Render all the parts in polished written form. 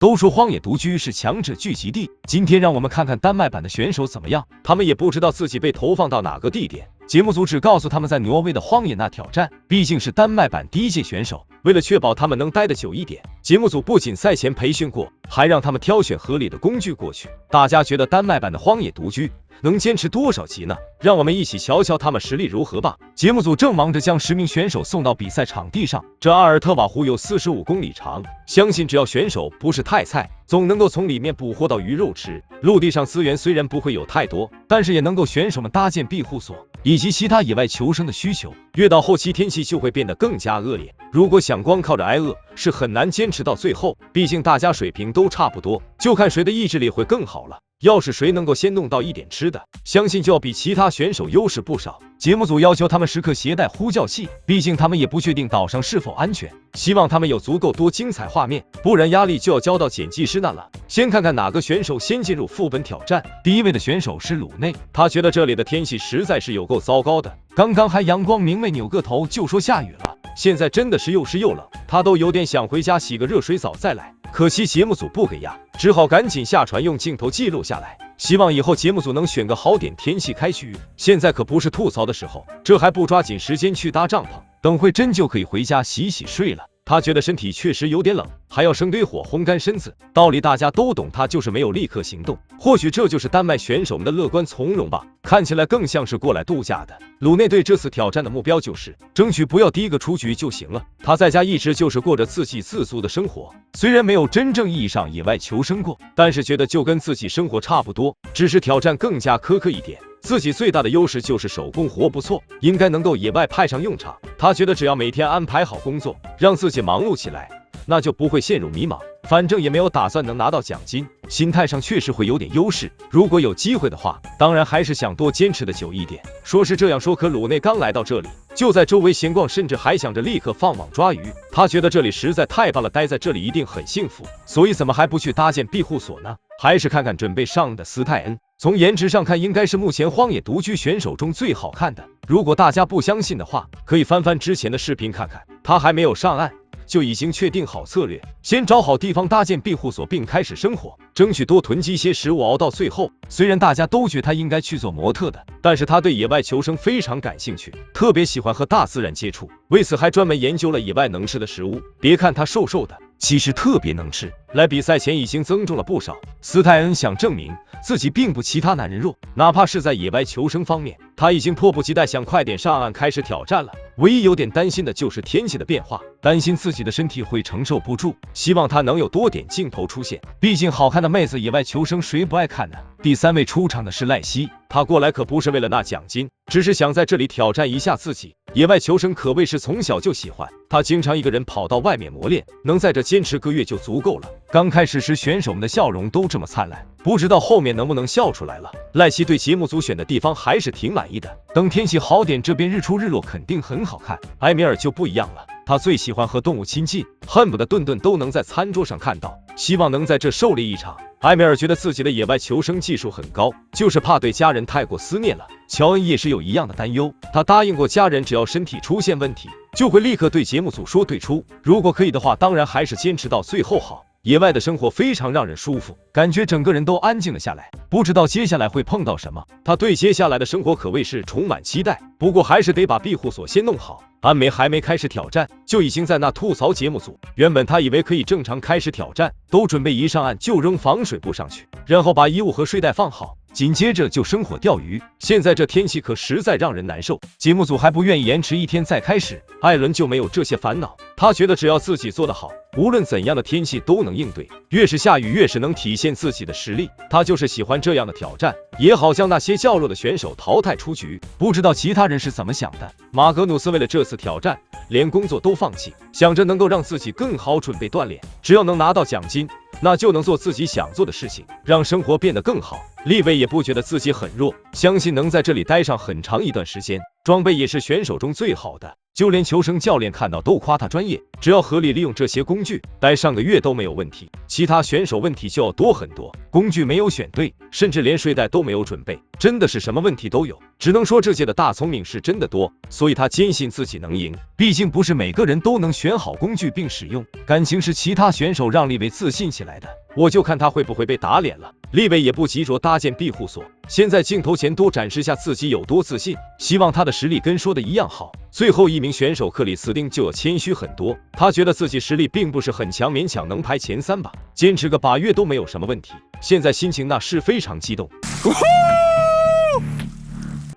都说荒野独居是强者聚集地，今天让我们看看丹麦版的选手怎么样。他们也不知道自己被投放到哪个地点，节目组只告诉他们在挪威的荒野那挑战，毕竟是丹麦版第一届选手，为了确保他们能待得久一点，节目组不仅赛前培训过，还让他们挑选合理的工具过去。大家觉得丹麦版的荒野独居能坚持多少集呢？让我们一起瞧瞧他们实力如何吧。节目组正忙着将10名选手送到比赛场地上，这阿尔特瓦湖有45公里长，相信只要选手不是太菜，总能够从里面捕获到鱼肉吃。陆地上资源虽然不会有太多，但是也能够选手们搭建庇护所以及其他野外求生的需求。越到后期天气就会变得更加恶劣，如果想光靠着挨饿是很难坚持到最后，毕竟大家水平都差不多，就看谁的意志力会更好了。要是谁能够先弄到一点吃的，相信就要比其他选手优势不少。节目组要求他们时刻携带呼叫器，毕竟他们也不确定岛上是否安全，希望他们有足够多精彩画面，不然压力就要交到剪辑师那了。先看看哪个选手先进入副本挑战。第一位的选手是鲁内，他觉得这里的天气实在是有够糟糕的，刚刚还阳光明媚，扭个头就说下雨了，现在真的是又湿又冷，他都有点想回家洗个热水澡再来。可惜节目组不给呀，只好赶紧下船用镜头记录下来，希望以后节目组能选个好点天气开局。现在可不是吐槽的时候，这还不抓紧时间去搭帐篷，等会真就可以回家洗洗睡了。他觉得身体确实有点冷，还要生堆火烘干身子，道理大家都懂，他就是没有立刻行动。或许这就是丹麦选手们的乐观从容吧，看起来更像是过来度假的。鲁内对这次挑战的目标就是争取不要第一个出局就行了。他在家一直就是过着自给自足的生活，虽然没有真正意义上野外求生过，但是觉得就跟自己生活差不多，只是挑战更加苛刻一点。自己最大的优势就是手工活不错，应该能够野外派上用场。他觉得只要每天安排好工作，让自己忙碌起来，那就不会陷入迷茫，反正也没有打算能拿到奖金，心态上确实会有点优势。如果有机会的话，当然还是想多坚持的久一点。说是这样说，可鲁内刚来到这里，就在周围闲逛，甚至还想着立刻放网抓鱼。他觉得这里实在太棒了，待在这里一定很幸福，所以怎么还不去搭建庇护所呢？还是看看准备上的斯泰恩，从颜值上看应该是目前荒野独居选手中最好看的。如果大家不相信的话，可以翻翻之前的视频看看。他还没有上岸，就已经确定好策略，先找好地方搭建庇护所并开始生活，争取多囤积些食物熬到最后。虽然大家都觉得他应该去做模特的，但是他对野外求生非常感兴趣，特别喜欢和大自然接触，为此还专门研究了野外能吃的食物。别看他瘦瘦的，其实特别能吃，来比赛前已经增重了不少。斯泰恩想证明自己并不其他男人弱，哪怕是在野外求生方面，他已经迫不及待想快点上岸开始挑战了。唯一有点担心的就是天气的变化，担心自己的身体会承受不住，希望他能有多点镜头出现，毕竟好看的妹子野外求生谁不爱看呢？第3位出场的是赖西，他过来可不是为了拿奖金，只是想在这里挑战一下自己。野外求生可谓是从小就喜欢，他经常一个人跑到外面磨练，能在这坚持个月就足够了。刚开始时选手们的笑容都这么灿烂，不知道后面能不能笑出来了。赖西对节目组选的地方还是挺满意的，等天气好点，这边日出日落肯定很好看。埃米尔就不一样了，他最喜欢和动物亲近，恨不得顿顿都能在餐桌上看到，希望能在这狩猎一场。埃米尔觉得自己的野外求生技术很高，就是怕对家人太过思念了。乔恩也是有一样的担忧，他答应过家人，只要身体出现问题，就会立刻对节目组说退出，如果可以的话，当然还是坚持到最后好。野外的生活非常让人舒服，感觉整个人都安静了下来，不知道接下来会碰到什么。他对接下来的生活可谓是充满期待，不过还是得把庇护所先弄好。安梅还没开始挑战，就已经在那吐槽节目组。原本他以为可以正常开始挑战，都准备一上岸就扔防水布上去，然后把衣物和睡袋放好，紧接着就生火钓鱼。现在这天气可实在让人难受，节目组还不愿意延迟1天再开始。艾伦就没有这些烦恼，他觉得只要自己做得好，无论怎样的天气都能应对，越是下雨越是能体现自己的实力。他就是喜欢这样的挑战，也好将那些较弱的选手淘汰出局。不知道其他人是怎么想的。马格努斯为了这次挑战，连工作都放弃，想着能够让自己更好准备锻炼，只要能拿到奖金，那就能做自己想做的事情，让生活变得更好。利伟也不觉得自己很弱，相信能在这里待上很长一段时间。装备也是选手中最好的，就连求生教练看到都夸他专业。只要合理利用这些工具，待上个月都没有问题。其他选手问题就要多很多，工具没有选对，甚至连睡袋都没有准备，真的是什么问题都有。只能说这届的大聪明是真的多，所以他坚信自己能赢。毕竟不是每个人都能选好工具并使用，感情是其他选手让立伟自信起来的。我就看他会不会被打脸了。立伟也不急着搭建庇护所，先在镜头前多展示下自己有多自信，希望他的实力跟说的一样好。最后一名选手克里斯汀就要谦虚很多，他觉得自己实力并不是很强，勉强能排前3吧，坚持个8月都没有什么问题。现在心情那是非常激动。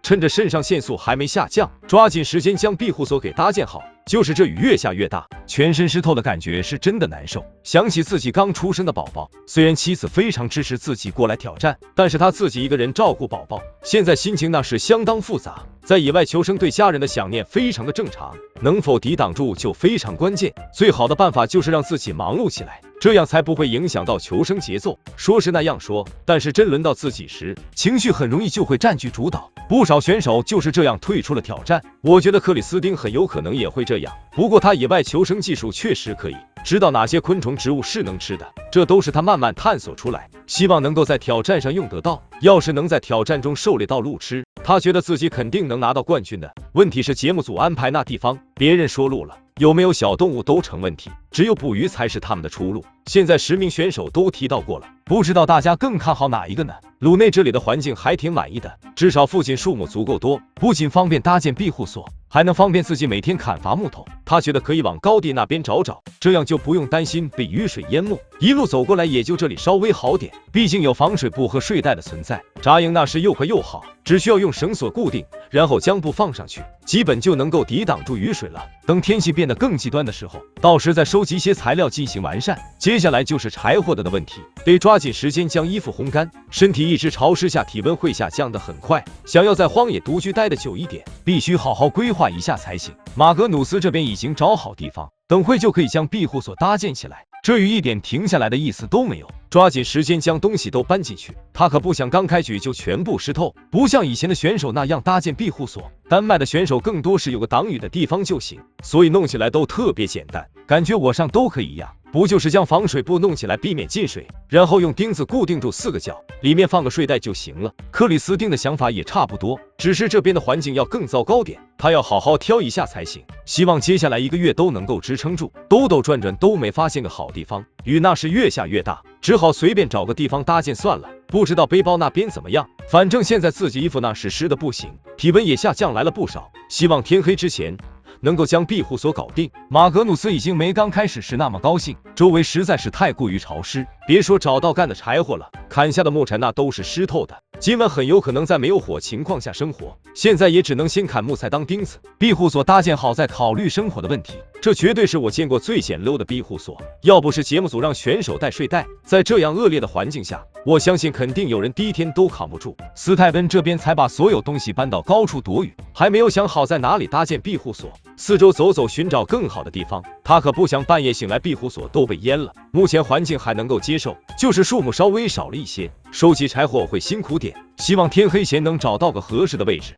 趁着肾上腺素还没下降，抓紧时间将庇护所给搭建好。就是这雨越下越大，全身湿透的感觉是真的难受。想起自己刚出生的宝宝，虽然妻子非常支持自己过来挑战，但是他自己一个人照顾宝宝，现在心情那是相当复杂。在野外求生，对家人的想念非常的正常，能否抵挡住就非常关键。最好的办法就是让自己忙碌起来，这样才不会影响到求生节奏。说是那样说，但是真轮到自己时，情绪很容易就会占据主导。不少选手就是这样退出了挑战。我觉得克里斯汀很有可能也会这样，不过他野外求生技术确实可以，知道哪些昆虫植物是能吃的，这都是他慢慢探索出来，希望能够在挑战上用得到。要是能在挑战中狩猎到鹿吃，他觉得自己肯定能拿到冠军的。问题是节目组安排那地方，别人说鹿了，有没有小动物都成问题，只有捕鱼才是他们的出路。现在10名选手都提到过了，不知道大家更看好哪一个呢？鲁内这里的环境还挺满意的，至少附近树木足够多，不仅方便搭建庇护所，还能方便自己每天砍伐木头。他觉得可以往高地那边找找，这样就不用担心被雨水淹没。一路走过来也就这里稍微好点，毕竟有防水布和睡袋的存在。扎营那是又快又好，只需要用绳索固定，然后将布放上去，基本就能够抵挡住雨水了。等天气变得更极端的时候，到时再收集些材料进行完善。接下来就是柴火的问题，得抓紧时间将衣服烘干，身体一直潮湿下，体温会下降得很快。想要在荒野独居待得久一点，必须好好规划一下才行。马格努斯这边已经找好地方，等会就可以将庇护所搭建起来。这雨一点停下来的意思都没有，抓紧时间将东西都搬进去。他可不想刚开局就全部湿透，不像以前的选手那样搭建庇护所。丹麦的选手更多是有个挡雨的地方就行，所以弄起来都特别简单，感觉我上都可以一样。不就是将防水布弄起来避免进水，然后用钉子固定住4个角，里面放个睡袋就行了。克里斯汀的想法也差不多，只是这边的环境要更糟糕点，他要好好挑一下才行。希望接下来1个月都能够支撑住。兜兜转转都没发现个好地方，雨那是越下越大，只好随便找个地方搭建算了。不知道背包那边怎么样，反正现在自己衣服那是湿的不行，体温也下降来了不少，希望天黑之前能够将庇护所搞定。马格努斯已经没刚开始时那么高兴，周围实在是太过于潮湿，别说找到干的柴火了，砍下的木柴那都是湿透的。今晚很有可能在没有火情况下生活，现在也只能先砍木材当钉子。庇护所搭建好再考虑生火的问题，这绝对是我见过最简陋的庇护所。要不是节目组让选手带睡袋，在这样恶劣的环境下，我相信肯定有人第1天都扛不住。斯泰温这边才把所有东西搬到高处躲雨，还没有想好在哪里搭建庇护所，四周走走寻找更好的地方。他可不想半夜醒来庇护所都被淹了。目前环境还能够接受，就是树木稍微少了一些，收集柴火会辛苦点，希望天黑前能找到个合适的位置。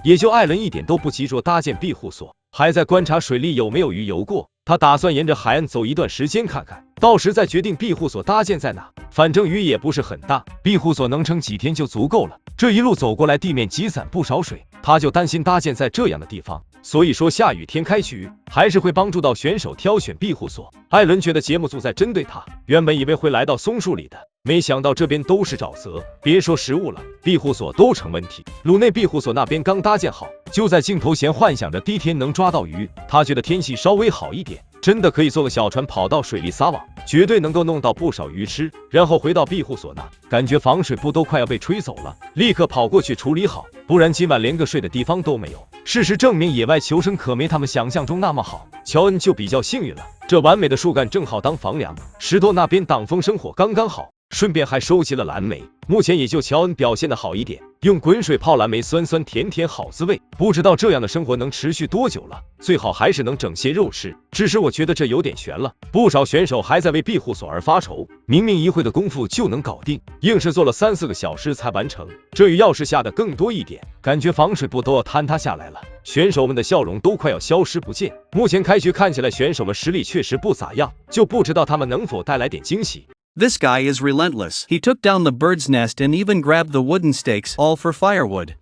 也就艾伦一点都不急着搭建庇护所，还在观察水里有没有鱼游过。他打算沿着海岸走一段时间看看，到时再决定庇护所搭建在哪。反正雨也不是很大，庇护所能撑几天就足够了。这一路走过来，地面积攒不少水，他就担心搭建在这样的地方，所以说下雨天开局还是会帮助到选手挑选庇护所。艾伦觉得节目组在针对他，原本以为会来到松树里的，没想到这边都是沼泽，别说食物了，庇护所都成问题。鲁内庇护所那边刚搭建好，就在镜头前幻想着第1天能抓到鱼。他觉得天气稍微好一点，真的可以坐个小船跑到水里撒网，绝对能够弄到不少鱼吃。然后回到庇护所那，感觉防水布都快要被吹走了，立刻跑过去处理好，不然今晚连个睡的地方都没有。事实证明，野外求生可没他们想象中那么好。乔恩就比较幸运了，这完美的树干正好当房梁，石头那边挡风生火刚刚好。顺便还收集了蓝莓。目前也就乔恩表现的好一点，用滚水泡蓝莓，酸酸甜甜，好滋味。不知道这样的生活能持续多久了，最好还是能整些肉吃。只是我觉得这有点悬了，不少选手还在为庇护所而发愁，明明一会的功夫就能搞定，硬是做了3-4个小时才完成。这雨要是下的更多一点，感觉防水布都要坍塌下来了，选手们的笑容都快要消失不见。目前开局看起来选手们实力确实不咋样，就不知道他们能否带来点惊喜。This guy is relentless. He took down the bird's nest and even grabbed the wooden stakes, all for firewood.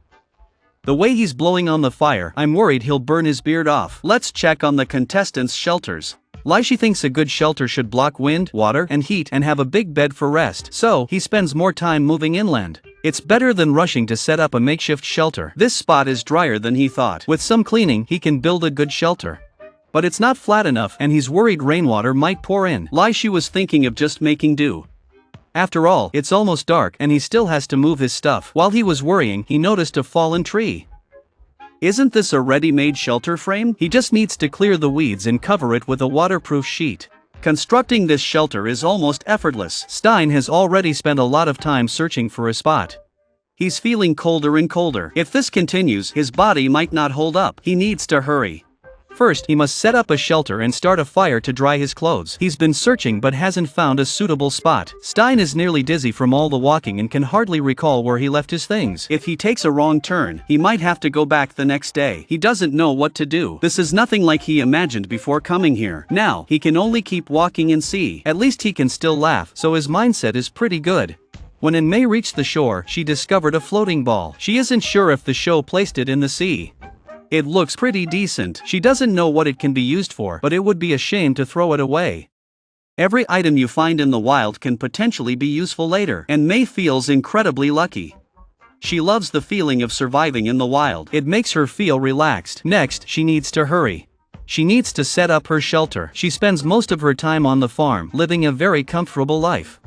The way he's blowing on the fire, I'm worried he'll burn his beard off. Let's check on the contestants' shelters. Lychee thinks a good shelter should block wind, water, and heat and have a big bed for rest, so he spends more time moving inland. It's better than rushing to set up a makeshift shelter. This spot is drier than he thought. With some cleaning, he can build a good shelter. But it's not flat enough and he's worried rainwater might pour in. Lychee was thinking of just making do. After all, it's almost dark and he still has to move his stuff. While he was worrying, he noticed a fallen tree. Isn't this a ready-made shelter frame? He just needs to clear the weeds and cover it with a waterproof sheet. Constructing this shelter is almost effortless. Stein has already spent a lot of time searching for a spot. He's feeling colder and colder. If this continues, his body might not hold up. He needs to hurry. First, he must set up a shelter and start a fire to dry his clothes. He's been searching but hasn't found a suitable spot. Stein is nearly dizzy from all the walking and can hardly recall where he left his things. If he takes a wrong turn, he might have to go back the next day. He doesn't know what to do. This is nothing like he imagined before coming here. Now, he can only keep walking and see. At least he can still laugh, so his mindset is pretty good. When May reached the shore, she discovered a floating ball. She isn't sure if the show placed it in the sea. It looks pretty decent. She doesn't know what it can be used for, but it would be a shame to throw it away. Every item you find in the wild can potentially be useful later, and May feels incredibly lucky. She loves the feeling of surviving in the wild. It makes her feel relaxed. Next, she needs to hurry. She needs to set up her shelter. She spends most of her time on the farm, living a very comfortable life.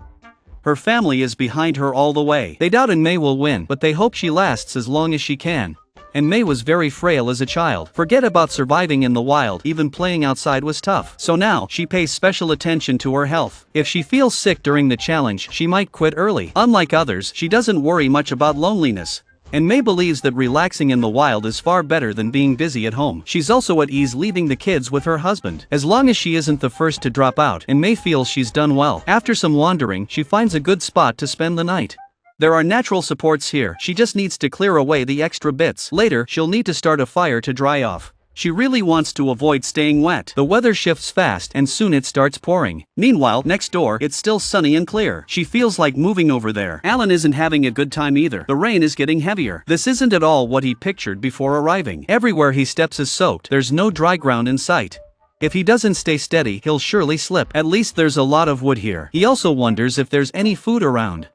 Her family is behind her all the way. They doubt May will win, but they hope she lasts as long as she can. And May was very frail as a child. Forget about surviving in the wild, even playing outside was tough. So now, she pays special attention to her health. If she feels sick during the challenge, she might quit early. Unlike others, she doesn't worry much about loneliness. And May believes that relaxing in the wild is far better than being busy at home. She's also at ease leaving the kids with her husband. As long as she isn't the first to drop out, and May feels she's done well. After some wandering, she finds a good spot to spend the night. There are natural supports here, she just needs to clear away the extra bits. Later, she'll need to start a fire to dry off. She really wants to avoid staying wet. The weather shifts fast and soon it starts pouring. Meanwhile, next door, it's still sunny and clear. She feels like moving over there. Alan isn't having a good time either. The rain is getting heavier. This isn't at all what he pictured before arriving. Everywhere he steps is soaked. There's no dry ground in sight. If he doesn't stay steady, he'll surely slip. At least there's a lot of wood here. He also wonders if there's any food around.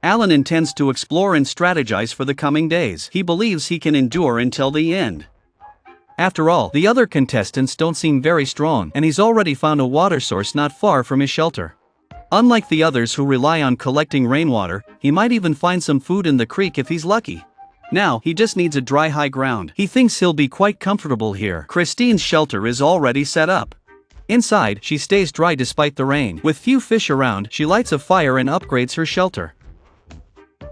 Alan intends to explore and strategize for the coming days. He believes he can endure until the end. After all, the other contestants don't seem very strong, and he's already found a water source not far from his shelter. Unlike the others who rely on collecting rainwater, he might even find some food in the creek if he's lucky. Now, he just needs a dry high ground. He thinks he'll be quite comfortable here. Christine's shelter is already set up. Inside, she stays dry despite the rain. With few fish around, she lights a fire and upgrades her shelter.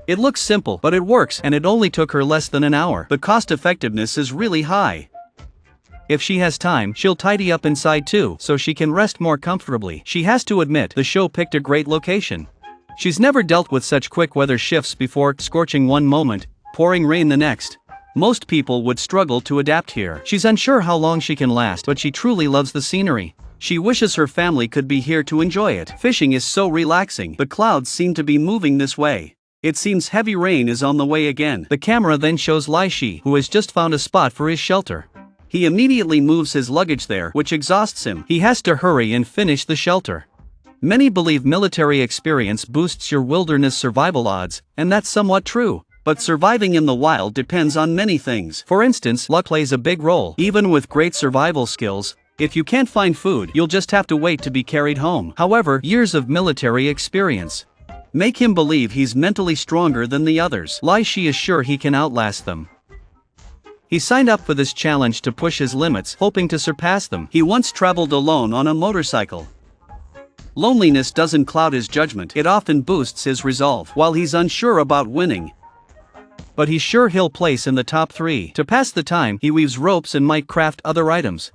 It looks simple, but it works, and it only took her less than an hour. The cost effectiveness is really high. If she has time, she'll tidy up inside too, so she can rest more comfortably. She has to admit, the show picked a great location. She's never dealt with such quick weather shifts before, scorching one moment, pouring rain the next. Most people would struggle to adapt here. She's unsure how long she can last, but she truly loves the scenery. She wishes her family could be here to enjoy it. Fishing is so relaxing. The clouds seem to be moving this way. It seems heavy rain is on the way again. The camera then shows Lychee, who has just found a spot for his shelter. He immediately moves his luggage there, which exhausts him. He has to hurry and finish the shelter. Many believe military experience boosts your wilderness survival odds, and that's somewhat true. But surviving in the wild depends on many things. For instance, luck plays a big role. Even with great survival skills, if you can't find food, you'll just have to wait to be carried home. However, years of military experience make him believe he's mentally stronger than the others. Lychee is sure he can outlast them. He signed up for this challenge to push his limits, hoping to surpass them. He once traveled alone on a motorcycle. Loneliness doesn't cloud his judgment, it often boosts his resolve. While he's unsure about winning, but he's sure he'll place in the top 3. To pass the time, he weaves ropes and might craft other items.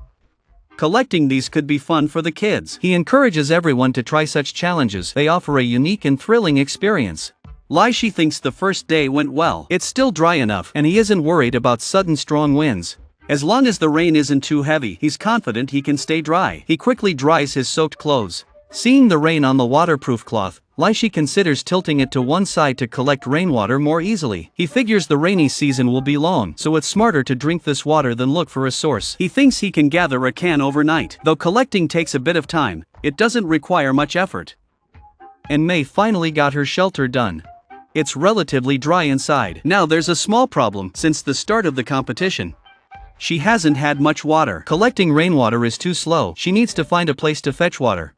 Collecting these could be fun for the kids. He encourages everyone to try such challenges, they offer a unique and thrilling experience. Lai Shi thinks the first day went well. It's still dry enough, and he isn't worried about sudden strong winds. As long as the rain isn't too heavy, he's confident he can stay dry. He quickly dries his soaked clothes. Seeing the rain on the waterproof cloth, Lai Shi considers tilting it to one side to collect rainwater more easily. He figures the rainy season will be long, so it's smarter to drink this water than look for a source. He thinks he can gather a can overnight. Though collecting takes a bit of time, it doesn't require much effort. And Mei finally got her shelter done. It's relatively dry inside. Now there's a small problem since the start of the competition. She hasn't had much water. Collecting rainwater is too slow. She needs to find a place to fetch water.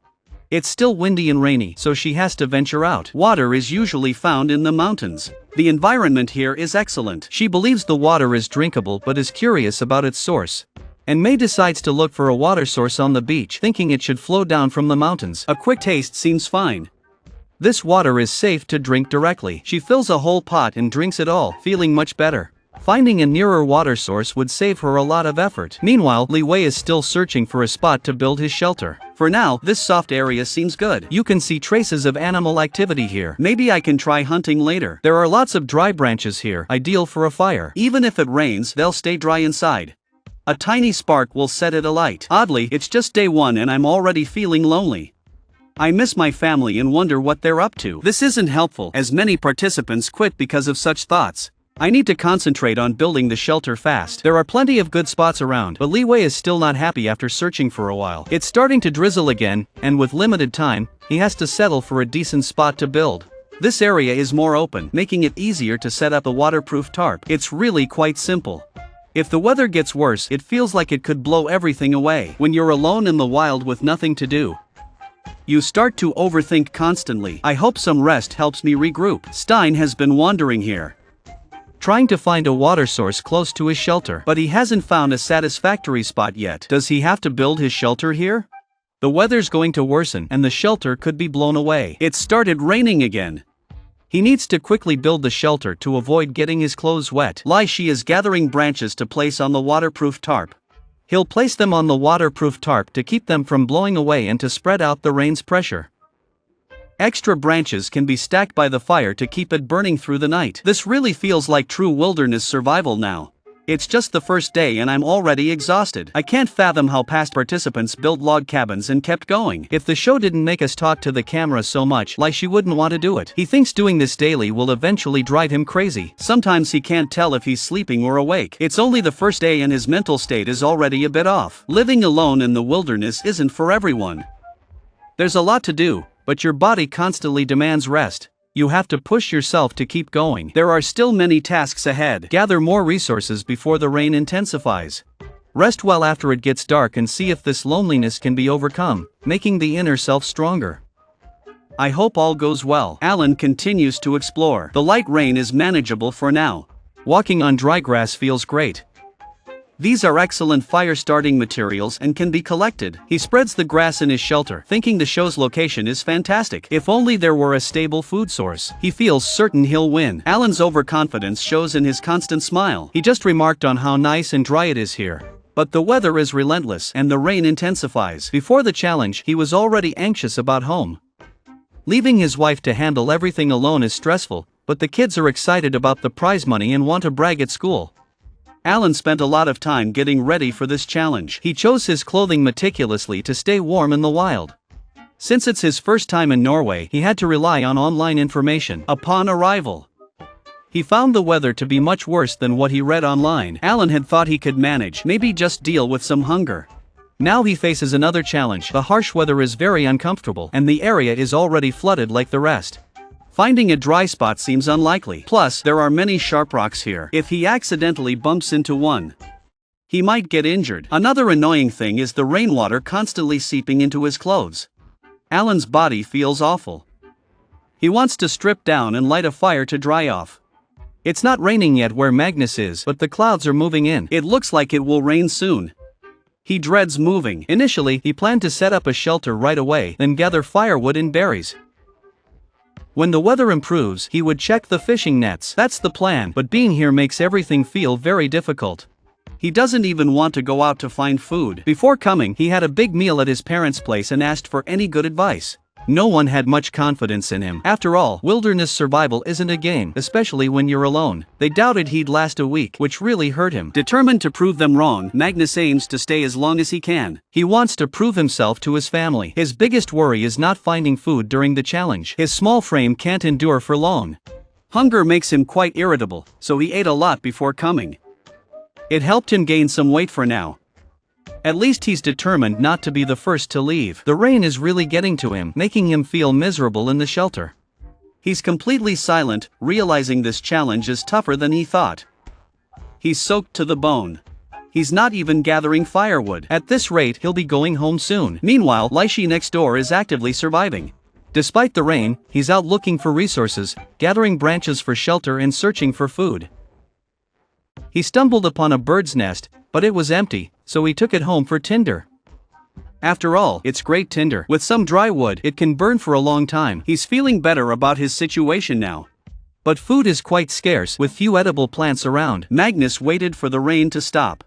It's still windy and rainy, so she has to venture out. Water is usually found in the mountains. The environment here is excellent. She believes the water is drinkable but is curious about its source. And Mei decides to look for a water source on the beach, thinking it should flow down from the mountains. A quick taste seems fine. This water is safe to drink directly. She fills a whole pot and drinks it all, feeling much better. Finding a nearer water source would save her a lot of effort. Meanwhile, Li Wei is still searching for a spot to build his shelter. For now, this soft area seems good. You can see traces of animal activity here. Maybe I can try hunting later. There are lots of dry branches here, ideal for a fire. Even if it rains, they'll stay dry inside. A tiny spark will set it alight. Oddly, it's just day 1 and I'm already feeling lonely. I miss my family and wonder what they're up to. This isn't helpful, as many participants quit because of such thoughts. I need to concentrate on building the shelter fast. There are plenty of good spots around, but Li Wei is still not happy after searching for a while. It's starting to drizzle again, and with limited time, he has to settle for a decent spot to build. This area is more open, making it easier to set up a waterproof tarp. It's really quite simple. If the weather gets worse, it feels like it could blow everything away. When you're alone in the wild with nothing to do, you start to overthink constantly. I hope some rest helps me regroup. Stein has been wandering here, trying to find a water source close to his shelter, but he hasn't found a satisfactory spot yet. Does he have to build his shelter here? The weather's going to worsen, and the shelter could be blown away. It started raining again. He needs to quickly build the shelter to avoid getting his clothes wet. Lai Shi is gathering branches to place on the waterproof tarp. He'll place them on the waterproof tarp to keep them from blowing away and to spread out the rain's pressure. Extra branches can be stacked by the fire to keep it burning through the night. This really feels like true wilderness survival now. It's just the first day and I'm already exhausted. I can't fathom how past participants built log cabins and kept going. If the show didn't make us talk to the camera so much, Lai Shi wouldn't want to do it. He thinks doing this daily will eventually drive him crazy. Sometimes he can't tell if he's sleeping or awake. It's only the first day and his mental state is already a bit off. Living alone in the wilderness isn't for everyone. There's a lot to do, but your body constantly demands rest. You have to push yourself to keep going. There are still many tasks ahead. Gather more resources before the rain intensifies. Rest well after it gets dark and see if this loneliness can be overcome, making the inner self stronger. I hope all goes well. Alan continues to explore. The light rain is manageable for now. Walking on dry grass feels great. These are excellent fire-starting materials and can be collected. He spreads the grass in his shelter, thinking the show's location is fantastic. If only there were a stable food source. He feels certain he'll win. Alan's overconfidence shows in his constant smile. He just remarked on how nice and dry it is here. But the weather is relentless, and the rain intensifies. Before the challenge, he was already anxious about home. Leaving his wife to handle everything alone is stressful, but the kids are excited about the prize money and want to brag at school. Alan spent a lot of time getting ready for this challenge. He chose his clothing meticulously to stay warm in the wild. Since it's his first time in Norway, he had to rely on online information. Upon arrival, he found the weather to be much worse than what he read online. Alan had thought he could manage, maybe just deal with some hunger. Now he faces another challenge. The harsh weather is very uncomfortable, and the area is already flooded like the rest. Finding a dry spot seems unlikely. Plus, there are many sharp rocks here. If he accidentally bumps into one, he might get injured. Another annoying thing is the rainwater constantly seeping into his clothes. Alan's body feels awful. He wants to strip down and light a fire to dry off. It's not raining yet where Magnus is, but the clouds are moving in. It looks like it will rain soon. He dreads moving. Initially, he planned to set up a shelter right away, then gather firewood and berries. When the weather improves, he would check the fishing nets. That's the plan, but being here makes everything feel very difficult. He doesn't even want to go out to find food. Before coming, he had a big meal at his parents' place and asked for any good advice. No one had much confidence in him. After all, wilderness survival isn't a game, especially when you're alone. They doubted he'd last a week, which really hurt him. Determined to prove them wrong, Magnus aims to stay as long as he can. He wants to prove himself to his family. His biggest worry is not finding food during the challenge. His small frame can't endure for long. Hunger makes him quite irritable, so he ate a lot before coming. It helped him gain some weight for now. At least he's determined not to be the first to leave. The rain is really getting to him, making him feel miserable in the shelter. He's completely silent, realizing this challenge is tougher than he thought. He's soaked to the bone. He's not even gathering firewood. At this rate, he'll be going home soon. Meanwhile, Lyshi next door is actively surviving. Despite the rain, he's out looking for resources, gathering branches for shelter and searching for food. He stumbled upon a bird's nest, but it was empty, so he took it home for tinder. After all, it's great tinder. With some dry wood, it can burn for a long time. He's feeling better about his situation now. But food is quite scarce, with few edible plants around. Magnus waited for the rain to stop.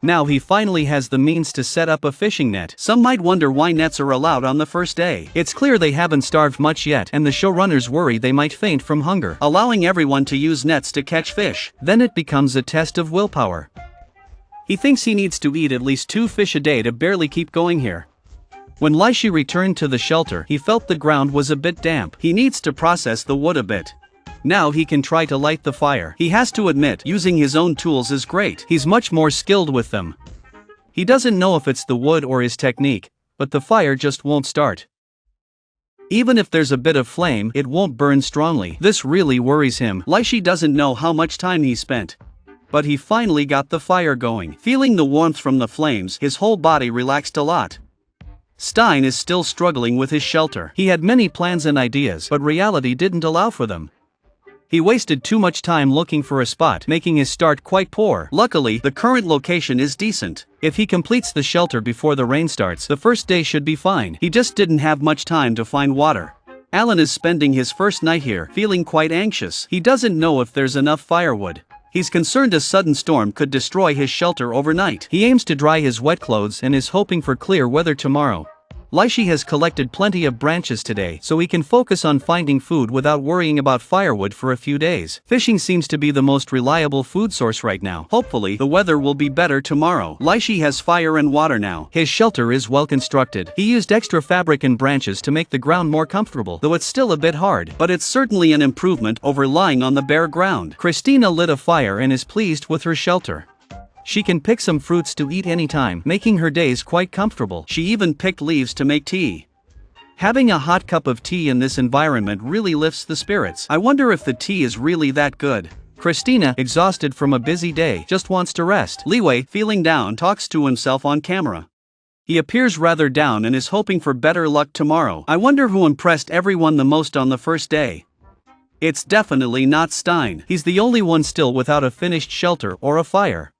Now he finally has the means to set up a fishing net. Some might wonder why nets are allowed on the first day. It's clear they haven't starved much yet, and the showrunners worry they might faint from hunger, allowing everyone to use nets to catch fish. Then it becomes a test of willpower. He thinks he needs to eat at least 2 fish a day to barely keep going here. When Lyshi returned to the shelter, he felt the ground was a bit damp. He needs to process the wood a bit. Now he can try to light the fire. He has to admit, using his own tools is great. He's much more skilled with them. He doesn't know if it's the wood or his technique, but the fire just won't start. Even if there's a bit of flame, it won't burn strongly. This really worries him. Lyshi doesn't know how much time he spent. But he finally got the fire going. Feeling the warmth from the flames, his whole body relaxed a lot. Stein is still struggling with his shelter. He had many plans and ideas, but reality didn't allow for them. He wasted too much time looking for a spot, making his start quite poor. Luckily, the current location is decent. If he completes the shelter before the rain starts, the first day should be fine. He just didn't have much time to find water. Alan is spending his first night here, feeling quite anxious. He doesn't know if there's enough firewood. He's concerned a sudden storm could destroy his shelter overnight. He aims to dry his wet clothes and is hoping for clear weather tomorrow. Lyshi has collected plenty of branches today, so he can focus on finding food without worrying about firewood for a few days. Fishing seems to be the most reliable food source right now. Hopefully, the weather will be better tomorrow. Lyshi has fire and water now. His shelter is well constructed. He used extra fabric and branches to make the ground more comfortable, though it's still a bit hard. But it's certainly an improvement over lying on the bare ground. Christina lit a fire and is pleased with her shelter. She can pick some fruits to eat anytime, making her days quite comfortable. She even picked leaves to make tea. Having a hot cup of tea in this environment really lifts the spirits. I wonder if the tea is really that good. Christina, exhausted from a busy day, just wants to rest. Liwei, feeling down, talks to himself on camera. He appears rather down and is hoping for better luck tomorrow. I wonder who impressed everyone the most on the first day. It's definitely not Stein. He's the only one still without a finished shelter or a fire.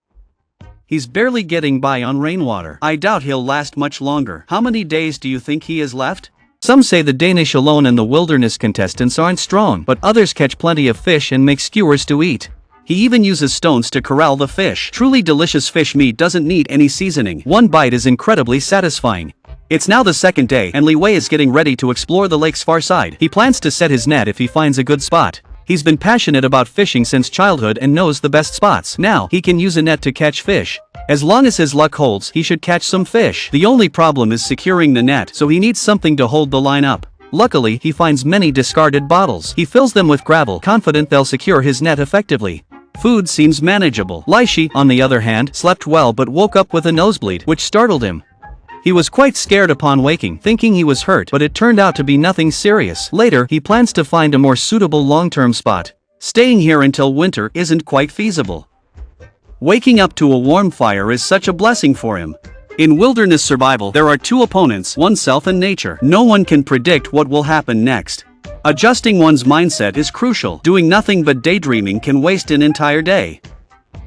He's barely getting by on rainwater. I doubt he'll last much longer. How many days do you think he has left? Some say the Danish alone and the wilderness contestants aren't strong, but others catch plenty of fish and make skewers to eat. He even uses stones to corral the fish. Truly delicious fish meat doesn't need any seasoning. One bite is incredibly satisfying. It's now the second day, and Li Wei is getting ready to explore the lake's far side. He plans to set his net if he finds a good spot. He's been passionate about fishing since childhood and knows the best spots. Now, he can use a net to catch fish. As long as his luck holds, he should catch some fish. The only problem is securing the net, so he needs something to hold the line up. Luckily, he finds many discarded bottles. He fills them with gravel, confident they'll secure his net effectively. Food seems manageable. Lyshi, on the other hand, slept well but woke up with a nosebleed, which startled him. He was quite scared upon waking, thinking he was hurt, but it turned out to be nothing serious. Later, he plans to find a more suitable long-term spot. Staying here until winter isn't quite feasible. Waking up to a warm fire is such a blessing for him. In wilderness survival, there are two opponents, oneself and nature. No one can predict what will happen next. Adjusting one's mindset is crucial. Doing nothing but daydreaming can waste an entire day.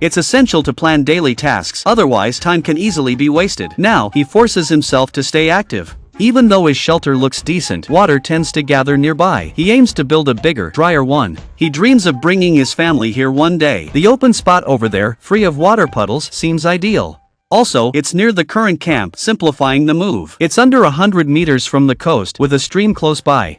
It's essential to plan daily tasks, otherwise time can easily be wasted. Now, he forces himself to stay active. Even though his shelter looks decent, water tends to gather nearby. He aims to build a bigger, drier one. He dreams of bringing his family here one day. The open spot over there, free of water puddles, seems ideal. Also, it's near the current camp, simplifying the move. It's under 100 meters from the coast, with a stream close by.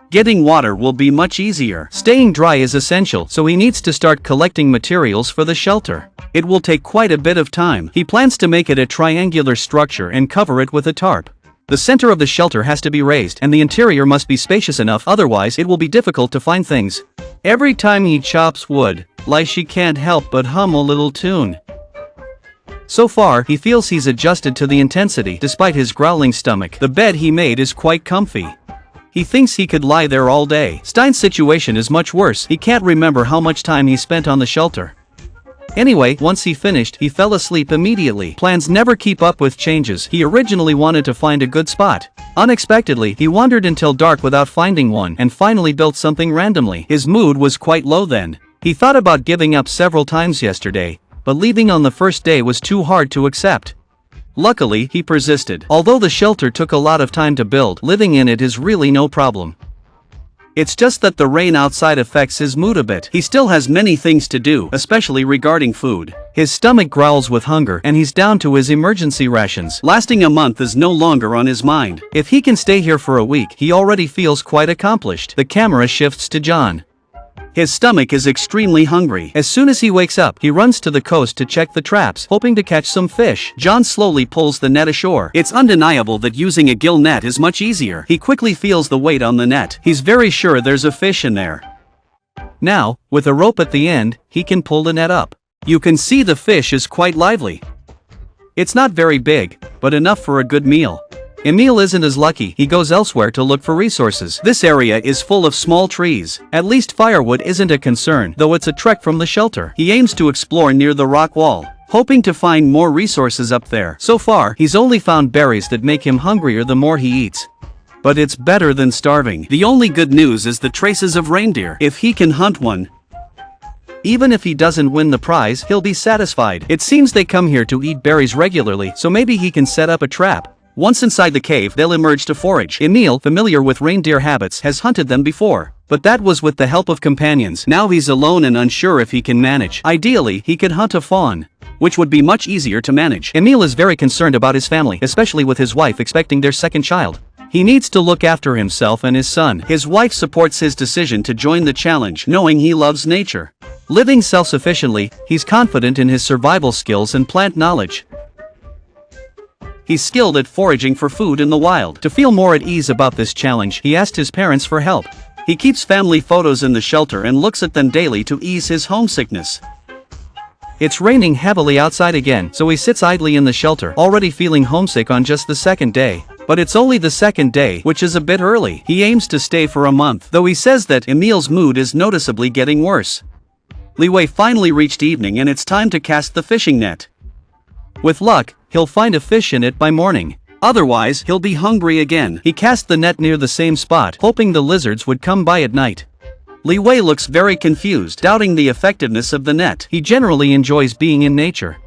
Getting water will be much easier. Staying dry is essential, so he needs to start collecting materials for the shelter. It will take quite a bit of time. He plans to make it a triangular structure and cover it with a tarp. The center of the shelter has to be raised, and the interior must be spacious enough, otherwise it will be difficult to find things. Every time he chops wood, Lai Shi can't help but hum a little tune. So far, he feels he's adjusted to the intensity, despite his growling stomach. The bed he made is quite comfy. He thinks he could lie there all day. Stein's situation is much worse. He can't remember how much time he spent on the shelter. Anyway, once he finished, he fell asleep immediately. Plans never keep up with changes. He originally wanted to find a good spot. Unexpectedly, he wandered until dark without finding one, and finally built something randomly. His mood was quite low then. He thought about giving up several times yesterday, but leaving on the first day was too hard to accept. Luckily, he persisted. Although the shelter took a lot of time to build, living in it is really no problem. It's just that the rain outside affects his mood a bit. He still has many things to do, especially regarding food. His stomach growls with hunger, and he's down to his emergency rations. Lasting a month is no longer on his mind. If he can stay here for a week, he already feels quite accomplished. The camera shifts to John. His stomach is extremely hungry. As soon as he wakes up, he runs to the coast to check the traps, hoping to catch some fish. John slowly pulls the net ashore. It's undeniable that using a gill net is much easier. He quickly feels the weight on the net. He's very sure there's a fish in there. Now, with a rope at the end, he can pull the net up. You can see the fish is quite lively. It's not very big, but enough for a good meal. Emil isn't as lucky. He goes elsewhere to look for resources. This area is full of small trees. At least firewood isn't a concern, though it's a trek from the shelter. He aims to explore near the rock wall, hoping to find more resources up there. So far, he's only found berries that make him hungrier the more he eats. But it's better than starving. The only good news is the traces of reindeer. If he can hunt one, even if he doesn't win the prize, he'll be satisfied. It seems they come here to eat berries regularly, so maybe he can set up a trap. Once inside the cave, they'll emerge to forage. Emil, familiar with reindeer habits, has hunted them before. But that was with the help of companions. Now he's alone and unsure if he can manage. Ideally, he could hunt a fawn, which would be much easier to manage. Emil is very concerned about his family, especially with his wife expecting their second child. He needs to look after himself and his son. His wife supports his decision to join the challenge, knowing he loves nature. Living self-sufficiently, he's confident in his survival skills and plant knowledge. He's skilled at foraging for food in the wild. To feel more at ease about this challenge, he asked his parents for help. He keeps family photos in the shelter and looks at them daily to ease his homesickness. It's raining heavily outside again, so he sits idly in the shelter, already feeling homesick on just the second day. But it's only the second day, which is a bit early. He aims to stay for a month, though he says that Emil's mood is noticeably getting worse. Li Wei finally reached evening and it's time to cast the fishing net. With luck, he'll find a fish in it by morning. Otherwise, he'll be hungry again. He cast the net near the same spot, hoping the lizards would come by at night. Li Wei looks very confused, doubting the effectiveness of the net. He generally enjoys being in nature.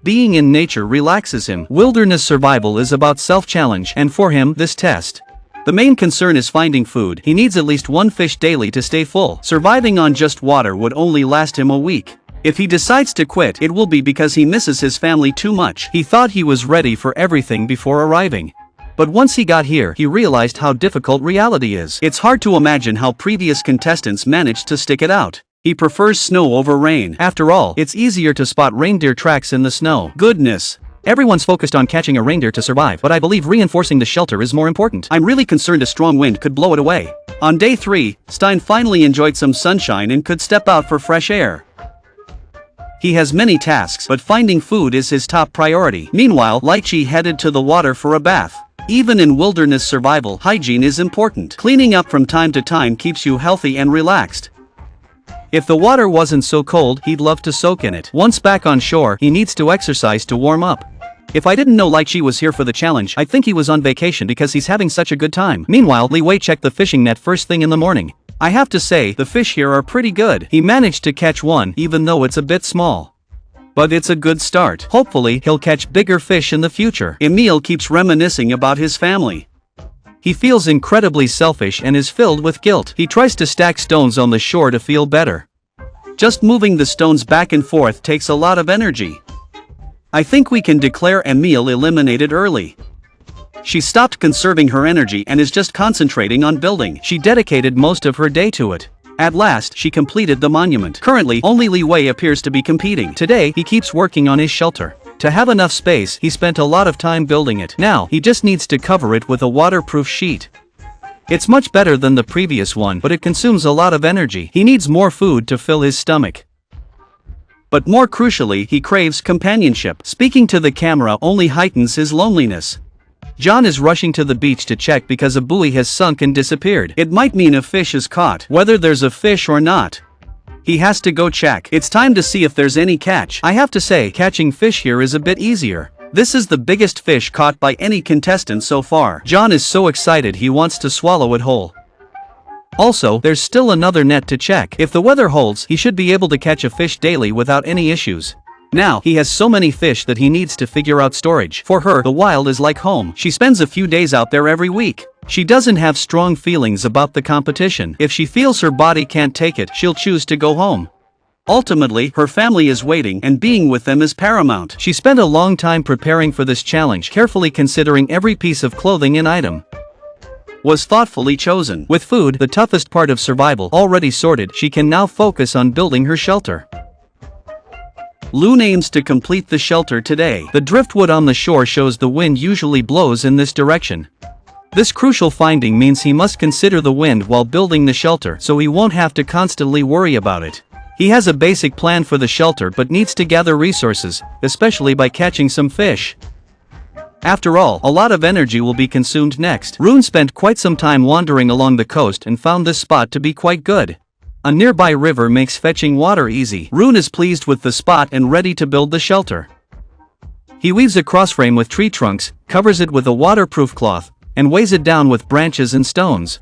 Being in nature relaxes him. Wilderness survival is about self-challenge, and for him, this test. The main concern is finding food. He needs at least one fish daily to stay full. Surviving on just water would only last him a week. If he decides to quit, it will be because he misses his family too much. He thought he was ready for everything before arriving. But once he got here, he realized how difficult reality is. It's hard to imagine how previous contestants managed to stick it out. He prefers snow over rain. After all, it's easier to spot reindeer tracks in the snow. Goodness. Everyone's focused on catching a reindeer to survive, but I believe reinforcing the shelter is more important. I'm really concerned a strong wind could blow it away. On day 3, Stein finally enjoyed some sunshine and could step out for fresh air. He has many tasks, but finding food is his top priority. Meanwhile, Lychee headed to the water for a bath. Even in wilderness survival, hygiene is important. Cleaning up from time to time keeps you healthy and relaxed. If the water wasn't so cold, he'd love to soak in it. Once back on shore, he needs to exercise to warm up. If I didn't know Lychee was here for the challenge, I'd think he was on vacation because he's having such a good time. Meanwhile, Li Wei checked the fishing net first thing in the morning. I have to say, the fish here are pretty good. He managed to catch one, even though it's a bit small. but it's a good start. Hopefully, he'll catch bigger fish in the future. Emil keeps reminiscing about his family. He feels incredibly selfish and is filled with guilt. He tries to stack stones on the shore to feel better. Just moving the stones back and forth takes a lot of energy. I think we can declare Emil eliminated early. She stopped conserving her energy and is just concentrating on building. She dedicated most of her day to it. At last, she completed the monument. Currently, only Li Wei appears to be competing. Today, he keeps working on his shelter. To have enough space, he spent a lot of time building it. Now, he just needs to cover it with a waterproof sheet. It's much better than the previous one, but it consumes a lot of energy. He needs more food to fill his stomach. But more crucially, he craves companionship. Speaking to the camera only heightens his loneliness. John is rushing to the beach to check because a buoy has sunk and disappeared. It might mean a fish is caught, whether there's a fish or not. He has to go check. It's time to see if there's any catch. I have to say, catching fish here is a bit easier. This is the biggest fish caught by any contestant so far. John is so excited he wants to swallow it whole. Also, there's still another net to check. If the weather holds, he should be able to catch a fish daily without any issues. Now, he has so many fish that he needs to figure out storage. For her, the wild is like home. She spends a few days out there every week. She doesn't have strong feelings about the competition. If she feels her body can't take it, she'll choose to go home. Ultimately, her family is waiting, and being with them is paramount. She spent a long time preparing for this challenge, carefully considering every piece of clothing and item was thoughtfully chosen. With food, the toughest part of survival, already sorted, she can now focus on building her shelter. Loon aims to complete the shelter today. The driftwood on the shore shows the wind usually blows in this direction. This crucial finding means he must consider the wind while building the shelter, so he won't have to constantly worry about it. He has a basic plan for the shelter but needs to gather resources, especially by catching some fish. After all, a lot of energy will be consumed next. Rune spent quite some time wandering along the coast and found this spot to be quite good. A nearby river makes fetching water easy. Rune is pleased with the spot and ready to build the shelter. He weaves a crossframe with tree trunks, covers it with a waterproof cloth, and weighs it down with branches and stones.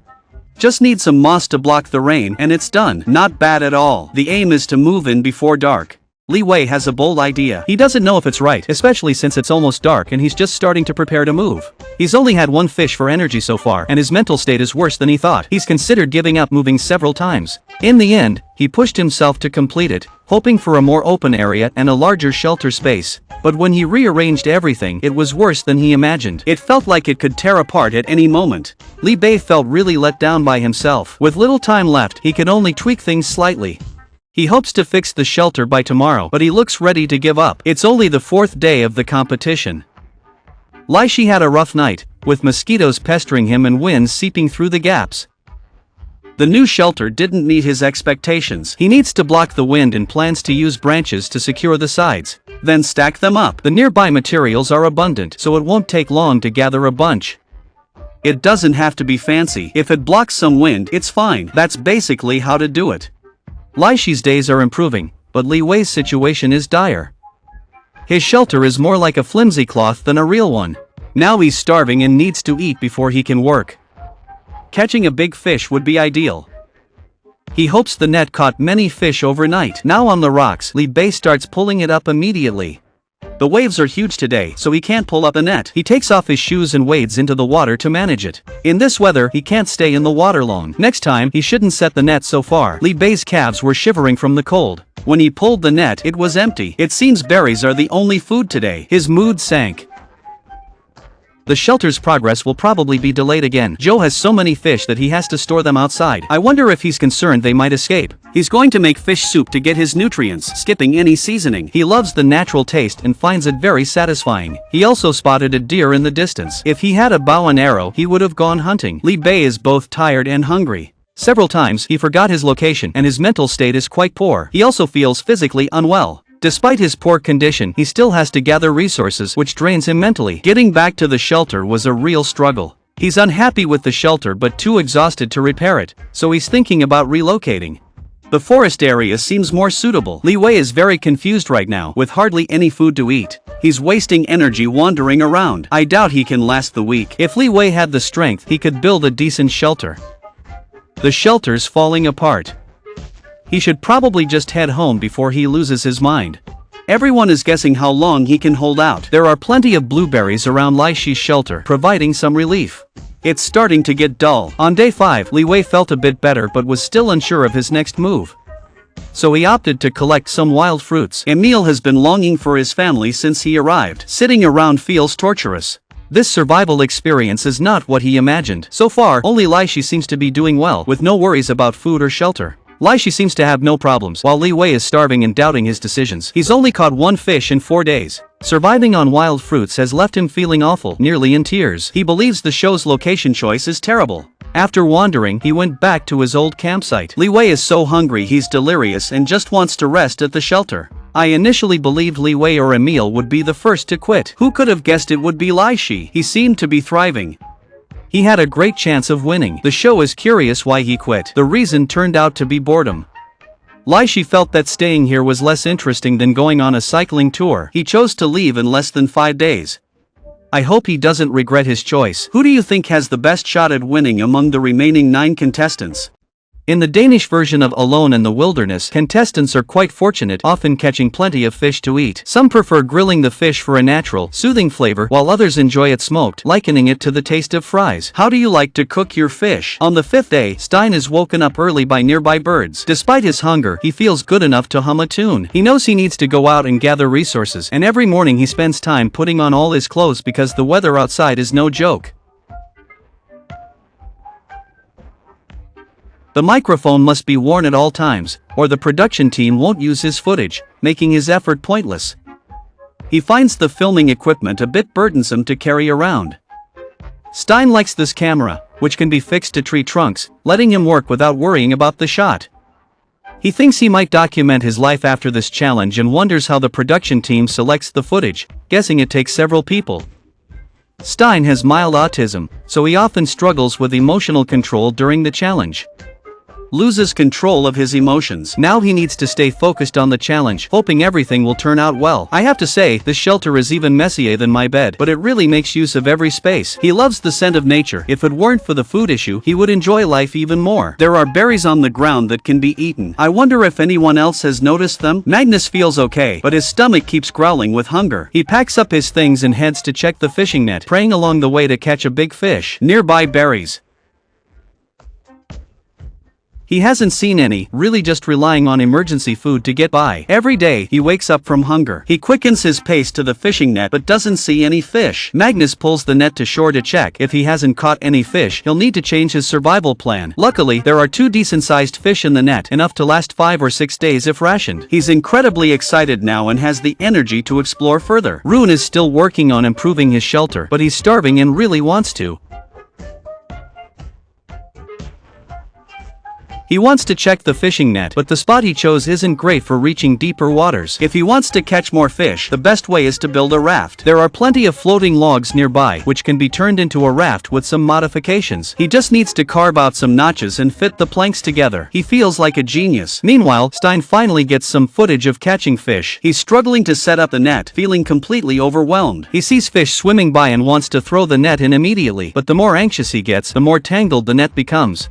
Just need some moss to block the rain and it's done. Not bad at all. The aim is to move in before dark. Li Wei has a bold idea. He doesn't know if it's right, especially since it's almost dark and he's just starting to prepare to move. He's only had one fish for energy so far, and his mental state is worse than he thought. He's considered giving up moving several times. In the end, he pushed himself to complete it, hoping for a more open area and a larger shelter space. But when he rearranged everything, it was worse than he imagined. It felt like it could tear apart at any moment. Li Bei felt really let down by himself. With little time left, he could only tweak things slightly. He hopes to fix the shelter by tomorrow, but he looks ready to give up. It's only the 4th day of the competition. Lai Shi had a rough night, with mosquitoes pestering him and wind seeping through the gaps. The new shelter didn't meet his expectations. He needs to block the wind and plans to use branches to secure the sides, then stack them up. The nearby materials are abundant, so it won't take long to gather a bunch. It doesn't have to be fancy. If it blocks some wind, it's fine. That's basically how to do it. Lai Shi's days are improving, but Li Wei's situation is dire. His shelter is more like a flimsy cloth than a real one. Now he's starving and needs to eat before he can work. Catching a big fish would be ideal. He hopes the net caught many fish overnight. Now on the rocks, Li Bei starts pulling it up immediately. The waves are huge today, so he can't pull up a net. He takes off his shoes and wades into the water to manage it. In this weather, he can't stay in the water long. Next time, he shouldn't set the net so far. Li Bei's calves were shivering from the cold. When he pulled the net, it was empty. It seems berries are the only food today. His mood sank. The shelter's progress will probably be delayed again. Joe has so many fish that he has to store them outside. I wonder if he's concerned they might escape. He's going to make fish soup to get his nutrients, skipping any seasoning. He loves the natural taste and finds it very satisfying. He also spotted a deer in the distance. If he had a bow and arrow, he would have gone hunting. Li Bei is both tired and hungry. Several times, he forgot his location and his mental state is quite poor. He also feels physically unwell. Despite his poor condition, he still has to gather resources, which drains him mentally. Getting back to the shelter was a real struggle. He's unhappy with the shelter but too exhausted to repair it, so he's thinking about relocating. The forest area seems more suitable. Li Wei is very confused right now, with hardly any food to eat. He's wasting energy wandering around. I doubt he can last the week. If Li Wei had the strength, he could build a decent shelter. The shelter's falling apart. He should probably just head home before he loses his mind. Everyone is guessing how long he can hold out. There are plenty of blueberries around Lai Shi's shelter, providing some relief. It's starting to get dull. On day 5, Li Wei felt a bit better but was still unsure of his next move. So he opted to collect some wild fruits. Emil has been longing for his family since he arrived. Sitting around feels torturous. This survival experience is not what he imagined. So far, only Lai Shi seems to be doing well, with no worries about food or shelter. Lai Shi seems to have no problems, while Li Wei is starving and doubting his decisions. He's only caught 1 fish in 4 days. Surviving on wild fruits has left him feeling awful, nearly in tears. He believes the show's location choice is terrible. After wandering, he went back to his old campsite. Li Wei is so hungry he's delirious and just wants to rest at the shelter. I initially believed Li Wei or Emil would be the first to quit. Who could have guessed it would be Lai Shi? He seemed to be thriving. He had a great chance of winning. The show is curious why he quit. The reason turned out to be boredom. Lai Shi felt that staying here was less interesting than going on a cycling tour. He chose to leave in less than 5 days. I hope he doesn't regret his choice. Who do you think has the best shot at winning among the remaining 9 contestants? In the Danish version of Alone in the Wilderness, contestants are quite fortunate, often catching plenty of fish to eat. Some prefer grilling the fish for a natural, soothing flavor, while others enjoy it smoked, likening it to the taste of fries. How do you like to cook your fish? On the 5th day, Stein is woken up early by nearby birds. Despite his hunger, he feels good enough to hum a tune. He knows he needs to go out and gather resources, and every morning he spends time putting on all his clothes because the weather outside is no joke. The microphone must be worn at all times, or the production team won't use his footage, making his effort pointless. He finds the filming equipment a bit burdensome to carry around. Stein likes this camera, which can be fixed to tree trunks, letting him work without worrying about the shot. He thinks he might document his life after this challenge and wonders how the production team selects the footage, guessing it takes several people. Stein has mild autism, so he often struggles with emotional control during the challenge. Loses control of his emotions. Now he needs to stay focused on the challenge, hoping everything will turn out well. I have to say, this shelter is even messier than my bed, but it really makes use of every space. He loves the scent of nature. If it weren't for the food issue, he would enjoy life even more. There are berries on the ground that can be eaten. I wonder if anyone else has noticed them? Magnus feels okay, but his stomach keeps growling with hunger. He packs up his things and heads to check the fishing net, praying along the way to catch a big fish. Nearby berries. He hasn't seen any, really just relying on emergency food to get by. Every day, he wakes up from hunger. He quickens his pace to the fishing net but doesn't see any fish. Magnus pulls the net to shore to check. If he hasn't caught any fish, he'll need to change his survival plan. Luckily, there are 2 decent-sized fish in the net, enough to last 5 or 6 days if rationed. He's incredibly excited now and has the energy to explore further. Rune is still working on improving his shelter, but he's starving and really wants to. He wants to check the fishing net, but the spot he chose isn't great for reaching deeper waters. If he wants to catch more fish, the best way is to build a raft. There are plenty of floating logs nearby, which can be turned into a raft with some modifications. He just needs to carve out some notches and fit the planks together. He feels like a genius. Meanwhile, Stein finally gets some footage of catching fish. He's struggling to set up the net, feeling completely overwhelmed. He sees fish swimming by and wants to throw the net in immediately, but the more anxious he gets, the more tangled the net becomes.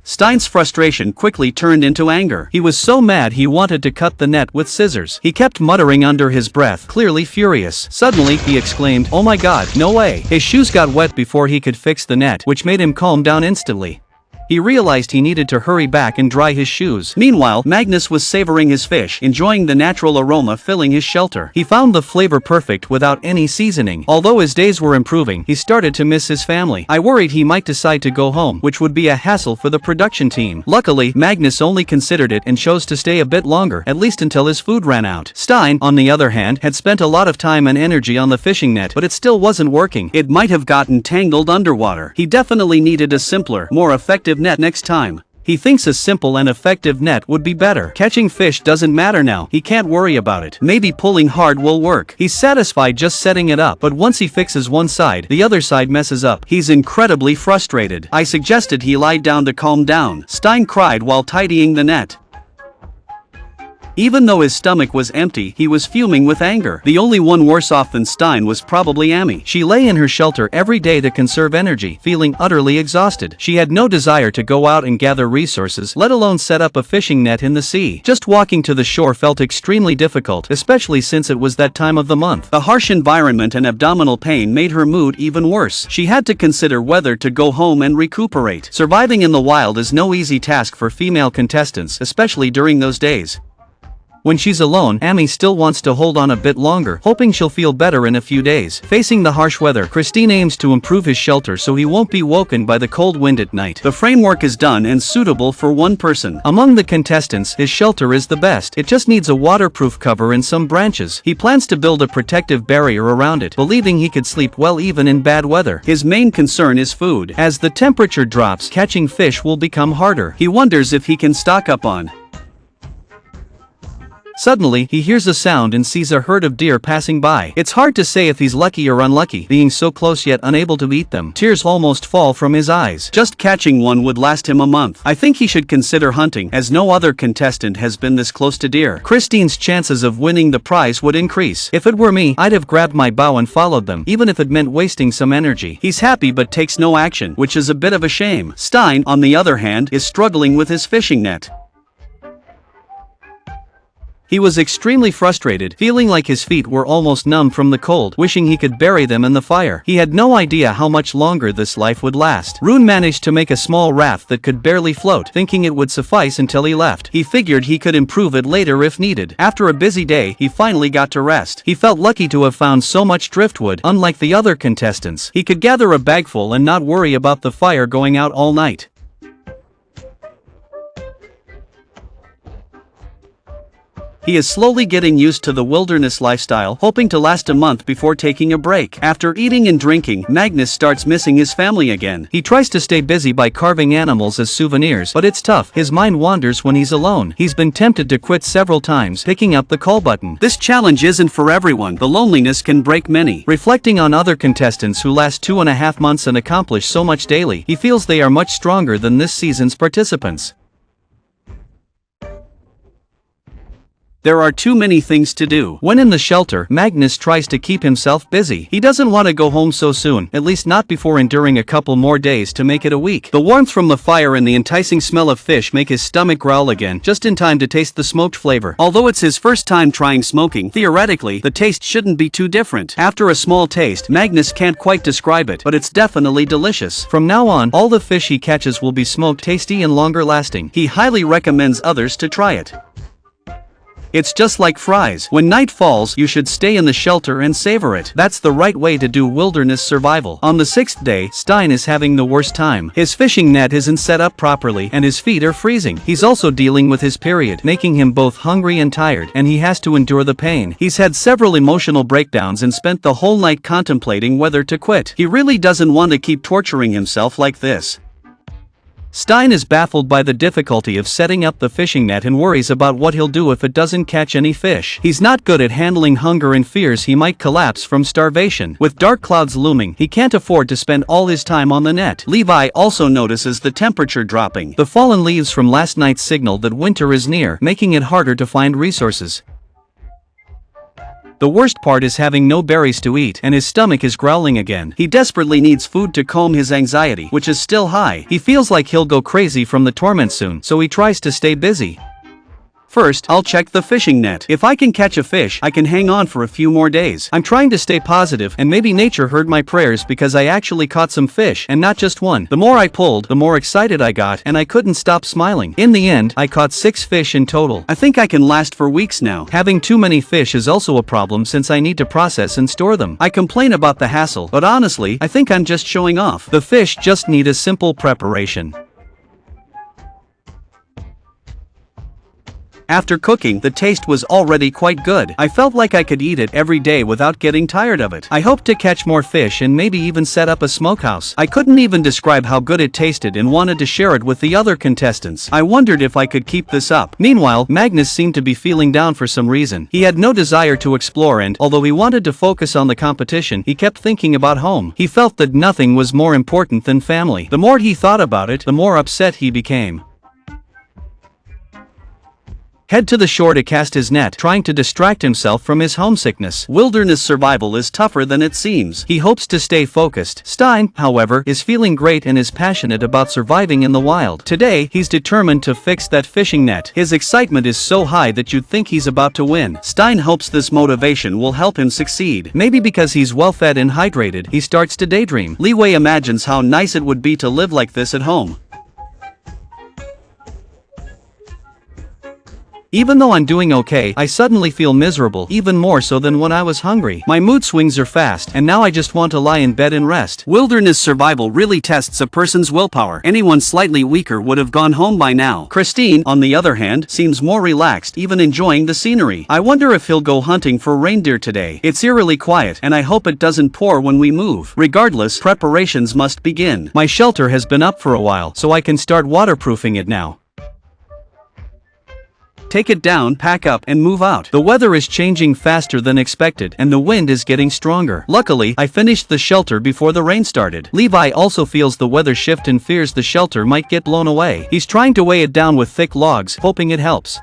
Stein's frustration quickly turned into anger. He was so mad he wanted to cut the net with scissors. He kept muttering under his breath, clearly furious. Suddenly, he exclaimed, "Oh my god, no way!" His shoes got wet before he could fix the net, which made him calm down instantly. He realized he needed to hurry back and dry his shoes. Meanwhile, Magnus was savoring his fish, enjoying the natural aroma filling his shelter. He found the flavor perfect without any seasoning. Although his days were improving, he started to miss his family. I worried he might decide to go home, which would be a hassle for the production team. Luckily, Magnus only considered it and chose to stay a bit longer, at least until his food ran out. Stein, on the other hand, had spent a lot of time and energy on the fishing net, but it still wasn't working. It might have gotten tangled underwater. He definitely needed a simpler, more effective net next time. He thinks a simple and effective net would be better. Catching fish doesn't matter now. He can't worry about it. Maybe pulling hard will work. He's satisfied just setting it up, but once he fixes one side, the other side messes up. He's incredibly frustrated. I suggested he lie down to calm down. Stein cried while tidying the net. Even though his stomach was empty, he was fuming with anger. The only one worse off than Stein was probably Amy. She lay in her shelter every day to conserve energy, feeling utterly exhausted. She had no desire to go out and gather resources, let alone set up a fishing net in the sea. Just walking to the shore felt extremely difficult, especially since it was that time of the month. The harsh environment and abdominal pain made her mood even worse. She had to consider whether to go home and recuperate. Surviving in the wild is no easy task for female contestants, especially during those days. When she's alone, Amy still wants to hold on a bit longer, hoping she'll feel better in a few days. Facing the harsh weather, Christine aims to improve his shelter so he won't be woken by the cold wind at night. The framework is done and suitable for one person. Among the contestants, his shelter is the best. It just needs a waterproof cover and some branches. He plans to build a protective barrier around it, believing he could sleep well even in bad weather. His main concern is food. As the temperature drops, catching fish will become harder. He wonders if he can stock up on. Suddenly, he hears a sound and sees a herd of deer passing by. It's hard to say if he's lucky or unlucky, being so close yet unable to eat them. Tears almost fall from his eyes. Just catching one would last him a month. I think he should consider hunting, as no other contestant has been this close to deer. Christine's chances of winning the prize would increase. If it were me, I'd have grabbed my bow and followed them, even if it meant wasting some energy. He's happy but takes no action, which is a bit of a shame. Stein, on the other hand, is struggling with his fishing net. He was extremely frustrated, feeling like his feet were almost numb from the cold, wishing he could bury them in the fire. He had no idea how much longer this life would last. Rune managed to make a small raft that could barely float, thinking it would suffice until he left. He figured he could improve it later if needed. After a busy day, he finally got to rest. He felt lucky to have found so much driftwood. Unlike the other contestants, he could gather a bagful and not worry about the fire going out all night. He is slowly getting used to the wilderness lifestyle, hoping to last a month before taking a break. After eating and drinking, Magnus starts missing his family again. He tries to stay busy by carving animals as souvenirs, but it's tough. His mind wanders when he's alone. He's been tempted to quit several times, picking up the call button. This challenge isn't for everyone. The loneliness can break many. Reflecting on other contestants who last 2.5 months and accomplish so much daily, he feels they are much stronger than this season's participants. There are too many things to do. When in the shelter, Magnus tries to keep himself busy. He doesn't want to go home so soon, at least not before enduring a couple more days to make it a week. The warmth from the fire and the enticing smell of fish make his stomach growl again, just in time to taste the smoked flavor. Although it's his first time trying smoking, theoretically, the taste shouldn't be too different. After a small taste, Magnus can't quite describe it, but it's definitely delicious. From now on, all the fish he catches will be smoked, tasty and longer lasting. He highly recommends others to try it. It's just like fries. When night falls, you should stay in the shelter and savor it. That's the right way to do wilderness survival. On the 6th day, Stein is having the worst time. His fishing net isn't set up properly, and his feet are freezing. He's also dealing with his period, making him both hungry and tired, and he has to endure the pain. He's had several emotional breakdowns and spent the whole night contemplating whether to quit. He really doesn't want to keep torturing himself like this. Stein is baffled by the difficulty of setting up the fishing net and worries about what he'll do if it doesn't catch any fish. He's not good at handling hunger and fears he might collapse from starvation. With dark clouds looming, he can't afford to spend all his time on the net. Levi also notices the temperature dropping. The fallen leaves from last night signal that winter is near, making it harder to find resources. The worst part is having no berries to eat, and his stomach is growling again. He desperately needs food to calm his anxiety, which is still high. He feels like he'll go crazy from the torment soon, so he tries to stay busy. First, I'll check the fishing net. If I can catch a fish, I can hang on for a few more days. I'm trying to stay positive, and maybe nature heard my prayers because I actually caught some fish, and not just one. The more I pulled, the more excited I got, and I couldn't stop smiling. In the end, I caught 6 fish in total. I think I can last for weeks now. Having too many fish is also a problem since I need to process and store them. I complain about the hassle, but honestly, I think I'm just showing off. The fish just need a simple preparation. After cooking, the taste was already quite good. I felt like I could eat it every day without getting tired of it. I hoped to catch more fish and maybe even set up a smokehouse. I couldn't even describe how good it tasted and wanted to share it with the other contestants. I wondered if I could keep this up. Meanwhile, Magnus seemed to be feeling down for some reason. He had no desire to explore and, although he wanted to focus on the competition, he kept thinking about home. He felt that nothing was more important than family. The more he thought about it, the more upset he became. head to the shore to cast his net, trying to distract himself from his homesickness. Wilderness survival is tougher than it seems. He hopes to stay focused. Stein, however, is feeling great and is passionate about surviving in the wild. Today, he's determined to fix that fishing net. His excitement is so high that you'd think he's about to win. Stein hopes this motivation will help him succeed. Maybe because he's well fed and hydrated, he starts to daydream. Li Wei imagines how nice it would be to live like this at home. Even though I'm doing okay, I suddenly feel miserable, even more so than when I was hungry. My mood swings are fast, and now I just want to lie in bed and rest. Wilderness survival really tests a person's willpower. Anyone slightly weaker would have gone home by now. Christine, on the other hand, seems more relaxed, even enjoying the scenery. I wonder if he'll go hunting for reindeer today. It's eerily quiet, and I hope it doesn't pour when we move. Regardless, preparations must begin. My shelter has been up for a while, so I can start waterproofing it now. Take it down, pack up, and move out. The weather is changing faster than expected, and the wind is getting stronger. Luckily, I finished the shelter before the rain started. Levi also feels the weather shift and fears the shelter might get blown away. He's trying to weigh it down with thick logs, hoping it helps.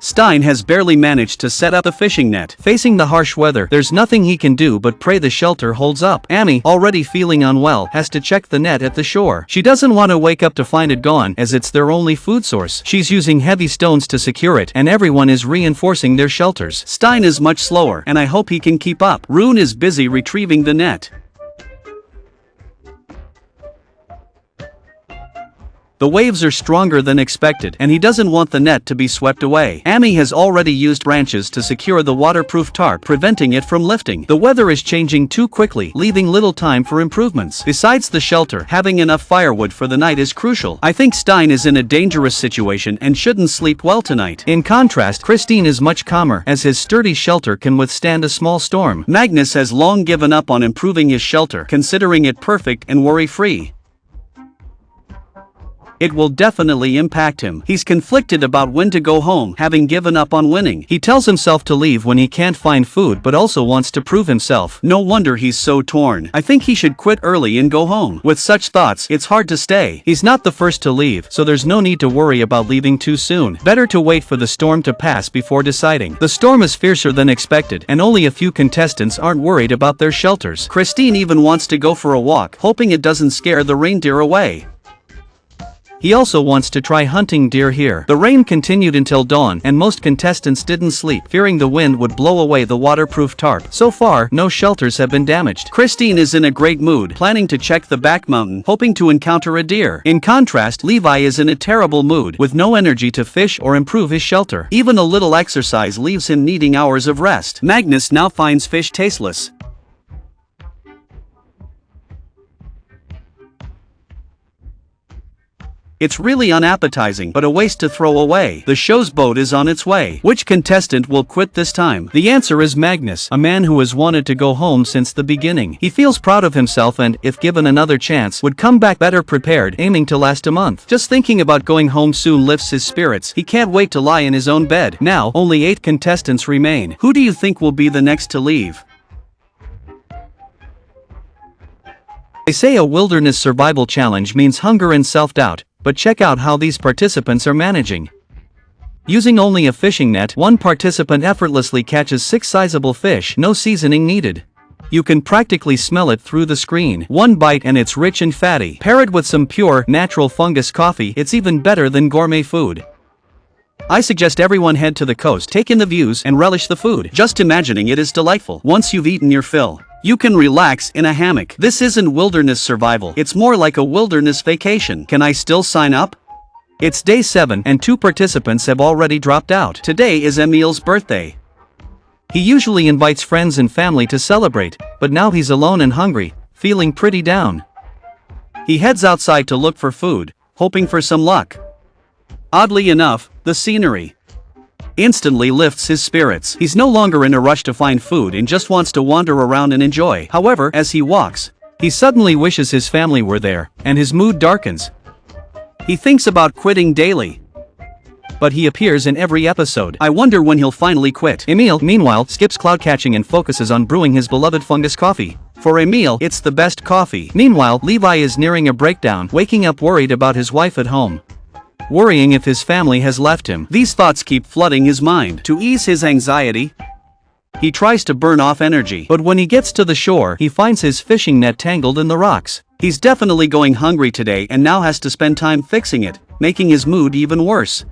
Stein has barely managed to set up the fishing net. Facing the harsh weather, there's nothing he can do but pray the shelter holds up. Amy, already feeling unwell, has to check the net at the shore. She doesn't want to wake up to find it gone, as it's their only food source. She's using heavy stones to secure it, and everyone is reinforcing their shelters. Stein is much slower, and I hope he can keep up. Rune is busy retrieving the net. The waves are stronger than expected, and he doesn't want the net to be swept away. Amy has already used branches to secure the waterproof tarp, preventing it from lifting. The weather is changing too quickly, leaving little time for improvements. Besides the shelter, having enough firewood for the night is crucial. I think Stein is in a dangerous situation and shouldn't sleep well tonight. In contrast, Christine is much calmer, as his sturdy shelter can withstand a small storm. Magnus has long given up on improving his shelter, considering it perfect and worry-free. It will definitely impact him. He's conflicted about when to go home, having given up on winning. He tells himself to leave when he can't find food but also wants to prove himself. No wonder he's so torn. I think he should quit early and go home. With such thoughts, it's hard to stay. He's not the first to leave, so there's no need to worry about leaving too soon. Better to wait for the storm to pass before deciding. The storm is fiercer than expected, and only a few contestants aren't worried about their shelters. Christine even wants to go for a walk, hoping it doesn't scare the reindeer away. He also wants to try hunting deer here. The rain continued until dawn, and most contestants didn't sleep, fearing the wind would blow away the waterproof tarp. So far, no shelters have been damaged. Christine is in a great mood, planning to check the back mountain, hoping to encounter a deer. In contrast, Levi is in a terrible mood, with no energy to fish or improve his shelter. Even a little exercise leaves him needing hours of rest. Magnus now finds fish tasteless. It's really unappetizing, but a waste to throw away. The show's boat is on its way. Which contestant will quit this time? The answer is Magnus, a man who has wanted to go home since the beginning. He feels proud of himself and, if given another chance, would come back better prepared, aiming to last a month. Just thinking about going home soon lifts his spirits. He can't wait to lie in his own bed. Now, only 8 contestants remain. Who do you think will be the next to leave? They say a wilderness survival challenge means hunger and self-doubt. But check out how these participants are managing. Using only a fishing net, one participant effortlessly catches 6 sizable fish, no seasoning needed. You can practically smell it through the screen. One bite and it's rich and fatty. Pair it with some pure, natural fungus coffee, it's even better than gourmet food. I suggest everyone head to the coast, take in the views, and relish the food. Just imagining it is delightful. Once you've eaten your fill, you can relax in a hammock. This isn't wilderness survival, it's more like a wilderness vacation. Can I still sign up? It's day 7 and 2 participants have already dropped out. Today is Emil's birthday. He usually invites friends and family to celebrate, but now he's alone and hungry, feeling pretty down. He heads outside to look for food, hoping for some luck. Oddly enough, the scenery instantly lifts his spirits. He's no longer in a rush to find food and just wants to wander around and enjoy. However, as he walks, he suddenly wishes his family were there, and his mood darkens. He thinks about quitting daily, but he appears in every episode. I wonder when he'll finally quit. Emil, meanwhile, skips cloud catching and focuses on brewing his beloved fungus coffee. For Emil, it's the best coffee. Meanwhile, Levi is nearing a breakdown, waking up worried about his wife at home. worrying if his family has left him. These thoughts keep flooding his mind. To ease his anxiety, he tries to burn off energy, but when he gets to the shore, he finds his fishing net tangled in the rocks. He's definitely going hungry today and now has to spend time fixing it, making his mood even worse.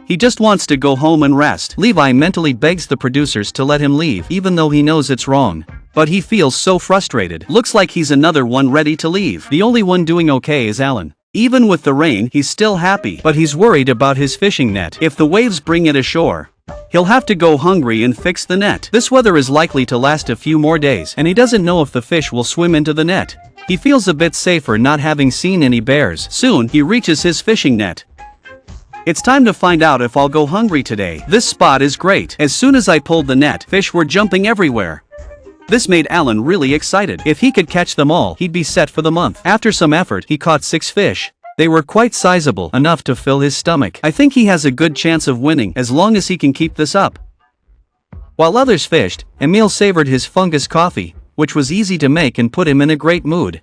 He just wants to go home and rest. Levi mentally begs the producers to let him leave, even though he knows it's wrong. But he feels so frustrated. Looks like he's another one ready to leave. The only one doing okay is Alan. Even with the rain, he's still happy, but he's worried about his fishing net. If the waves bring it ashore, he'll have to go hungry and fix the net. This weather is likely to last a few more days, and he doesn't know if the fish will swim into the net. He feels a bit safer not having seen any bears. Soon, he reaches his fishing net. It's time to find out if I'll go hungry today. This spot is great. As soon as I pulled the net, fish were jumping everywhere. This made Alan really excited. If he could catch them all, he'd be set for the month. After some effort, he caught 6 fish. They were quite sizable, enough to fill his stomach. I think he has a good chance of winning as long as he can keep this up. While others fished, Emil savored his fungus coffee, which was easy to make and put him in a great mood.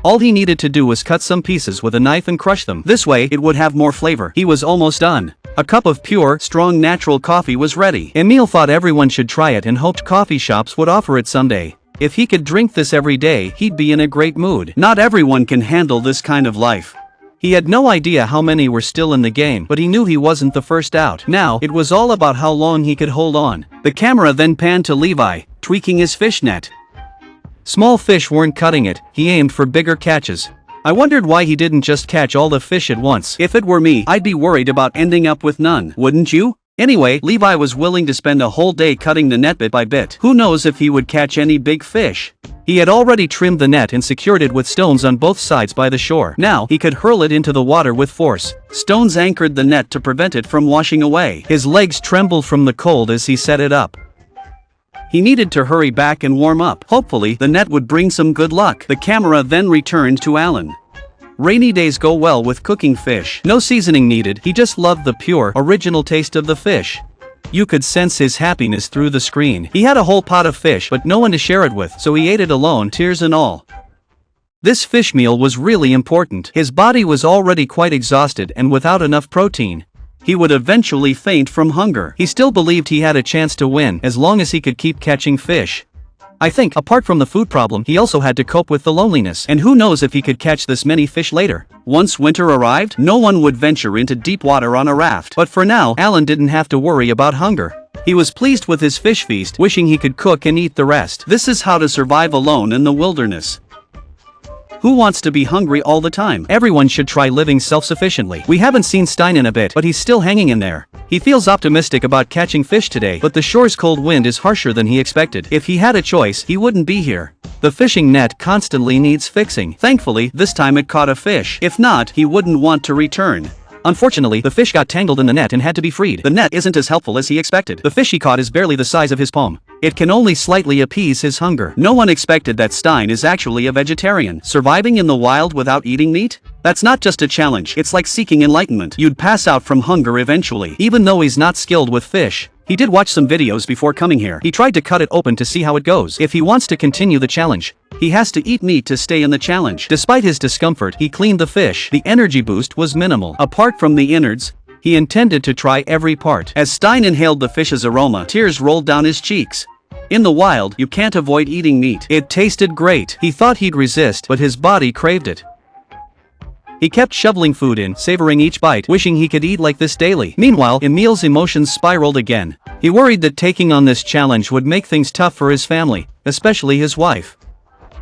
All he needed to do was cut some pieces with a knife and crush them. This way, it would have more flavor. He was almost done. A cup of pure, strong natural coffee was ready. Emil thought everyone should try it and hoped coffee shops would offer it someday. If he could drink this every day, he'd be in a great mood. Not everyone can handle this kind of life. He had no idea how many were still in the game, but he knew he wasn't the first out. Now, it was all about how long he could hold on. The camera then panned to Levi, tweaking his fish net. Small fish weren't cutting it, he aimed for bigger catches. I wondered why he didn't just catch all the fish at once. If it were me, I'd be worried about ending up with none, wouldn't you? Anyway, Levi was willing to spend a whole day cutting the net bit by bit. Who knows if he would catch any big fish? He had already trimmed the net and secured it with stones on both sides by the shore. Now, he could hurl it into the water with force. Stones anchored the net to prevent it from washing away. His legs trembled from the cold as he set it up. He needed to hurry back and warm up. Hopefully, the net would bring some good luck. The camera then returned to Alan. Rainy days go well with cooking fish. No seasoning needed, he just loved the pure, original taste of the fish. You could sense his happiness through the screen. He had a whole pot of fish but no one to share it with, so he ate it alone, tears and all. This fish meal was really important. His body was already quite exhausted and without enough protein. He would eventually faint from hunger. He still believed he had a chance to win as long as he could keep catching fish. I think, apart from the food problem, he also had to cope with the loneliness. And who knows if he could catch this many fish later. Once winter arrived, no one would venture into deep water on a raft. But for now, Alan didn't have to worry about hunger. He was pleased with his fish feast, wishing he could cook and eat the rest. This is how to survive alone in the wilderness. Who wants to be hungry all the time? Everyone should try living self-sufficiently. We haven't seen Stein in a bit, but he's still hanging in there. He feels optimistic about catching fish today, but the shore's cold wind is harsher than he expected. If he had a choice, he wouldn't be here. The fishing net constantly needs fixing. Thankfully, this time it caught a fish. If not, he wouldn't want to return. Unfortunately, the fish got tangled in the net and had to be freed. The net isn't as helpful as he expected. The fish he caught is barely the size of his palm. It can only slightly appease his hunger. No one expected that Stein is actually a vegetarian. Surviving in the wild without eating meat? That's not just a challenge, it's like seeking enlightenment. You'd pass out from hunger eventually. Even though he's not skilled with fish, he did watch some videos before coming here. He tried to cut it open to see how it goes. If he wants to continue the challenge, he has to eat meat to stay in the challenge. Despite his discomfort, he cleaned the fish. The energy boost was minimal. Apart from the innards, he intended to try every part. As Stein inhaled the fish's aroma, tears rolled down his cheeks. In the wild, you can't avoid eating meat. It tasted great. He thought he'd resist, but his body craved it. He kept shoveling food in, savoring each bite, wishing he could eat like this daily. Meanwhile, Emil's emotions spiraled again. He worried that taking on this challenge would make things tough for his family, especially his wife.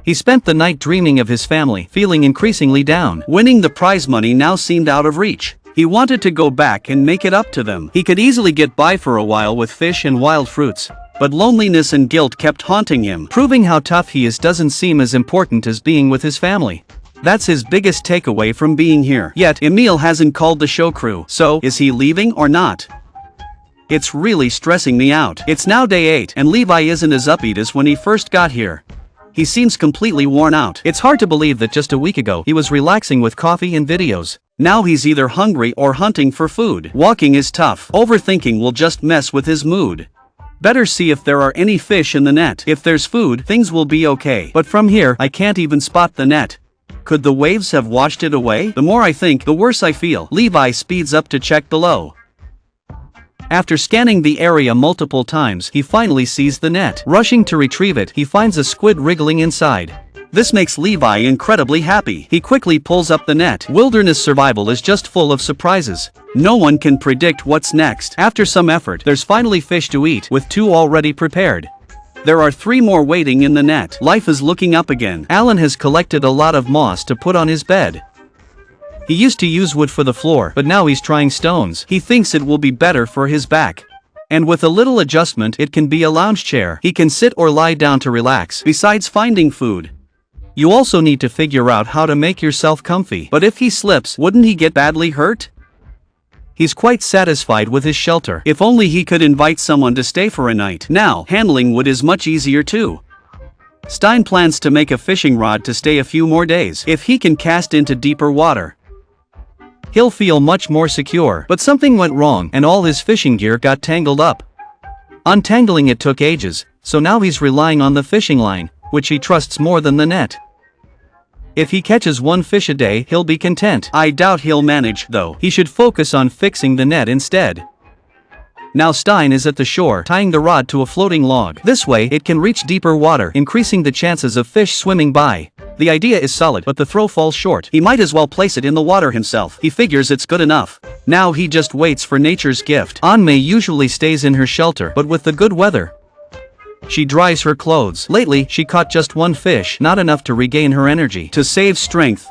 He spent the night dreaming of his family, feeling increasingly down. Winning the prize money now seemed out of reach. He wanted to go back and make it up to them. He could easily get by for a while with fish and wild fruits. But loneliness and guilt kept haunting him. Proving how tough he is doesn't seem as important as being with his family. That's his biggest takeaway from being here. Yet, Emil hasn't called the show crew. So, is he leaving or not? It's really stressing me out. It's now day 8, and Levi isn't as upbeat as when he first got here. He seems completely worn out. It's hard to believe that just a week ago, he was relaxing with coffee and videos. Now he's either hungry or hunting for food. Walking is tough. Overthinking will just mess with his mood. Better see if there are any fish in the net. If there's food, things will be okay. But from here, I can't even spot the net. Could the waves have washed it away? The more I think, the worse I feel. Levi speeds up to check below. After scanning the area multiple times, he finally sees the net. Rushing to retrieve it, he finds a squid wriggling inside. This makes Levi incredibly happy. He quickly pulls up the net. Wilderness survival is just full of surprises. No one can predict what's next. After some effort, there's finally fish to eat, with 2 already prepared. There are 3 more waiting in the net. Life is looking up again. Alan has collected a lot of moss to put on his bed. He used to use wood for the floor, but now he's trying stones. He thinks it will be better for his back. And with a little adjustment, it can be a lounge chair. He can sit or lie down to relax, besides finding food. You also need to figure out how to make yourself comfy. But if he slips, wouldn't he get badly hurt? He's quite satisfied with his shelter. If only he could invite someone to stay for a night. Now, handling wood is much easier too. Stein plans to make a fishing rod to stay a few more days. If he can cast into deeper water, he'll feel much more secure. But something went wrong, and all his fishing gear got tangled up. Untangling it took ages, so now he's relying on the fishing line, which he trusts more than the net. If he catches 1 fish a day, he'll be content. I doubt he'll manage, though. He should focus on fixing the net instead. Now Stein is at the shore, tying the rod to a floating log. This way, it can reach deeper water, increasing the chances of fish swimming by. The idea is solid, but the throw falls short. He might as well place it in the water himself. He figures it's good enough. Now he just waits for nature's gift. Anmei usually stays in her shelter, but with the good weather, she dries her clothes. Lately, she caught just 1 fish, not enough to regain her energy. To save strength,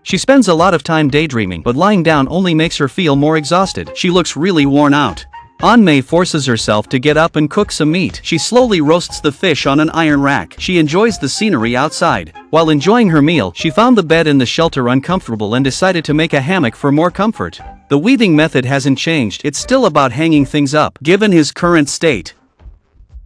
she spends a lot of time daydreaming, but lying down only makes her feel more exhausted. She looks really worn out. Anmei forces herself to get up and cook some meat. She slowly roasts the fish on an iron rack. She enjoys the scenery outside. While enjoying her meal, she found the bed in the shelter uncomfortable and decided to make a hammock for more comfort. The weaving method hasn't changed. It's still about hanging things up. Given his current state,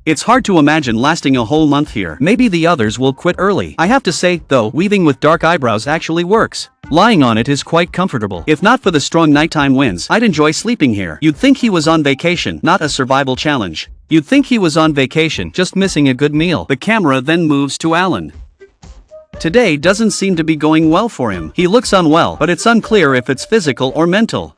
it's hard to imagine lasting a whole month here. Maybe the others will quit early. I have to say, though, weaving with dark eyebrows actually works. Lying on it is quite comfortable. If not for the strong nighttime winds, I'd enjoy sleeping here. You'd think he was on vacation, not a survival challenge. You'd think he was on vacation, just missing a good meal. The camera then moves to Alan. Today doesn't seem to be going well for him. He looks unwell, but it's unclear if it's physical or mental.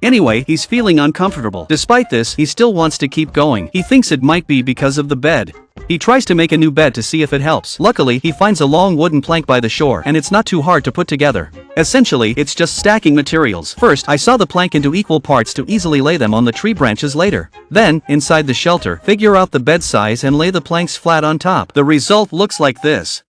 Anyway, he's feeling uncomfortable. Despite this, he still wants to keep going. He thinks it might be because of the bed. He tries to make a new bed to see if it helps. Luckily, he finds a long wooden plank by the shore, and it's not too hard to put together. Essentially, it's just stacking materials. First, I saw the plank into equal parts to easily lay them on the tree branches later. Then, inside the shelter, figure out the bed size and lay the planks flat on top. The result looks like this.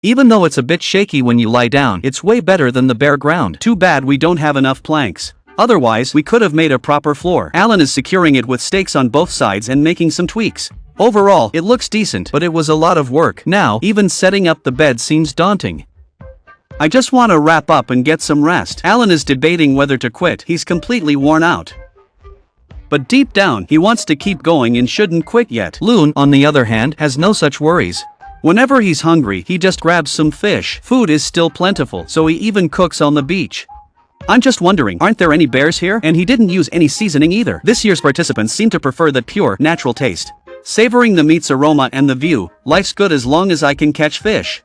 Even though it's a bit shaky when you lie down, it's way better than the bare ground. Too bad we don't have enough planks. Otherwise, we could have made a proper floor. Alan is securing it with stakes on both sides and making some tweaks. Overall, it looks decent, but it was a lot of work. Now, even setting up the bed seems daunting. I just want to wrap up and get some rest. Alan is debating whether to quit. He's completely worn out. But deep down, he wants to keep going and shouldn't quit yet. Loon, on the other hand, has no such worries. Whenever he's hungry, he just grabs some fish. Food is still plentiful, so he even cooks on the beach. I'm just wondering, aren't there any bears here? And he didn't use any seasoning either. This year's participants seem to prefer that pure, natural taste. Savoring the meat's aroma and the view, life's good as long as I can catch fish.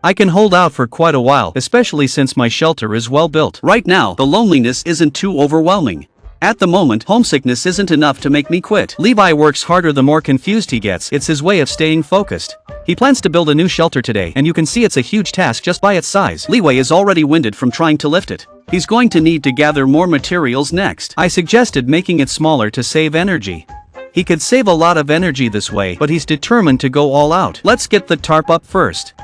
I can hold out for quite a while, especially since my shelter is well built. Right now, the loneliness isn't too overwhelming. At the moment, homesickness isn't enough to make me quit. Levi works harder the more confused he gets. It's his way of staying focused. He plans to build a new shelter today, and you can see it's a huge task just by its size. Leeway is already winded from trying to lift it. He's going to need to gather more materials next. I suggested making it smaller to save energy. He could save a lot of energy this way, but he's determined to go all out. Let's get the tarp up first.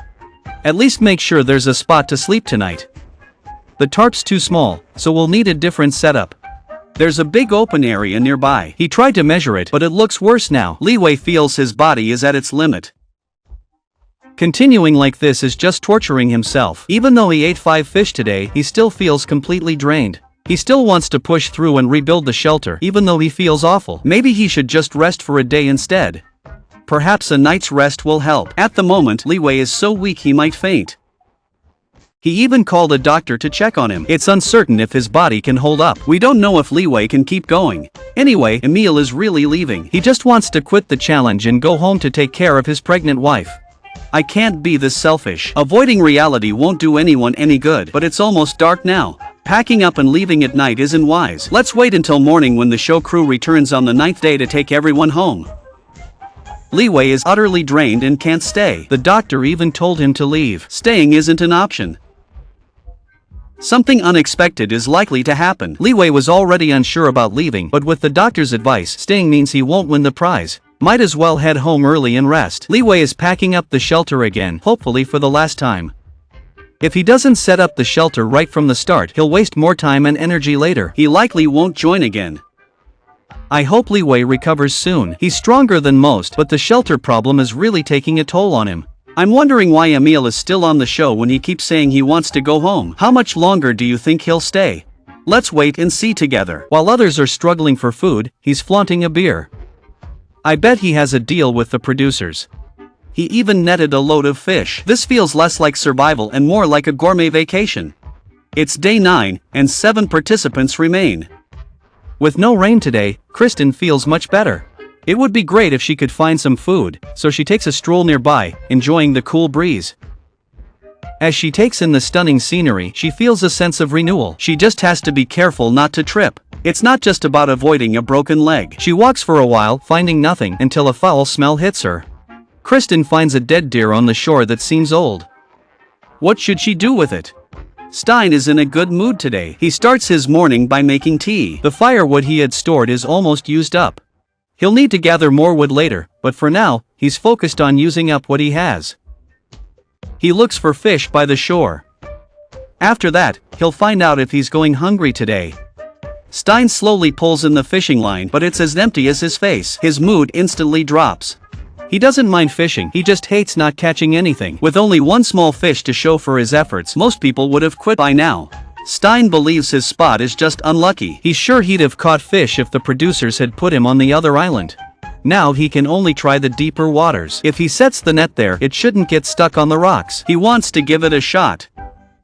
At least make sure there's a spot to sleep tonight. The tarp's too small, so we'll need a different setup. There's a big open area nearby. He tried to measure it, but it looks worse now. Leeway feels his body is at its limit. Continuing like this is just torturing himself. Even though he ate 5 fish today, he still feels completely drained. He still wants to push through and rebuild the shelter, even though he feels awful. Maybe he should just rest for a day instead. Perhaps a night's rest will help. At the moment, Leeway is so weak he might faint. He even called a doctor to check on him. It's uncertain if his body can hold up. We don't know if Leeway can keep going. Anyway, Emil is really leaving. He just wants to quit the challenge and go home to take care of his pregnant wife. I can't be this selfish. Avoiding reality won't do anyone any good, but it's almost dark now. Packing up and leaving at night isn't wise. Let's wait until morning when the show crew returns on the 9th day to take everyone home. Li Wei is utterly drained and can't stay. The doctor even told him to leave. Staying isn't an option. Something unexpected is likely to happen. Li Wei was already unsure about leaving, but with the doctor's advice, staying means he won't win the prize. Might as well head home early and rest. Li Wei is packing up the shelter again, hopefully for the last time. If he doesn't set up the shelter right from the start, he'll waste more time and energy later. He likely won't join again. I hope Li Wei recovers soon. He's stronger than most, but the shelter problem is really taking a toll on him. I'm wondering why Emil is still on the show when he keeps saying he wants to go home. How much longer do you think he'll stay? Let's wait and see together. While others are struggling for food, he's flaunting a beer. I bet he has a deal with the producers. He even netted a load of fish. This feels less like survival and more like a gourmet vacation. It's day 9, and 7 participants remain. With no rain today, Kristen feels much better. It would be great if she could find some food, so she takes a stroll nearby, enjoying the cool breeze. As she takes in the stunning scenery, she feels a sense of renewal. She just has to be careful not to trip. It's not just about avoiding a broken leg. She walks for a while, finding nothing, until a foul smell hits her. Kristen finds a dead deer on the shore that seems old. What should she do with it? Stein is in a good mood today. He starts his morning by making tea. The firewood he had stored is almost used up. He'll need to gather more wood later, but for now, he's focused on using up what he has. He looks for fish by the shore. After that, he'll find out if he's going hungry today. Stein slowly pulls in the fishing line, but it's as empty as his face. His mood instantly drops. He doesn't mind fishing, he just hates not catching anything. With only one small fish to show for his efforts, most people would have quit by now. Stein believes his spot is just unlucky. He's sure he'd have caught fish if the producers had put him on the other island. Now he can only try the deeper waters. If he sets the net there, it shouldn't get stuck on the rocks. He wants to give it a shot.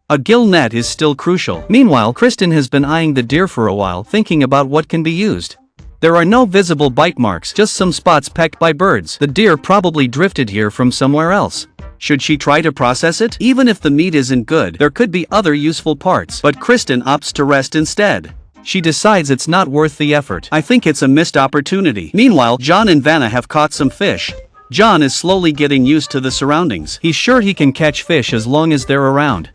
A gill net is still crucial. Meanwhile, Kristen has been eyeing the deer for a while, thinking about what can be used. There are no visible bite marks, just some spots pecked by birds. The deer probably drifted here from somewhere else. Should she try to process it? Even if the meat isn't good, there could be other useful parts. But Kristen opts to rest instead. She decides it's not worth the effort. I think it's a missed opportunity. Meanwhile, John and Vanna have caught some fish. John is slowly getting used to the surroundings. He's sure he can catch fish as long as they're around.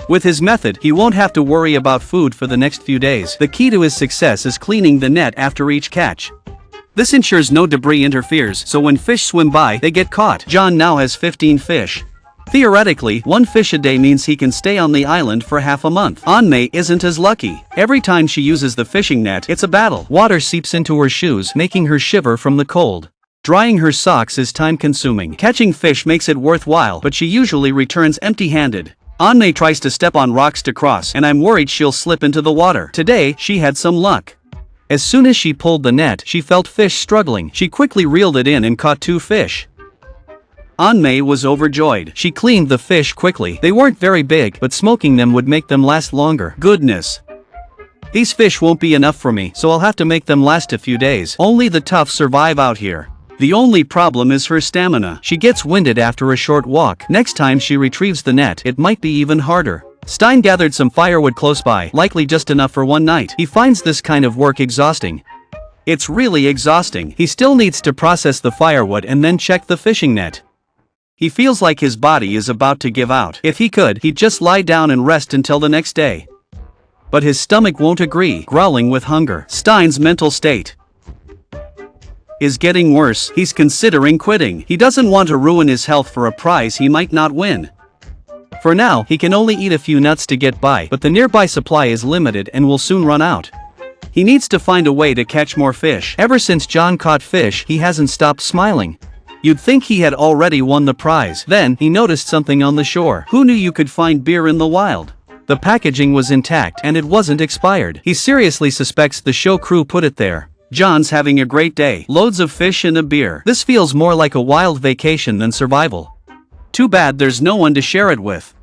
With his method, he won't have to worry about food for the next few days. The key to his success is cleaning the net after each catch. This ensures no debris interferes, so when fish swim by, they get caught. John now has 15 fish. Theoretically, 1 fish a day means he can stay on the island for half a month. Anmei isn't as lucky. Every time she uses the fishing net, it's a battle. Water seeps into her shoes, making her shiver from the cold. Drying her socks is time-consuming. Catching fish makes it worthwhile, but she usually returns empty-handed. Anmei tries to step on rocks to cross, and I'm worried she'll slip into the water. Today, she had some luck. As soon as she pulled the net, she felt fish struggling. She quickly reeled it in and caught 2 fish. Anmei was overjoyed. She cleaned the fish quickly. They weren't very big, but smoking them would make them last longer. Goodness. These fish won't be enough for me, so I'll have to make them last a few days. Only the tough survive out here. The only problem is her stamina. She gets winded after a short walk. Next time she retrieves the net, it might be even harder. Stein gathered some firewood close by, likely just enough for one night. He finds this kind of work exhausting. It's really exhausting. He still needs to process the firewood and then check the fishing net. He feels like his body is about to give out. If he could, he'd just lie down and rest until the next day. But his stomach won't agree, growling with hunger. Stein's mental state is getting worse. He's considering quitting. He doesn't want to ruin his health for a prize he might not win. For now, he can only eat a few nuts to get by, but the nearby supply is limited and will soon run out. He needs to find a way to catch more fish. Ever since John caught fish, he hasn't stopped smiling. You'd think he had already won the prize. Then, he noticed something on the shore. Who knew you could find beer in the wild? The packaging was intact, and it wasn't expired. He seriously suspects the show crew put it there. John's having a great day. Loads of fish and a beer. This feels more like a wild vacation than survival. Too bad there's no one to share it with.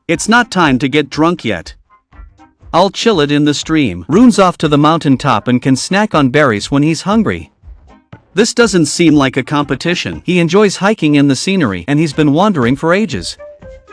It's not time to get drunk yet. I'll chill it in the stream. Rune's off to the mountain top and can snack on berries when he's hungry. This doesn't seem like a competition. He enjoys hiking in the scenery and he's been wandering for ages.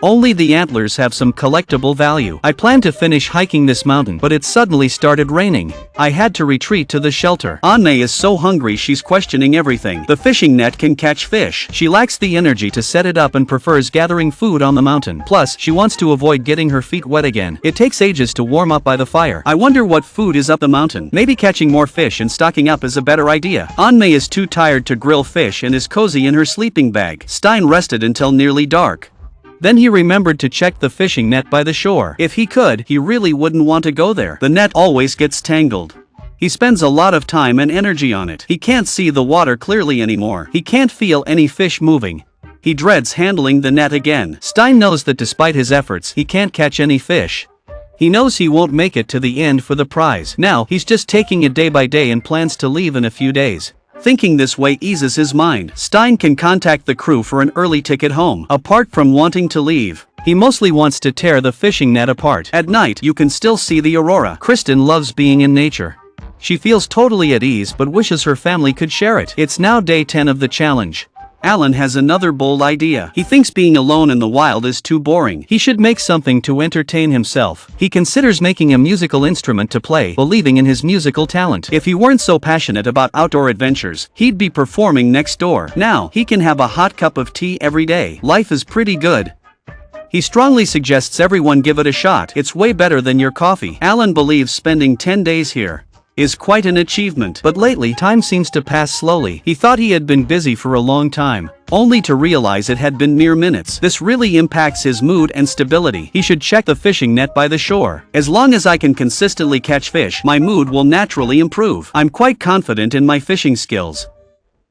Only the antlers have some collectible value. I planned to finish hiking this mountain, but it suddenly started raining. I had to retreat to the shelter. Anne is so hungry she's questioning everything. The fishing net can catch fish. She lacks the energy to set it up and prefers gathering food on the mountain. Plus, she wants to avoid getting her feet wet again. It takes ages to warm up by the fire. I wonder what food is up the mountain. Maybe catching more fish and stocking up is a better idea. Anne is too tired to grill fish and is cozy in her sleeping bag. Stein rested until nearly dark. Then he remembered to check the fishing net by the shore. If he could, he really wouldn't want to go there. The net always gets tangled. He spends a lot of time and energy on it. He can't see the water clearly anymore. He can't feel any fish moving. He dreads handling the net again. Stein knows that despite his efforts, he can't catch any fish. He knows he won't make it to the end for the prize. Now, he's just taking it day by day and plans to leave in a few days. Thinking this way eases his mind. Stein can contact the crew for an early ticket home. Apart from wanting to leave, he mostly wants to tear the fishing net apart. At night, you can still see the aurora. Kristen loves being in nature. She feels totally at ease but wishes her family could share it. It's now day 10 of the challenge. Alan has another bold idea. He thinks being alone in the wild is too boring. He should make something to entertain himself. He considers making a musical instrument to play, believing in his musical talent. If he weren't so passionate about outdoor adventures, he'd be performing next door. Now, he can have a hot cup of tea every day. Life is pretty good. He strongly suggests everyone give it a shot. It's way better than your coffee. Alan believes spending 10 days here is quite an achievement. But lately, time seems to pass slowly. He thought he had been busy for a long time, only to realize it had been mere minutes. This really impacts his mood and stability. He should check the fishing net by the shore. As long as I can consistently catch fish, my mood will naturally improve. I'm quite confident in my fishing skills.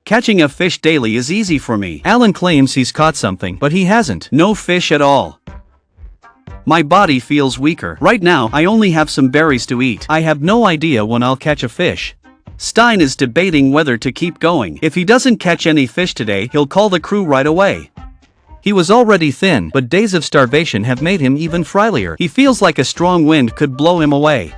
Catching a fish daily is easy for me. Alan claims he's caught something, but he hasn't. No fish at all. My body feels weaker. Right now, I only have some berries to eat. I have no idea when I'll catch a fish. Stein is debating whether to keep going. If he doesn't catch any fish today, he'll call the crew right away. He was already thin, but days of starvation have made him even frilier. He feels like a strong wind could blow him away.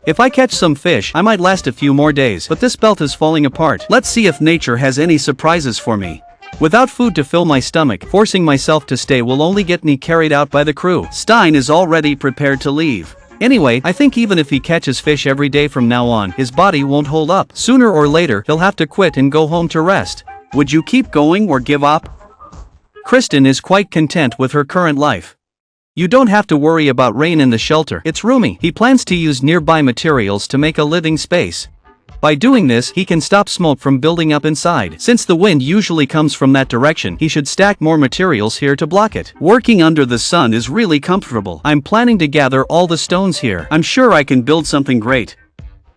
If I catch some fish, I might last a few more days, but this belt is falling apart. Let's see if nature has any surprises for me. Without food to fill my stomach, forcing myself to stay will only get me carried out by the crew. Stein is already prepared to leave. Anyway, I think even if he catches fish every day from now on, his body won't hold up. Sooner or later, he'll have to quit and go home to rest. Would you keep going or give up? Kristen is quite content with her current life. You don't have to worry about rain in the shelter. It's roomy. He plans to use nearby materials to make a living space. By doing this, he can stop smoke from building up inside. Since the wind usually comes from that direction, he should stack more materials here to block it. Working under the sun is really comfortable. I'm planning to gather all the stones here. I'm sure I can build something great.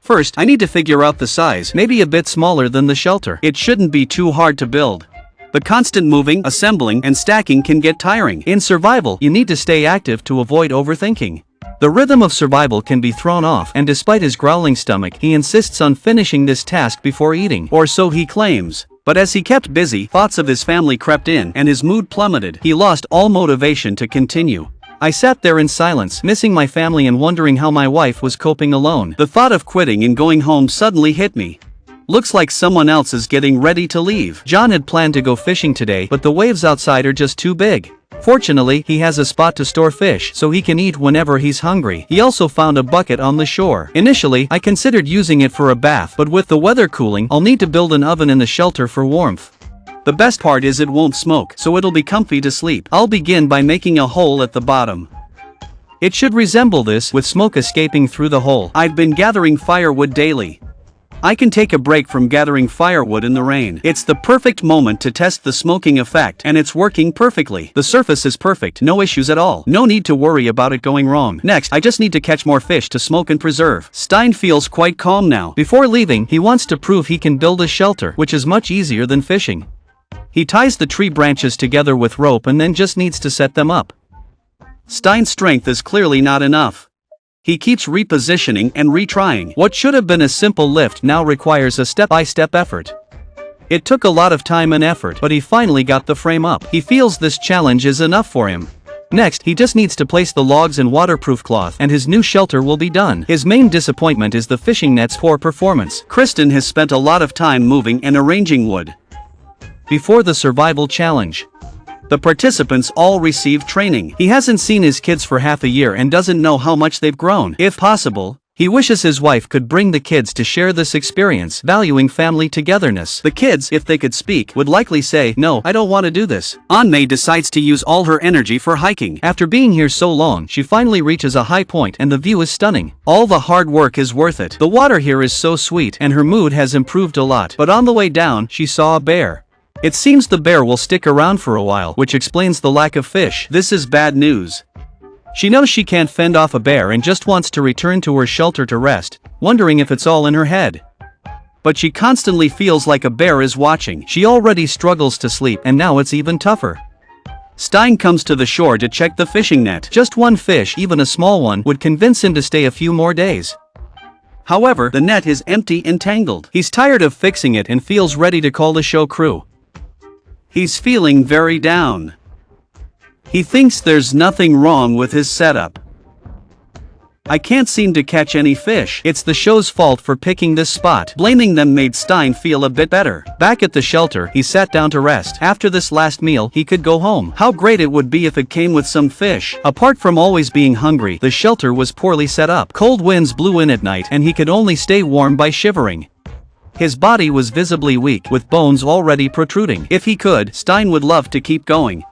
First, I need to figure out the size, maybe a bit smaller than the shelter. It shouldn't be too hard to build. The constant moving, assembling, and stacking can get tiring. In survival, you need to stay active to avoid overthinking. The rhythm of survival can be thrown off, and despite his growling stomach, he insists on finishing this task before eating. Or so he claims. But as he kept busy, thoughts of his family crept in, and his mood plummeted. He lost all motivation to continue. I sat there in silence, missing my family and wondering how my wife was coping alone. The thought of quitting and going home suddenly hit me. Looks like someone else is getting ready to leave. John had planned to go fishing today, but the waves outside are just too big. Fortunately, he has a spot to store fish, so he can eat whenever he's hungry. He also found a bucket on the shore. Initially, I considered using it for a bath, but with the weather cooling, I'll need to build an oven in the shelter for warmth. The best part is it won't smoke, so it'll be comfy to sleep. I'll begin by making a hole at the bottom. It should resemble this, with smoke escaping through the hole. I've been gathering firewood daily. I can take a break from gathering firewood in the rain. It's the perfect moment to test the smoking effect, and it's working perfectly. The surface is perfect, no issues at all. No need to worry about it going wrong. Next, I just need to catch more fish to smoke and preserve. Stein feels quite calm now. Before leaving, he wants to prove he can build a shelter, which is much easier than fishing. He ties the tree branches together with rope and then just needs to set them up. Stein's strength is clearly not enough. He keeps repositioning and retrying. What should have been a simple lift now requires a step-by-step effort. It took a lot of time and effort, but he finally got the frame up. He feels this challenge is enough for him. Next, he just needs to place the logs and waterproof cloth and his new shelter will be done. His main disappointment is the fishing net's poor performance. Kristen has spent a lot of time moving and arranging wood before the survival challenge. The participants all receive training. He hasn't seen his kids for half a year and doesn't know how much they've grown. If possible, he wishes his wife could bring the kids to share this experience, valuing family togetherness. The kids, if they could speak, would likely say, "No, I don't want to do this." Anmei decides to use all her energy for hiking. After being here so long, she finally reaches a high point and the view is stunning. All the hard work is worth it. The water here is so sweet and her mood has improved a lot. But on the way down, she saw a bear. It seems the bear will stick around for a while, which explains the lack of fish. This is bad news. She knows she can't fend off a bear and just wants to return to her shelter to rest, wondering if it's all in her head. But she constantly feels like a bear is watching. She already struggles to sleep and now it's even tougher. Stein comes to the shore to check the fishing net. Just one fish, even a small one, would convince him to stay a few more days. However, the net is empty and tangled. He's tired of fixing it and feels ready to call the show crew. He's feeling very down. He thinks there's nothing wrong with his setup. "I can't seem to catch any fish. It's the show's fault for picking this spot." Blaming them made Stein feel a bit better. Back at the shelter, he sat down to rest. After this last meal, he could go home. How great it would be if it came with some fish. Apart from always being hungry, the shelter was poorly set up. Cold winds blew in at night and he could only stay warm by shivering. His body was visibly weak, with bones already protruding. If he could, Stein would love to keep going.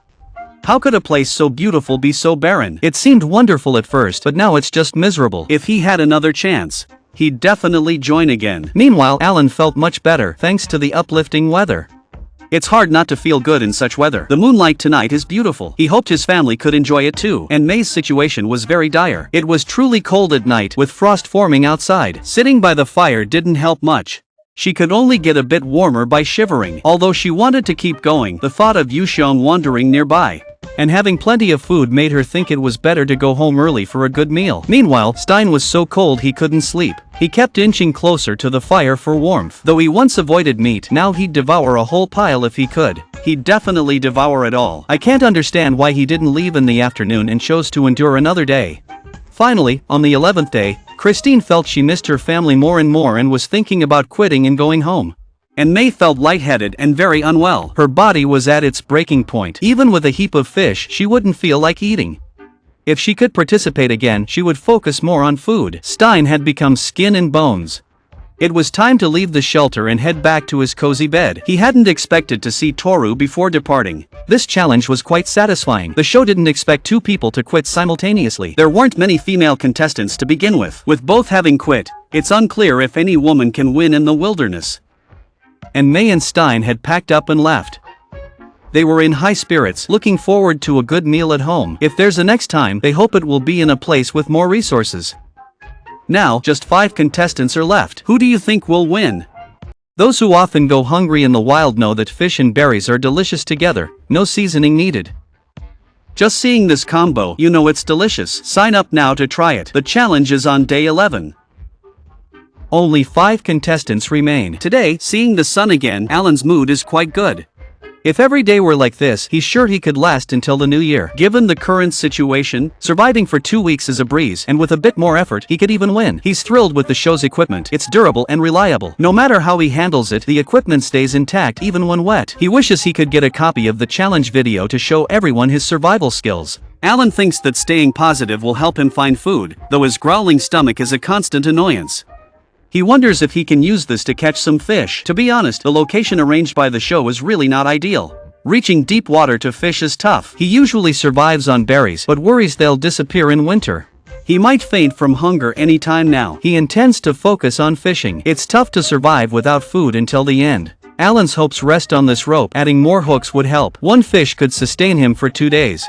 How could a place so beautiful be so barren? It seemed wonderful at first, but now it's just miserable. If he had another chance, he'd definitely join again. Meanwhile, Alan felt much better, thanks to the uplifting weather. It's hard not to feel good in such weather. The moonlight tonight is beautiful. He hoped his family could enjoy it too. And May's situation was very dire. It was truly cold at night, with frost forming outside. Sitting by the fire didn't help much. She could only get a bit warmer by shivering. Although she wanted to keep going, the thought of Yuxiong wandering nearby and having plenty of food made her think it was better to go home early for a good meal. Meanwhile, Stein was so cold he couldn't sleep. He kept inching closer to the fire for warmth. Though he once avoided meat, now he'd devour a whole pile if he could. He'd definitely devour it all. I can't understand why he didn't leave in the afternoon and chose to endure another day. Finally, on the 11th day, Christine felt she missed her family more and more and was thinking about quitting and going home. And May felt lightheaded and very unwell. Her body was at its breaking point. Even with a heap of fish, she wouldn't feel like eating. If she could participate again, she would focus more on food. Stein had become skin and bones. It was time to leave the shelter and head back to his cozy bed. He hadn't expected to see Toru before departing. This challenge was quite satisfying. The show didn't expect two people to quit simultaneously. There weren't many female contestants to begin with. With both having quit, it's unclear if any woman can win in the wilderness. And May and Stein had packed up and left. They were in high spirits, looking forward to a good meal at home. If there's a next time, they hope it will be in a place with more resources. Now, just 5 contestants are left. Who do you think will win? Those who often go hungry in the wild know that fish and berries are delicious together, no seasoning needed. Just seeing this combo, you know it's delicious. Sign up now to try it. The challenge is on day 11. Only 5 contestants remain. Today, seeing the sun again, Alan's mood is quite good. If every day were like this, he's sure he could last until the new year. Given the current situation, surviving for 2 weeks is a breeze, and with a bit more effort, he could even win. He's thrilled with the show's equipment. It's durable and reliable. No matter how he handles it, the equipment stays intact even when wet. He wishes he could get a copy of the challenge video to show everyone his survival skills. Alan thinks that staying positive will help him find food, though his growling stomach is a constant annoyance. He wonders if he can use this to catch some fish. To be honest, the location arranged by the show is really not ideal. Reaching deep water to fish is tough. He usually survives on berries, but worries they'll disappear in winter. He might faint from hunger anytime now. He intends to focus on fishing. It's tough to survive without food until the end. Alan's hopes rest on this rope. Adding more hooks would help. One fish could sustain him for 2 days.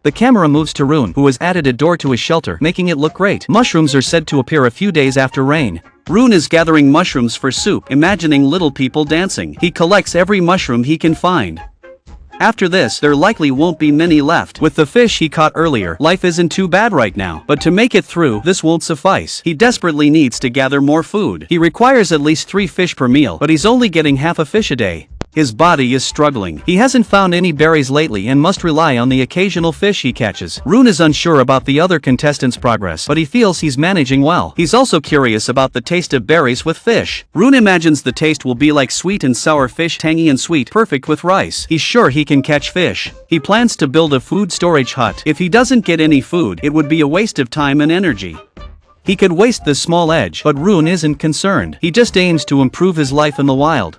The camera moves to Rune, who has added a door to his shelter, making it look great. Mushrooms are said to appear a few days after rain. Rune is gathering mushrooms for soup, imagining little people dancing. He collects every mushroom he can find. After this, there likely won't be many left. With the fish he caught earlier, life isn't too bad right now. But to make it through, this won't suffice. He desperately needs to gather more food. He requires at least 3 fish per meal, but he's only getting half a fish a day. His body is struggling. He hasn't found any berries lately and must rely on the occasional fish he catches. Rune is unsure about the other contestants' progress, but he feels he's managing well. He's also curious about the taste of berries with fish. Rune imagines the taste will be like sweet and sour fish, tangy and sweet, perfect with rice. He's sure he can catch fish. He plans to build a food storage hut. If he doesn't get any food, it would be a waste of time and energy. He could waste this small edge, but Rune isn't concerned. He just aims to improve his life in the wild.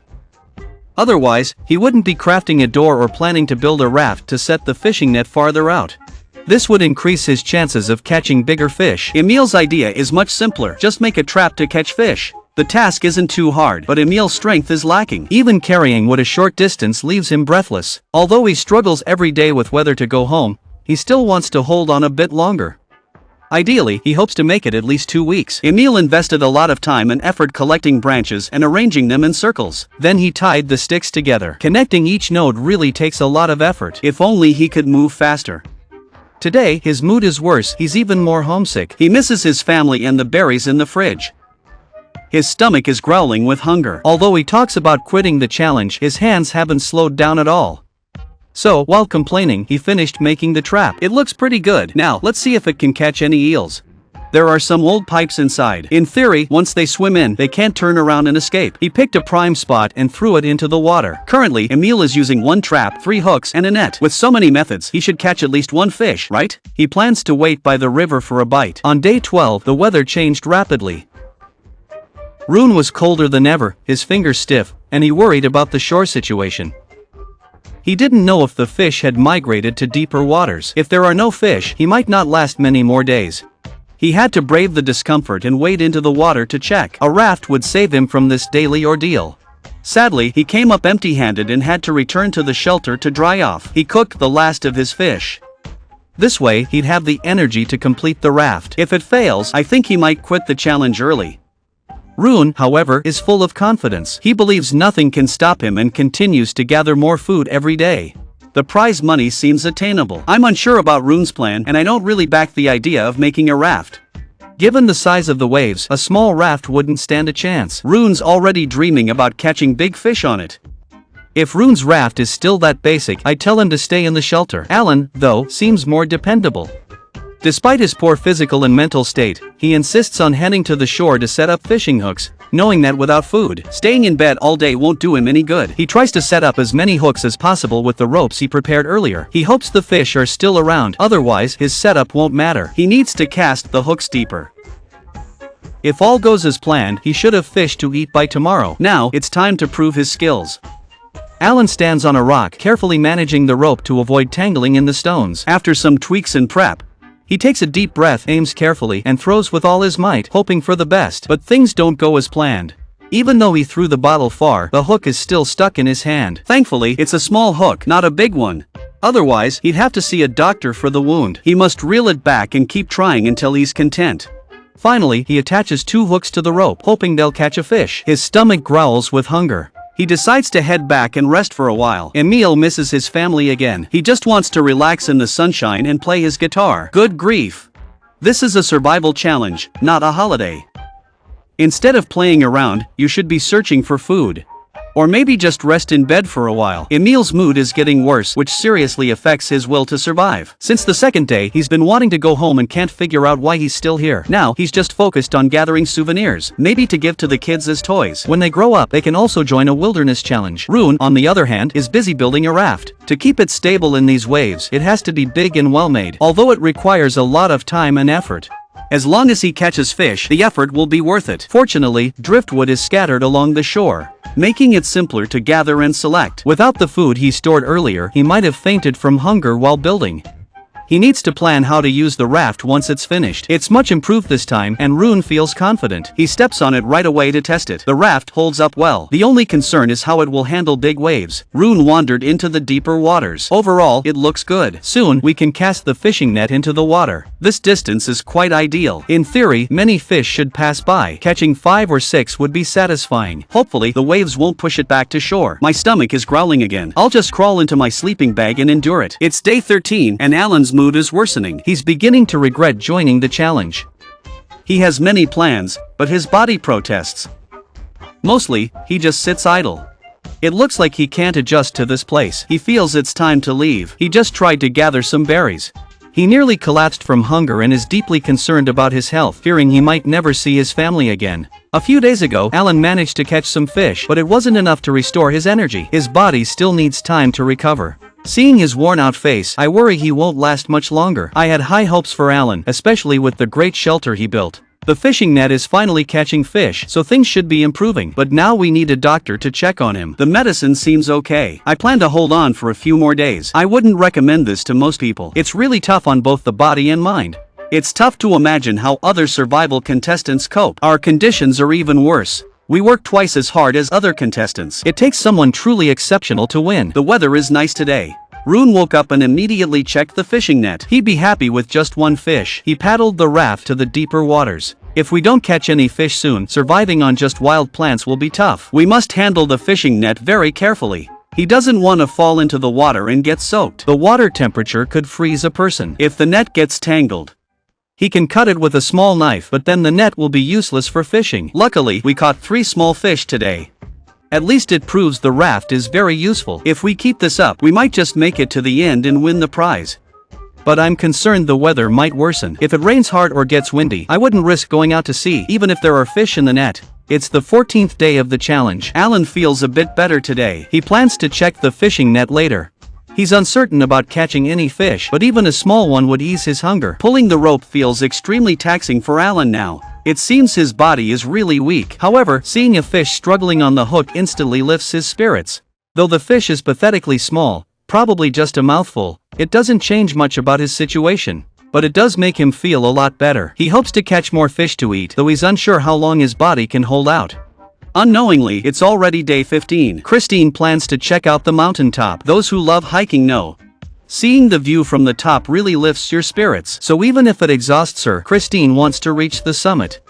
Otherwise, he wouldn't be crafting a door or planning to build a raft to set the fishing net farther out. This would increase his chances of catching bigger fish. Emil's idea is much simpler. Just make a trap to catch fish. The task isn't too hard, but Emil's strength is lacking. Even carrying wood a short distance leaves him breathless. Although he struggles every day with whether to go home, he still wants to hold on a bit longer. Ideally, he hopes to make it at least 2 weeks. Emil invested a lot of time and effort collecting branches and arranging them in circles. Then he tied the sticks together. Connecting each node really takes a lot of effort. If only he could move faster. Today, his mood is worse. He's even more homesick. He misses his family and the berries in the fridge. His stomach is growling with hunger. Although he talks about quitting the challenge, his hands haven't slowed down at all. So, while complaining, he finished making the trap. It looks pretty good. Now, let's see if it can catch any eels. There are some old pipes inside. In theory, once they swim in, they can't turn around and escape. He picked a prime spot and threw it into the water. Currently, Emil is using 1 trap, 3 hooks, and a net. With so many methods, he should catch at least 1 fish, right? He plans to wait by the river for a bite. On day 12, the weather changed rapidly. Rune was colder than ever, his fingers stiff, and he worried about the shore situation. He didn't know if the fish had migrated to deeper waters. If there are no fish, he might not last many more days. He had to brave the discomfort and wade into the water to check. A raft would save him from this daily ordeal. Sadly, he came up empty-handed and had to return to the shelter to dry off. He cooked the last of his fish. This way, he'd have the energy to complete the raft. If it fails, I think he might quit the challenge early. Rune, however, is full of confidence. He believes nothing can stop him and continues to gather more food every day. The prize money seems attainable. I'm unsure about Rune's plan, and I don't really back the idea of making a raft. Given the size of the waves, a small raft wouldn't stand a chance. Rune's already dreaming about catching big fish on it. If Rune's raft is still that basic, I'd tell him to stay in the shelter. Alan, though, seems more dependable. Despite his poor physical and mental state, he insists on heading to the shore to set up fishing hooks, knowing that without food, staying in bed all day won't do him any good. He tries to set up as many hooks as possible with the ropes he prepared earlier. He hopes the fish are still around, otherwise his setup won't matter. He needs to cast the hooks deeper. If all goes as planned, he should have fish to eat by tomorrow. Now, it's time to prove his skills. Alan stands on a rock, carefully managing the rope to avoid tangling in the stones. After some tweaks and prep, he takes a deep breath, aims carefully, and throws with all his might, hoping for the best. But things don't go as planned. Even though he threw the bottle far, the hook is still stuck in his hand. Thankfully, it's a small hook, not a big one. Otherwise, he'd have to see a doctor for the wound. He must reel it back and keep trying until he's content. Finally, he attaches 2 hooks to the rope, hoping they'll catch a fish. His stomach growls with hunger. He decides to head back and rest for a while. Emil misses his family again. He just wants to relax in the sunshine and play his guitar. Good grief. This is a survival challenge, not a holiday. Instead of playing around, you should be searching for food. Or maybe just rest in bed for a while. Emil's mood is getting worse, which seriously affects his will to survive. Since the second day, he's been wanting to go home and can't figure out why he's still here. Now, he's just focused on gathering souvenirs, maybe to give to the kids as toys. When they grow up, they can also join a wilderness challenge. Rune, on the other hand, is busy building a raft. To keep it stable in these waves, it has to be big and well-made, although it requires a lot of time and effort. As long as he catches fish, the effort will be worth it. Fortunately, driftwood is scattered along the shore, making it simpler to gather and select. Without the food he stored earlier, he might have fainted from hunger while building. He needs to plan how to use the raft once it's finished. It's much improved this time, and Rune feels confident. He steps on it right away to test it. The raft holds up well. The only concern is how it will handle big waves. Rune wandered into the deeper waters. Overall, it looks good. Soon, we can cast the fishing net into the water. This distance is quite ideal. In theory, many fish should pass by. Catching 5 or 6 would be satisfying. Hopefully, the waves won't push it back to shore. My stomach is growling again. I'll just crawl into my sleeping bag and endure it. It's day 13, and Alan's mood is worsening. He's beginning to regret joining the challenge. He has many plans, but his body protests. Mostly, he just sits idle. It looks like he can't adjust to this place. He feels it's time to leave. He just tried to gather some berries. He nearly collapsed from hunger and is deeply concerned about his health, fearing he might never see his family again. A few days ago, Alan managed to catch some fish, but it wasn't enough to restore his energy. His body still needs time to recover. Seeing his worn-out face, I worry he won't last much longer. I had high hopes for Alan, especially with the great shelter he built. The fishing net is finally catching fish, so things should be improving, but now we need a doctor to check on him. The medicine seems okay. I plan to hold on for a few more days. I wouldn't recommend this to most people. It's really tough on both the body and mind. It's tough to imagine how other survival contestants cope. Our conditions are even worse. We work twice as hard as other contestants. It takes someone truly exceptional to win. The weather is nice today. Rune woke up and immediately checked the fishing net. He'd be happy with just one fish. He paddled the raft to the deeper waters. If we don't catch any fish soon, surviving on just wild plants will be tough. We must handle the fishing net very carefully. He doesn't want to fall into the water and get soaked. The water temperature could freeze a person. If the net gets tangled, he can cut it with a small knife, but then the net will be useless for fishing. Luckily, we caught 3 small fish today. At least it proves the raft is very useful. If we keep this up, we might just make it to the end and win the prize. But I'm concerned the weather might worsen. If it rains hard or gets windy, I wouldn't risk going out to sea, even if there are fish in the net. It's the 14th day of the challenge. Alan feels a bit better today. He plans to check the fishing net later. He's uncertain about catching any fish, but even a small one would ease his hunger. Pulling the rope feels extremely taxing for Alan now. It seems his body is really weak. However, seeing a fish struggling on the hook instantly lifts his spirits. Though the fish is pathetically small, probably just a mouthful, it doesn't change much about his situation. But it does make him feel a lot better. He hopes to catch more fish to eat, though he's unsure how long his body can hold out. Unknowingly, it's already day 15. Christine plans to check out the mountaintop. Those who love hiking know. Seeing the view from the top really lifts your spirits, so even if it exhausts her, Christine wants to reach the summit.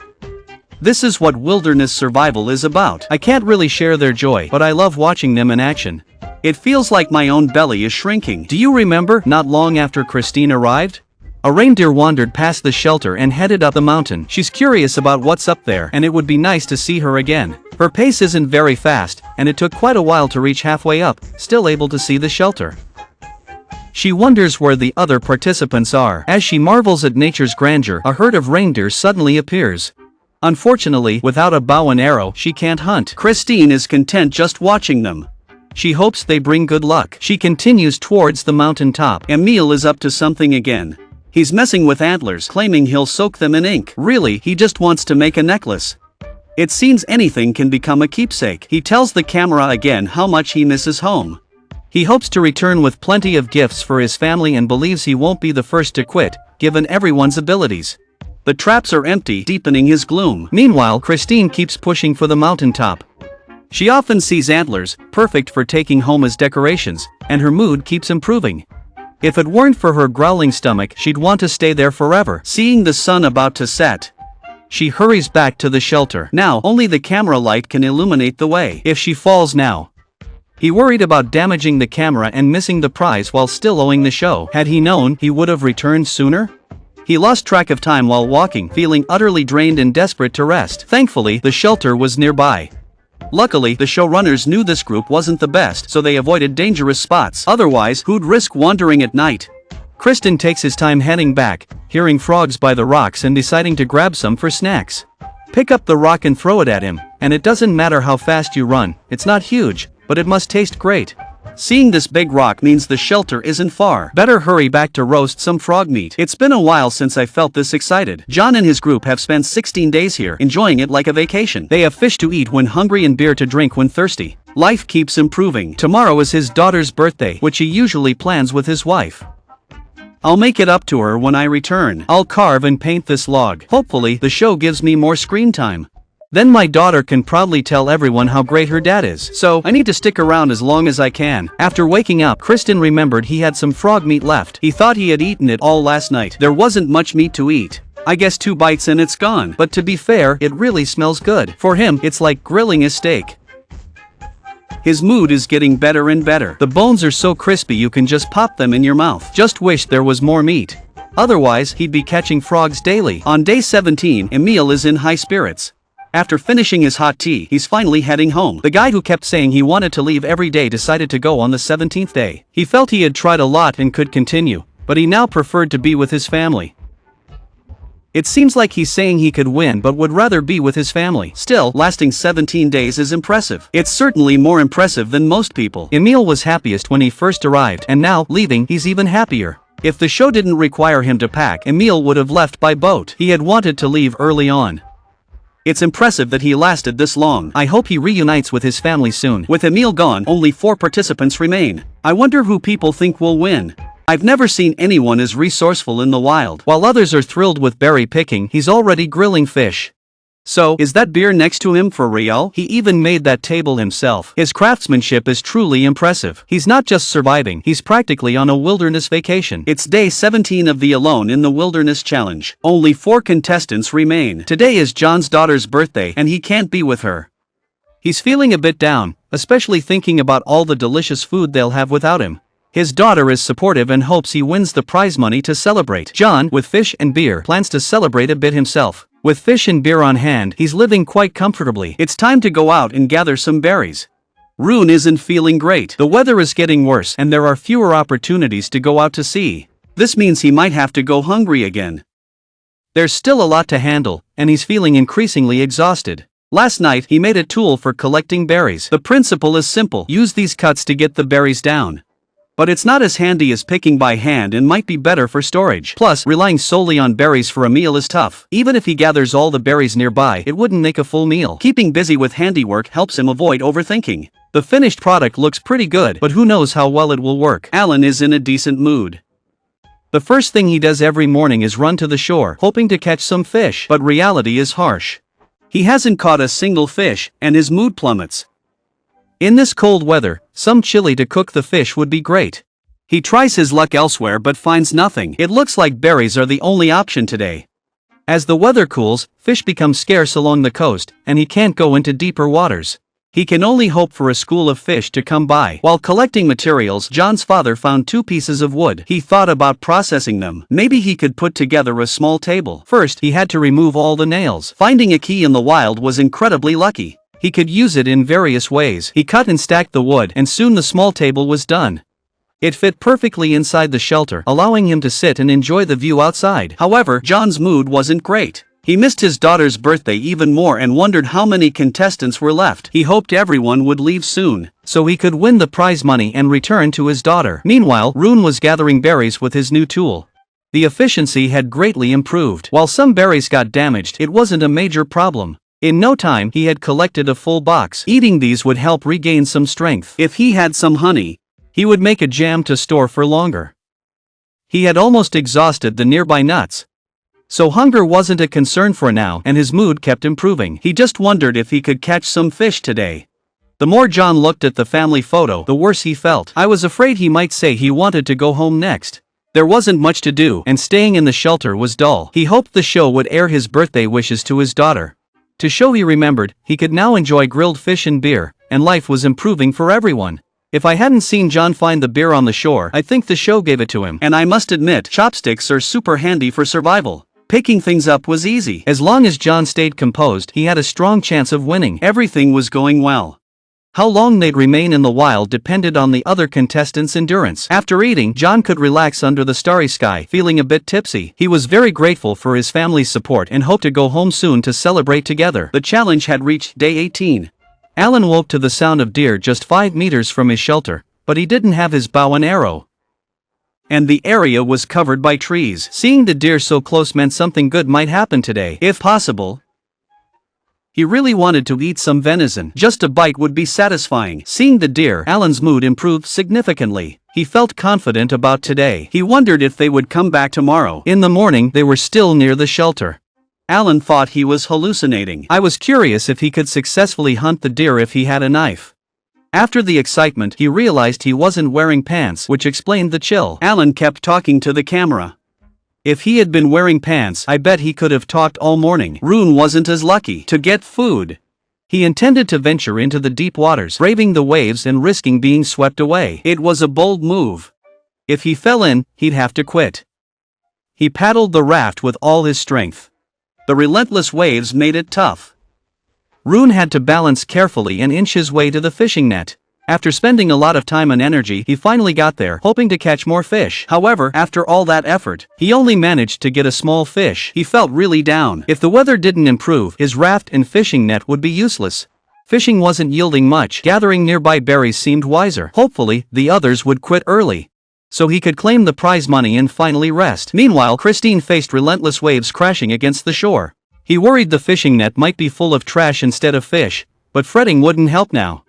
This is what wilderness survival is about. I can't really share their joy, but I love watching them in action. It feels like my own belly is shrinking. Do you remember, not long after Christine arrived? A reindeer wandered past the shelter and headed up the mountain. She's curious about what's up there, and it would be nice to see her again. Her pace isn't very fast, and it took quite a while to reach halfway up, still able to see the shelter. She wonders where the other participants are. As she marvels at nature's grandeur, a herd of reindeer suddenly appears. Unfortunately, without a bow and arrow, she can't hunt. Christine is content just watching them. She hopes they bring good luck. She continues towards the mountaintop. Emil is up to something again. He's messing with antlers, claiming he'll soak them in ink. Really, he just wants to make a necklace. It seems anything can become a keepsake. He tells the camera again how much he misses home. He hopes to return with plenty of gifts for his family and believes he won't be the first to quit, given everyone's abilities. The traps are empty, deepening his gloom. Meanwhile, Christine keeps pushing for the mountaintop. She often sees antlers, perfect for taking home as decorations, and her mood keeps improving. If it weren't for her growling stomach, she'd want to stay there forever. Seeing the sun about to set, she hurries back to the shelter. Now, only the camera light can illuminate the way. If she falls now. He worried about damaging the camera and missing the prize while still owing the show. Had he known, he would have returned sooner? He lost track of time while walking, feeling utterly drained and desperate to rest. Thankfully, the shelter was nearby. Luckily, the showrunners knew this group wasn't the best, so they avoided dangerous spots. Otherwise, who'd risk wandering at night? Kristen takes his time heading back, hearing frogs by the rocks and deciding to grab some for snacks. Pick up the rock and throw it at him, and it doesn't matter how fast you run, it's not huge, but it must taste great. Seeing this big rock means the shelter isn't far. Better hurry back to roast some frog meat. It's been a while since I felt this excited. John and his group have spent 16 days here, enjoying it like a vacation. They have fish to eat when hungry and beer to drink when thirsty. Life keeps improving. Tomorrow is his daughter's birthday, which he usually plans with his wife. I'll make it up to her when I return. I'll carve and paint this log. Hopefully, the show gives me more screen time. Then my daughter can proudly tell everyone how great her dad is. So, I need to stick around as long as I can. After waking up, Kristen remembered he had some frog meat left. He thought he had eaten it all last night. There wasn't much meat to eat. I guess 2 bites and it's gone. But to be fair, it really smells good. For him, it's like grilling a steak. His mood is getting better and better. The bones are so crispy you can just pop them in your mouth. Just wish there was more meat. Otherwise, he'd be catching frogs daily. On day 17, Emil is in high spirits. After finishing his hot tea, he's finally heading home. The guy who kept saying he wanted to leave every day decided to go on the 17th day. He felt he had tried a lot and could continue, but he now preferred to be with his family. It seems like he's saying he could win but would rather be with his family. Still, lasting 17 days is impressive. It's certainly more impressive than most people. Emil was happiest when he first arrived, and now, leaving, he's even happier. If the show didn't require him to pack, Emil would have left by boat. He had wanted to leave early on. It's impressive that he lasted this long. I hope he reunites with his family soon. With Emil gone, only 4 participants remain. I wonder who people think will win. I've never seen anyone as resourceful in the wild. While others are thrilled with berry picking, he's already grilling fish. So, is that beer next to him for real? He even made that table himself. His craftsmanship is truly impressive. He's not just surviving, he's practically on a wilderness vacation. It's day 17 of the Alone in the Wilderness Challenge. Only 4 contestants remain. Today is John's daughter's birthday, and he can't be with her. He's feeling a bit down, especially thinking about all the delicious food they'll have without him. His daughter is supportive and hopes he wins the prize money to celebrate. John, with fish and beer, plans to celebrate a bit himself. With fish and beer on hand, he's living quite comfortably. It's time to go out and gather some berries. Rune isn't feeling great. The weather is getting worse, and there are fewer opportunities to go out to sea. This means he might have to go hungry again. There's still a lot to handle, and he's feeling increasingly exhausted. Last night, he made a tool for collecting berries. The principle is simple. Use these cuts to get the berries down. But it's not as handy as picking by hand and might be better for storage. Plus, relying solely on berries for a meal is tough. Even if he gathers all the berries nearby, it wouldn't make a full meal. Keeping busy with handiwork helps him avoid overthinking. The finished product looks pretty good, but who knows how well it will work. Alan is in a decent mood. The first thing he does every morning is run to the shore, hoping to catch some fish, but reality is harsh. He hasn't caught a single fish, and his mood plummets. In this cold weather, some chili to cook the fish would be great. He tries his luck elsewhere but finds nothing. It looks like berries are the only option today. As the weather cools, fish become scarce along the coast, and he can't go into deeper waters. He can only hope for a school of fish to come by. While collecting materials, John's father found 2 pieces of wood. He thought about processing them. Maybe he could put together a small table. First, he had to remove all the nails. Finding a key in the wild was incredibly lucky. He could use it in various ways. He cut and stacked the wood, and soon the small table was done. It fit perfectly inside the shelter, allowing him to sit and enjoy the view outside. However, John's mood wasn't great. He missed his daughter's birthday even more and wondered how many contestants were left. He hoped everyone would leave soon, so he could win the prize money and return to his daughter. Meanwhile, Rune was gathering berries with his new tool. The efficiency had greatly improved. While some berries got damaged, it wasn't a major problem. In no time, he had collected a full box. Eating these would help regain some strength. If he had some honey, he would make a jam to store for longer. He had almost exhausted the nearby nuts. So hunger wasn't a concern for now, and his mood kept improving. He just wondered if he could catch some fish today. The more John looked at the family photo, the worse he felt. I was afraid he might say he wanted to go home next. There wasn't much to do, and staying in the shelter was dull. He hoped the show would air his birthday wishes to his daughter. To show he remembered, he could now enjoy grilled fish and beer, and life was improving for everyone. If I hadn't seen John find the beer on the shore, I think the show gave it to him. And I must admit, chopsticks are super handy for survival. Picking things up was easy. As long as John stayed composed, he had a strong chance of winning. Everything was going well. How long they'd remain in the wild depended on the other contestants' endurance. After eating, John could relax under the starry sky, feeling a bit tipsy. He was very grateful for his family's support and hoped to go home soon to celebrate together. The challenge had reached day 18. Alan woke to the sound of deer just 5 meters from his shelter, but he didn't have his bow and arrow. And the area was covered by trees. Seeing the deer so close meant something good might happen today, if possible. He really wanted to eat some venison. Just a bite would be satisfying. Seeing the deer, Alan's mood improved significantly. He felt confident about today. He wondered if they would come back tomorrow. In the morning, they were still near the shelter. Alan thought he was hallucinating. I was curious if he could successfully hunt the deer if he had a knife. After the excitement, he realized he wasn't wearing pants, which explained the chill. Alan kept talking to the camera. If he had been wearing pants, I bet he could have talked all morning. Rune wasn't as lucky to get food. He intended to venture into the deep waters, braving the waves and risking being swept away. It was a bold move. If he fell in, he'd have to quit. He paddled the raft with all his strength. The relentless waves made it tough. Rune had to balance carefully and inch his way to the fishing net. After spending a lot of time and energy, he finally got there, hoping to catch more fish. However, after all that effort, he only managed to get a small fish. He felt really down. If the weather didn't improve, his raft and fishing net would be useless. Fishing wasn't yielding much. Gathering nearby berries seemed wiser. Hopefully, the others would quit early, so he could claim the prize money and finally rest. Meanwhile, Christine faced relentless waves crashing against the shore. He worried the fishing net might be full of trash instead of fish, but fretting wouldn't help now.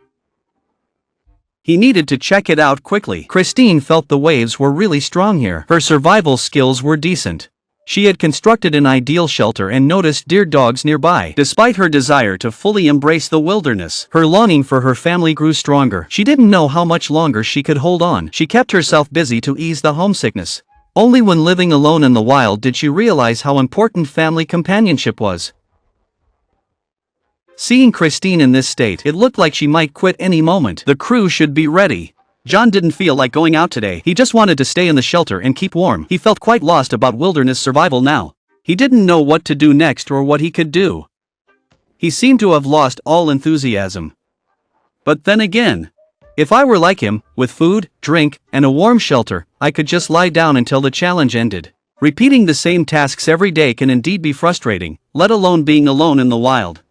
He needed to check it out quickly. Christine felt the waves were really strong here. Her survival skills were decent. She had constructed an ideal shelter and noticed deer dogs nearby. Despite her desire to fully embrace the wilderness, her longing for her family grew stronger. She didn't know how much longer she could hold on. She kept herself busy to ease the homesickness. Only when living alone in the wild did she realize how important family companionship was. Seeing Christine in this state, it looked like she might quit any moment. The crew should be ready. John didn't feel like going out today. He just wanted to stay in the shelter and keep warm. He felt quite lost about wilderness survival now. He didn't know what to do next or what he could do. He seemed to have lost all enthusiasm. But then again, if I were like him, with food, drink, and a warm shelter, I could just lie down until the challenge ended. Repeating the same tasks every day can indeed be frustrating, let alone being alone in the wild.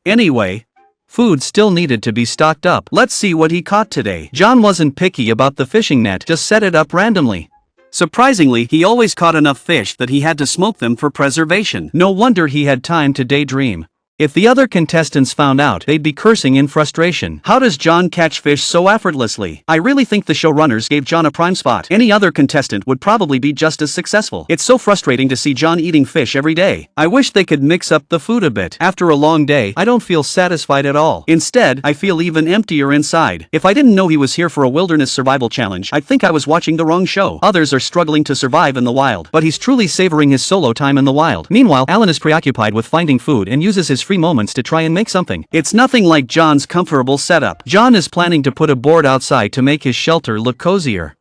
Anyway, food still needed to be stocked up. Let's see what he caught today. John wasn't picky about the fishing net, just set it up randomly. Surprisingly, he always caught enough fish that he had to smoke them for preservation. No wonder he had time to daydream. If the other contestants found out, they'd be cursing in frustration. How does John catch fish so effortlessly? I really think the showrunners gave John a prime spot. Any other contestant would probably be just as successful. It's so frustrating to see John eating fish every day. I wish they could mix up the food a bit. After a long day, I don't feel satisfied at all. Instead, I feel even emptier inside. If I didn't know he was here for a wilderness survival challenge, I'd think I was watching the wrong show. Others are struggling to survive in the wild, but he's truly savoring his solo time in the wild. Meanwhile, Alan is preoccupied with finding food and uses his free moments to try and make something. It's nothing like John's comfortable setup. John is planning to put a board outside to make his shelter look cozier.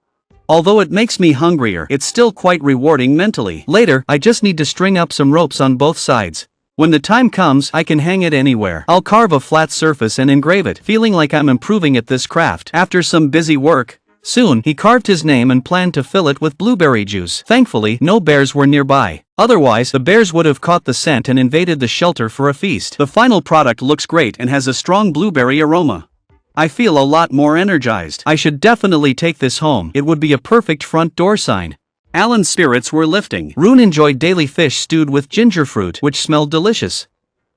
Although it makes me hungrier, it's still quite rewarding mentally. Later, I just need to string up some ropes on both sides. When the time comes, I can hang it anywhere. I'll carve a flat surface and engrave it, feeling like I'm improving at this craft. After some busy work, soon, he carved his name and planned to fill it with blueberry juice. Thankfully, no bears were nearby. Otherwise, the bears would have caught the scent and invaded the shelter for a feast. The final product looks great and has a strong blueberry aroma. I feel a lot more energized. I should definitely take this home. It would be a perfect front door sign. Alan's spirits were lifting. Rune enjoyed daily fish stewed with ginger fruit, which smelled delicious.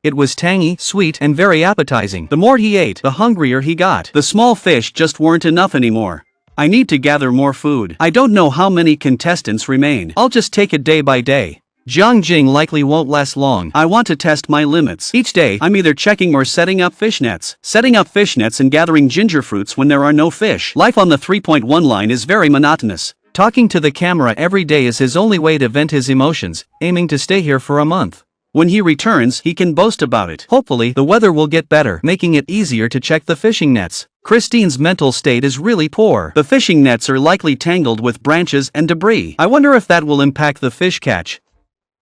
It was tangy, sweet, and very appetizing. The more he ate, the hungrier he got. The small fish just weren't enough anymore. I need to gather more food. I don't know how many contestants remain. I'll just take it day by day. Jiangjing likely won't last long. I want to test my limits. Each day, I'm either checking or setting up fish nets. Setting up fish nets and gathering ginger fruits when there are no fish. Life on the 3.1 line is very monotonous. Talking to the camera every day is his only way to vent his emotions, aiming to stay here for a month. When he returns, he can boast about it. Hopefully, the weather will get better, making it easier to check the fishing nets. Christine's mental state is really poor. The fishing nets are likely tangled with branches and debris. I wonder if that will impact the fish catch.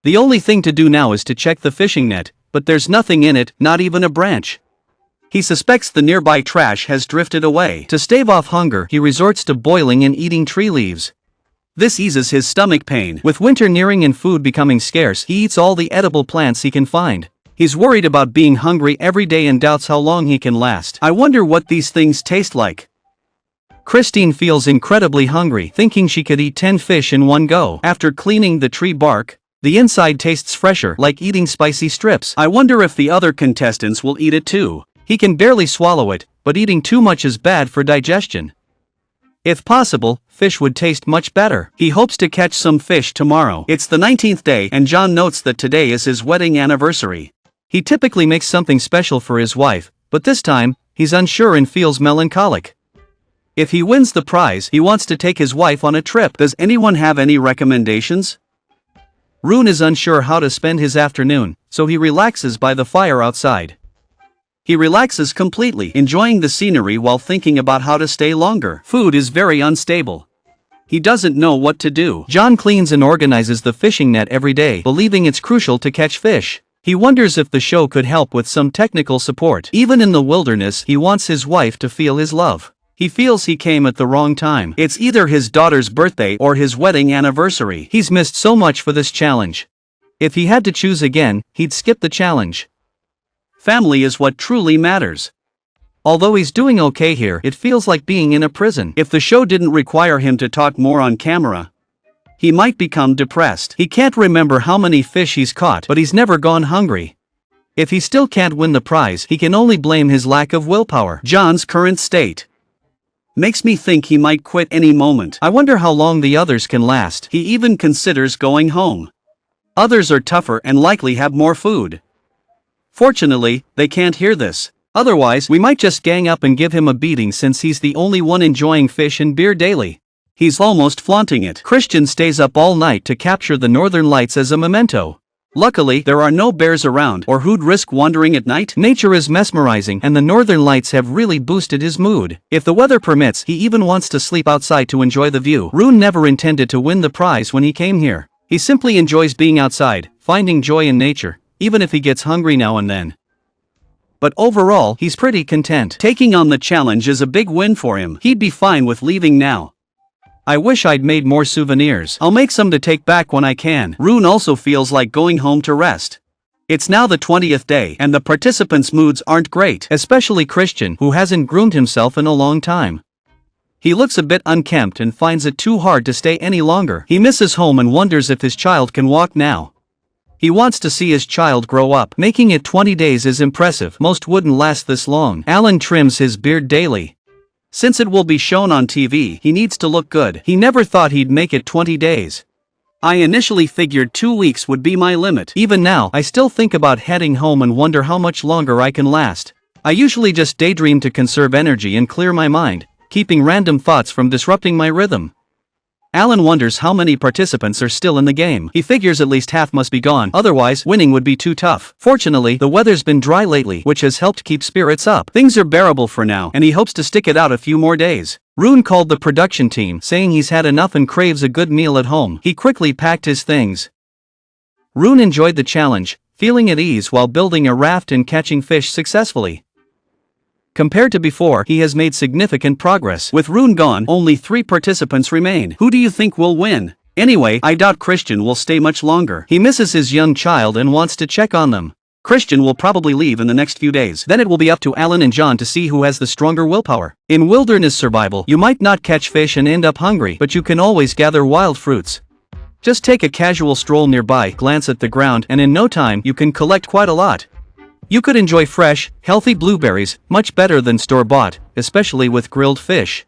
The only thing to do now is to check the fishing net, but there's nothing in it, not even a branch. He suspects the nearby trash has drifted away. To stave off hunger, he resorts to boiling and eating tree leaves. This eases his stomach pain. With winter nearing and food becoming scarce, he eats all the edible plants he can find. He's worried about being hungry every day and doubts how long he can last. I wonder what these things taste like. Christine feels incredibly hungry, thinking she could eat 10 fish in one go. After cleaning the tree bark, the inside tastes fresher, like eating spicy strips. I wonder if the other contestants will eat it too. He can barely swallow it, but eating too much is bad for digestion. If possible, fish would taste much better. He hopes to catch some fish tomorrow. It's the 19th day, and John notes that today is his wedding anniversary. He typically makes something special for his wife, but this time, he's unsure and feels melancholic. If he wins the prize, he wants to take his wife on a trip. Does anyone have any recommendations? Rune is unsure how to spend his afternoon, so he relaxes by the fire outside. He relaxes completely, enjoying the scenery while thinking about how to stay longer. Food is very unstable. He doesn't know what to do. John cleans and organizes the fishing net every day, believing it's crucial to catch fish. He wonders if the show could help with some technical support. Even in the wilderness, he wants his wife to feel his love. He feels he came at the wrong time. It's either his daughter's birthday or his wedding anniversary. He's missed so much for this challenge. If he had to choose again, he'd skip the challenge. Family is what truly matters. Although he's doing okay here, it feels like being in a prison. If the show didn't require him to talk more on camera, he might become depressed. He can't remember how many fish he's caught, but he's never gone hungry. If he still can't win the prize, he can only blame his lack of willpower. John's current state makes me think he might quit any moment. I wonder how long the others can last. He even considers going home. Others are tougher and likely have more food. Fortunately, they can't hear this. Otherwise, we might just gang up and give him a beating since he's the only one enjoying fish and beer daily. He's almost flaunting it. Christian stays up all night to capture the northern lights as a memento. Luckily, there are no bears around, or who'd risk wandering at night? Nature is mesmerizing, and the northern lights have really boosted his mood. If the weather permits, he even wants to sleep outside to enjoy the view. Rune never intended to win the prize when he came here. He simply enjoys being outside, finding joy in nature, even if he gets hungry now and then. But overall, he's pretty content. Taking on the challenge is a big win for him. He'd be fine with leaving now. I wish I'd made more souvenirs. I'll make some to take back when I can. Rune also feels like going home to rest. It's now the 20th day, and the participants' moods aren't great, especially Christian, who hasn't groomed himself in a long time. He looks a bit unkempt and finds it too hard to stay any longer. He misses home and wonders if his child can walk now. He wants to see his child grow up. Making it 20 days is impressive. Most wouldn't last this long. Alan trims his beard daily. Since it will be shown on TV, he needs to look good. He never thought he'd make it 20 days. I initially figured 2 weeks would be my limit. Even now, I still think about heading home and wonder how much longer I can last. I usually just daydream to conserve energy and clear my mind, keeping random thoughts from disrupting my rhythm. Alan wonders how many participants are still in the game. He figures at least half must be gone, otherwise winning would be too tough. Fortunately, the weather's been dry lately, which has helped keep spirits up. Things are bearable for now, and he hopes to stick it out a few more days. Rune called the production team, saying he's had enough and craves a good meal at home. He quickly packed his things. Rune enjoyed the challenge, feeling at ease while building a raft and catching fish successfully. Compared to before, he has made significant progress. With Rune gone, only 3 participants remain. Who do you think will win? Anyway, I doubt Christian will stay much longer. He misses his young child and wants to check on them. Christian will probably leave in the next few days. Then it will be up to Alan and John to see who has the stronger willpower. In wilderness survival, you might not catch fish and end up hungry, but you can always gather wild fruits. Just take a casual stroll nearby, glance at the ground, and in no time, you can collect quite a lot. You could enjoy fresh, healthy blueberries, much better than store-bought, especially with grilled fish.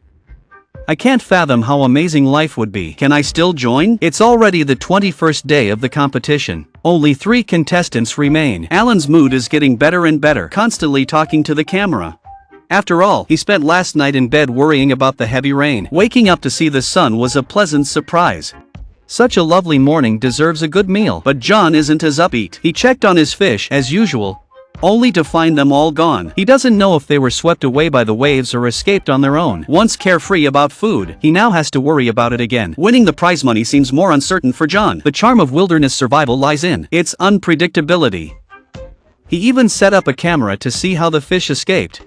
I can't fathom how amazing life would be. Can I still join? It's already the 21st day of the competition. Only 3 contestants remain. Alan's mood is getting better and better, constantly talking to the camera. After all, he spent last night in bed worrying about the heavy rain. Waking up to see the sun was a pleasant surprise. Such a lovely morning deserves a good meal. But John isn't as upbeat. He checked on his fish, as usual, only to find them all gone. He doesn't know if they were swept away by the waves or escaped on their own. Once carefree about food, he now has to worry about it again. Winning the prize money seems more uncertain for John. The charm of wilderness survival lies in its unpredictability. He even set up a camera to see how the fish escaped.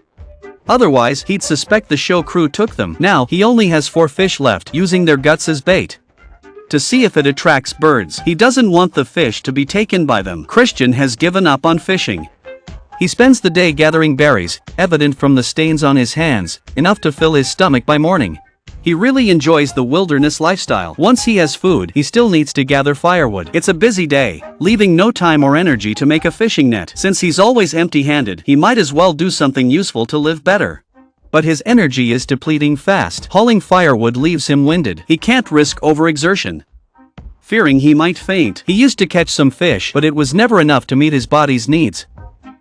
Otherwise, he'd suspect the show crew took them. Now, he only has 4 fish left, using their guts as bait to see if it attracts birds. He doesn't want the fish to be taken by them. Christian has given up on fishing. He spends the day gathering berries, evident from the stains on his hands, enough to fill his stomach by morning. He really enjoys the wilderness lifestyle. Once he has food, he still needs to gather firewood. It's a busy day, leaving no time or energy to make a fishing net. Since he's always empty-handed, he might as well do something useful to live better. But his energy is depleting fast. Hauling firewood leaves him winded. He can't risk overexertion, fearing he might faint. He used to catch some fish, but it was never enough to meet his body's needs.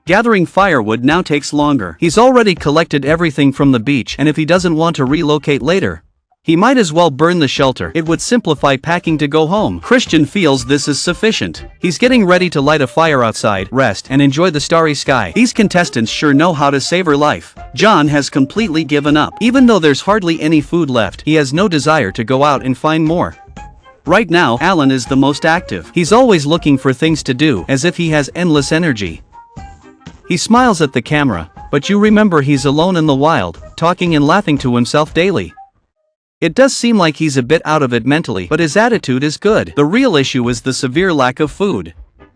Gathering firewood now takes longer. He's already collected everything from the beach, and if he doesn't want to relocate later, he might as well burn the shelter. It would simplify packing to go home. Christian feels this is sufficient. He's getting ready to light a fire outside, rest, and enjoy the starry sky. These contestants sure know how to savor life. John has completely given up. Even though there's hardly any food left, he has no desire to go out and find more. Right now, Alan is the most active. He's always looking for things to do, as if he has endless energy. He smiles at the camera, but you remember he's alone in the wild, talking and laughing to himself daily. It does seem like he's a bit out of it mentally, but his attitude is good. The real issue is the severe lack of food.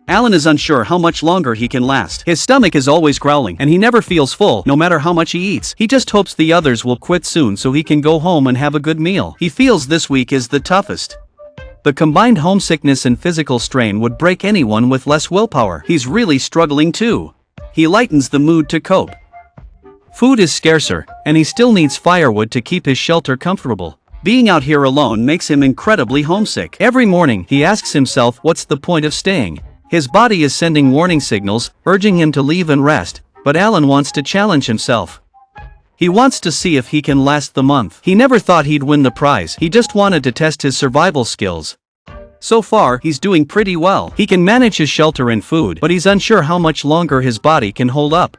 Alan is unsure how much longer he can last. His stomach is always growling, and he never feels full, no matter how much he eats. He just hopes the others will quit soon so he can go home and have a good meal. He feels this week is the toughest. The combined homesickness and physical strain would break anyone with less willpower. He's really struggling too. He lightens the mood to cope. Food is scarcer, and he still needs firewood to keep his shelter comfortable. Being out here alone makes him incredibly homesick. Every morning, he asks himself what's the point of staying. His body is sending warning signals, urging him to leave and rest, but Alan wants to challenge himself. He wants to see if he can last the month. He never thought he'd win the prize, he just wanted to test his survival skills. So far, he's doing pretty well. He can manage his shelter and food, but he's unsure how much longer his body can hold up.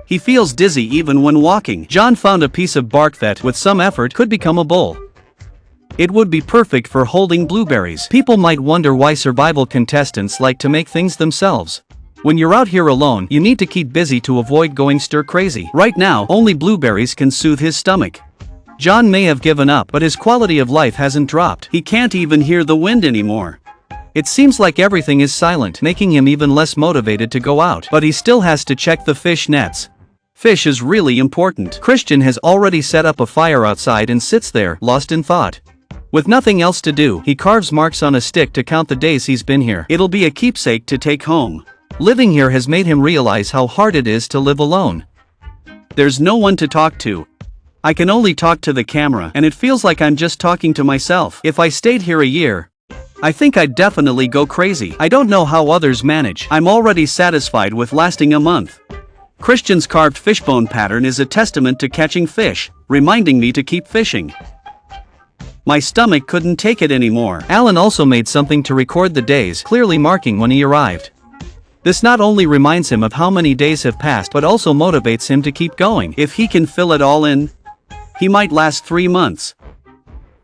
He feels dizzy even when walking. John found a piece of bark that, with some effort, could become a bowl. It would be perfect for holding blueberries. People might wonder why survival contestants like to make things themselves. When you're out here alone, you need to keep busy to avoid going stir crazy. Right now, only blueberries can soothe his stomach. John may have given up, but his quality of life hasn't dropped. He can't even hear the wind anymore. It seems like everything is silent, making him even less motivated to go out. But he still has to check the fish nets. Fish is really important. Christian has already set up a fire outside and sits there, lost in thought. With nothing else to do, he carves marks on a stick to count the days he's been here. It'll be a keepsake to take home. Living here has made him realize how hard it is to live alone. There's no one to talk to. I can only talk to the camera, and it feels like I'm just talking to myself. If I stayed here a year, I think I'd definitely go crazy. I don't know how others manage. I'm already satisfied with lasting a month. Christian's carved fishbone pattern is a testament to catching fish, reminding me to keep fishing. My stomach couldn't take it anymore. Alan also made something to record the days, clearly marking when he arrived. This not only reminds him of how many days have passed, but also motivates him to keep going. If he can fill it all in, he might last 3 months.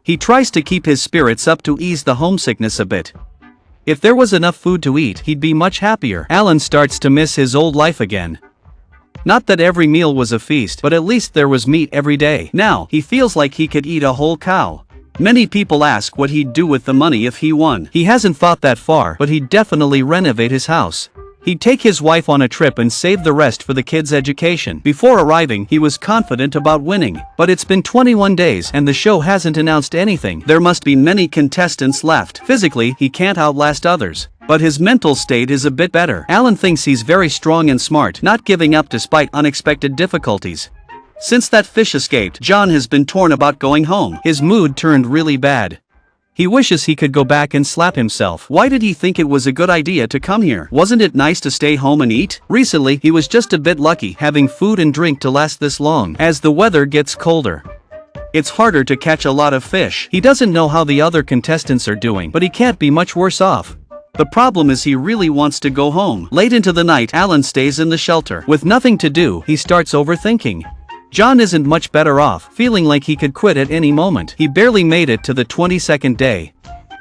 He tries to keep his spirits up to ease the homesickness a bit. If there was enough food to eat, he'd be much happier. Alan starts to miss his old life again. Not that every meal was a feast, but at least there was meat every day. Now, he feels like he could eat a whole cow. Many people ask what he'd do with the money if he won. He hasn't thought that far, but he'd definitely renovate his house. He'd take his wife on a trip and save the rest for the kids' education. Before arriving, he was confident about winning. But it's been 21 days, and the show hasn't announced anything. There must be many contestants left. Physically, he can't outlast others. But his mental state is a bit better. Alan thinks he's very strong and smart, not giving up despite unexpected difficulties. Since that fish escaped, John has been torn about going home. His mood turned really bad. He wishes he could go back and slap himself. Why did he think it was a good idea to come here? Wasn't it nice to stay home and eat? Recently, he was just a bit lucky having food and drink to last this long. As the weather gets colder, it's harder to catch a lot of fish. He doesn't know how the other contestants are doing, but he can't be much worse off. The problem is he really wants to go home. Late into the night, Alan stays in the shelter. With nothing to do, he starts overthinking. John isn't much better off, feeling like he could quit at any moment. He barely made it to the 22nd day.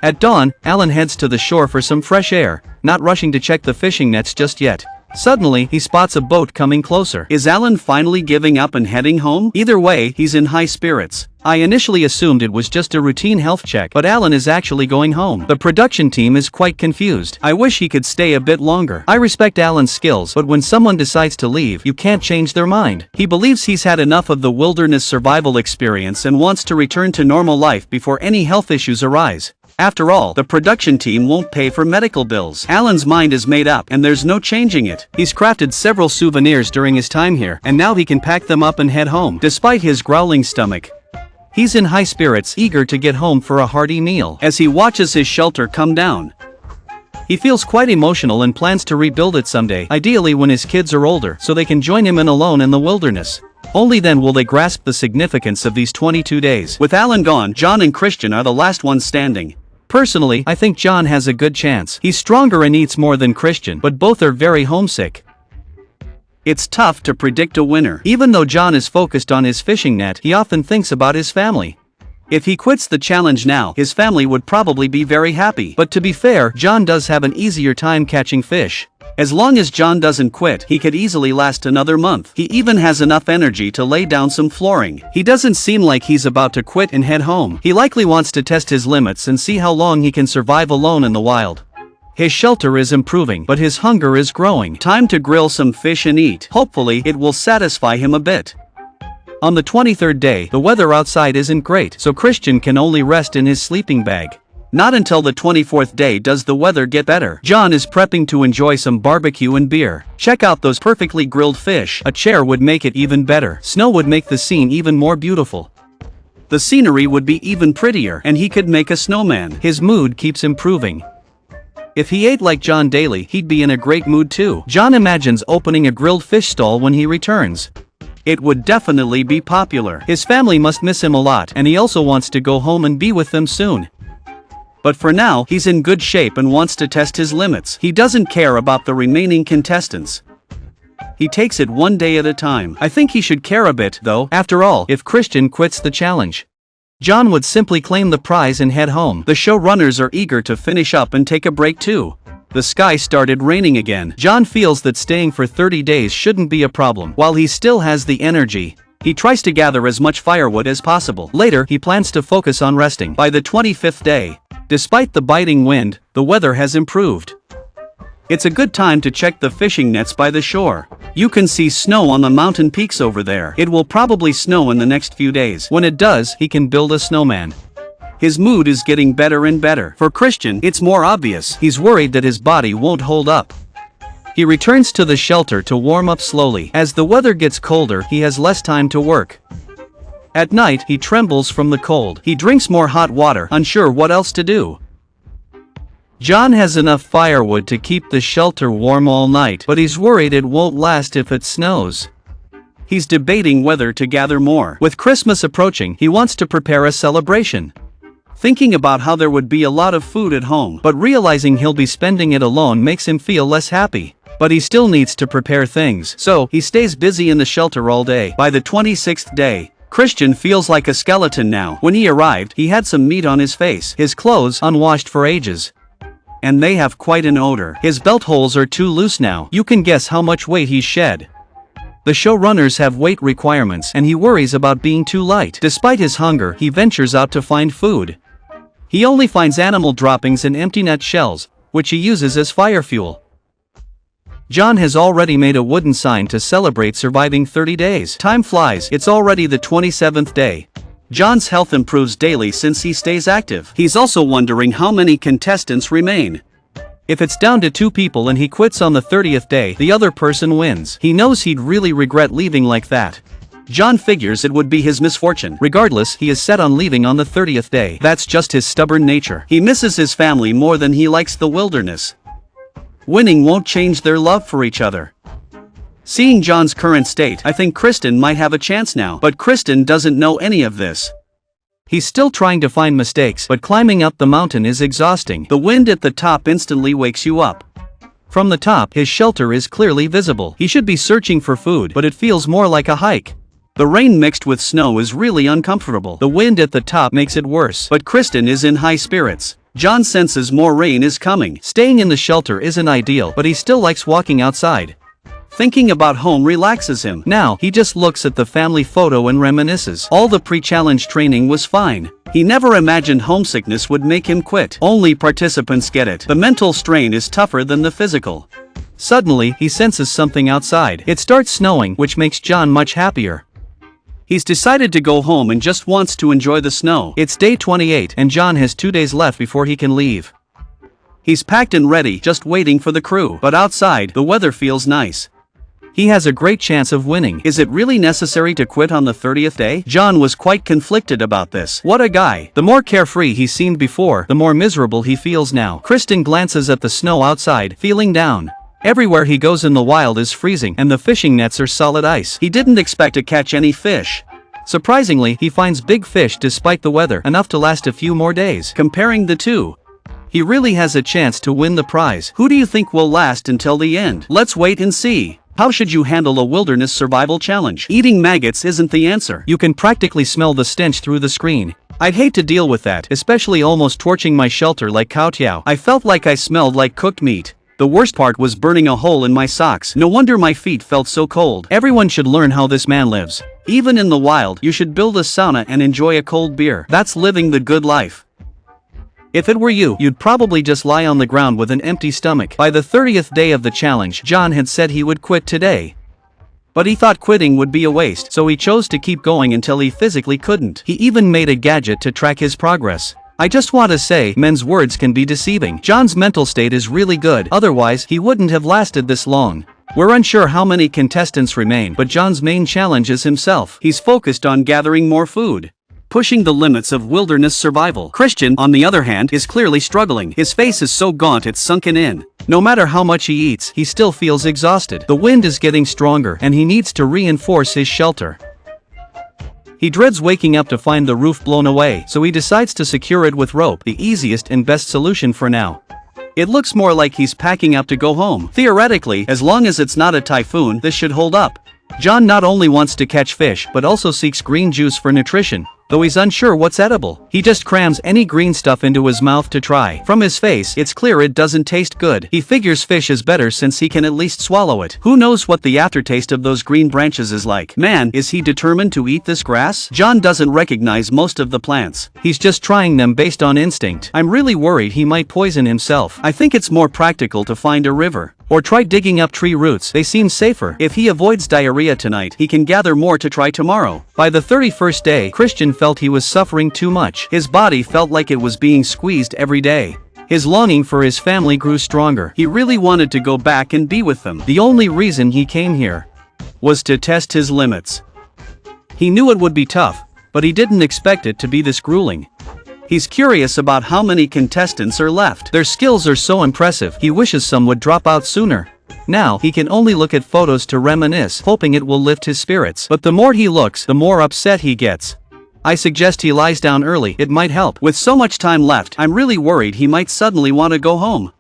At dawn, Alan heads to the shore for some fresh air, not rushing to check the fishing nets just yet. Suddenly, he spots a boat coming closer. Is Alan finally giving up and heading home? Either way, he's in high spirits. I initially assumed it was just a routine health check, but Alan is actually going home. The production team is quite confused. I wish he could stay a bit longer. I respect Alan's skills, but when someone decides to leave, you can't change their mind. He believes he's had enough of the wilderness survival experience and wants to return to normal life before any health issues arise. After all, the production team won't pay for medical bills. Alan's mind is made up, and there's no changing it. He's crafted several souvenirs during his time here, and now he can pack them up and head home. Despite his growling stomach, he's in high spirits, eager to get home for a hearty meal. As he watches his shelter come down, he feels quite emotional and plans to rebuild it someday, ideally when his kids are older, so they can join him in alone in the wilderness. Only then will they grasp the significance of these 22 days. With Alan gone, John and Christian are the last ones standing. Personally, I think John has a good chance. He's stronger and eats more than Christian, but both are very homesick. It's tough to predict a winner. Even though John is focused on his fishing net, he often thinks about his family. If he quits the challenge now, his family would probably be very happy. But to be fair, John does have an easier time catching fish. As long as John doesn't quit, he could easily last another month. He even has enough energy to lay down some flooring. He doesn't seem like he's about to quit and head home. He likely wants to test his limits and see how long he can survive alone in the wild. His shelter is improving, but his hunger is growing. Time to grill some fish and eat. Hopefully, it will satisfy him a bit. On the 23rd day, the weather outside isn't great, so Christian can only rest in his sleeping bag. Not until the 24th day does the weather get better. John is prepping to enjoy some barbecue and beer. Check out those perfectly grilled fish. A chair would make it even better. Snow would make the scene even more beautiful. The scenery would be even prettier, and he could make a snowman. His mood keeps improving. If he ate like John daily, he'd be in a great mood too. John imagines opening a grilled fish stall when he returns. It would definitely be popular. His family must miss him a lot, and he also wants to go home and be with them soon. But for now, he's in good shape and wants to test his limits. He doesn't care about the remaining contestants. He takes it one day at a time. I think he should care a bit, though. After all, if Christian quits the challenge, John would simply claim the prize and head home. The showrunners are eager to finish up and take a break too. The sky started raining again. John feels that staying for 30 days shouldn't be a problem. While he still has the energy, he tries to gather as much firewood as possible. Later, he plans to focus on resting. By the 25th day, despite the biting wind, the weather has improved. It's a good time to check the fishing nets by the shore. You can see snow on the mountain peaks over there. It will probably snow in the next few days. When it does, he can build a snowman. His mood is getting better and better. For Christian, it's more obvious. He's worried that his body won't hold up. He returns to the shelter to warm up slowly. As the weather gets colder, he has less time to work. At night, he trembles from the cold. He drinks more hot water, unsure what else to do. John has enough firewood to keep the shelter warm all night, but he's worried it won't last if it snows. He's debating whether to gather more. With Christmas approaching, he wants to prepare a celebration. Thinking about how there would be a lot of food at home, but realizing he'll be spending it alone makes him feel less happy. But he still needs to prepare things, so he stays busy in the shelter all day. By the 26th day, Christian feels like a skeleton now. When he arrived, he had some meat on his face, his clothes unwashed for ages, and they have quite an odor. His belt holes are too loose now. You can guess how much weight he's shed. The showrunners have weight requirements, and he worries about being too light. Despite his hunger, he ventures out to find food. He only finds animal droppings and empty nut shells, which he uses as fire fuel. John has already made a wooden sign to celebrate surviving 30 days. Time flies, it's already the 27th day. John's health improves daily since he stays active. He's also wondering how many contestants remain. If it's down to 2 people and he quits on the 30th day, the other person wins. He knows he'd really regret leaving like that. John figures it would be his misfortune. Regardless, he is set on leaving on the 30th day. That's just his stubborn nature. He misses his family more than he likes the wilderness. Winning won't change their love for each other. Seeing John's current state, I think Kristen might have a chance now. But Kristen doesn't know any of this. He's still trying to find mistakes, but climbing up the mountain is exhausting. The wind at the top instantly wakes you up. From the top, his shelter is clearly visible. He should be searching for food, but it feels more like a hike. The rain mixed with snow is really uncomfortable. The wind at the top makes it worse. But Kristen is in high spirits. John senses more rain is coming. Staying in the shelter isn't ideal, but he still likes walking outside. Thinking about home relaxes him. Now, he just looks at the family photo and reminisces. All the pre-challenge training was fine. He never imagined homesickness would make him quit. Only participants get it. The mental strain is tougher than the physical. Suddenly, he senses something outside. It starts snowing, which makes John much happier. He's decided to go home and just wants to enjoy the snow. It's day 28, and John has 2 days left before he can leave. He's packed and ready, just waiting for the crew. But outside, the weather feels nice. He has a great chance of winning. Is it really necessary to quit on the 30th day? John was quite conflicted about this. What a guy. The more carefree he seemed before, the more miserable he feels now. Kristen glances at the snow outside, feeling down. Everywhere he goes in the wild is freezing, and the fishing nets are solid ice. He didn't expect to catch any fish. Surprisingly, he finds big fish despite the weather, enough to last a few more days. Comparing the two, he really has a chance to win the prize. Who do you think will last until the end? Let's wait and see. How should you handle a wilderness survival challenge? Eating maggots isn't the answer. You can practically smell the stench through the screen. I'd hate to deal with that, especially almost torching my shelter like Kaotiao. I felt like I smelled like cooked meat. The worst part was burning a hole in my socks. No wonder my feet felt so cold. Everyone should learn how this man lives. Even in the wild, you should build a sauna and enjoy a cold beer. That's living the good life. If it were you, you'd probably just lie on the ground with an empty stomach. By the 30th day of the challenge, John had said he would quit today. But he thought quitting would be a waste, so he chose to keep going until he physically couldn't. He even made a gadget to track his progress. I just want to say, men's words can be deceiving. John's mental state is really good, otherwise he wouldn't have lasted this long. We're unsure how many contestants remain, but John's main challenge is himself. He's focused on gathering more food, pushing the limits of wilderness survival. Christian, on the other hand, is clearly struggling. His face is so gaunt it's sunken in. No matter how much he eats, he still feels exhausted. The wind is getting stronger, and he needs to reinforce his shelter. He dreads waking up to find the roof blown away, so he decides to secure it with rope, the easiest and best solution for now. It looks more like he's packing up to go home. Theoretically, as long as it's not a typhoon, this should hold up. John not only wants to catch fish, but also seeks green juice for nutrition. Though he's unsure what's edible, he just crams any green stuff into his mouth to try. From his face, it's clear it doesn't taste good. He figures fish is better since he can at least swallow it. Who knows what the aftertaste of those green branches is like? Man, is he determined to eat this grass? John doesn't recognize most of the plants. He's just trying them based on instinct. I'm really worried he might poison himself. I think it's more practical to find a river. Or try digging up tree roots, they seem safer. If he avoids diarrhea tonight, he can gather more to try tomorrow. By the 31st day, Christian felt he was suffering too much. His body felt like it was being squeezed every day. His longing for his family grew stronger. He really wanted to go back and be with them. The only reason he came here was to test his limits. He knew it would be tough, but he didn't expect it to be this grueling. He's curious about how many contestants are left. Their skills are so impressive, he wishes some would drop out sooner. Now, he can only look at photos to reminisce, hoping it will lift his spirits. But the more he looks, the more upset he gets. I suggest he lies down early, it might help. With so much time left, I'm really worried he might suddenly want to go home.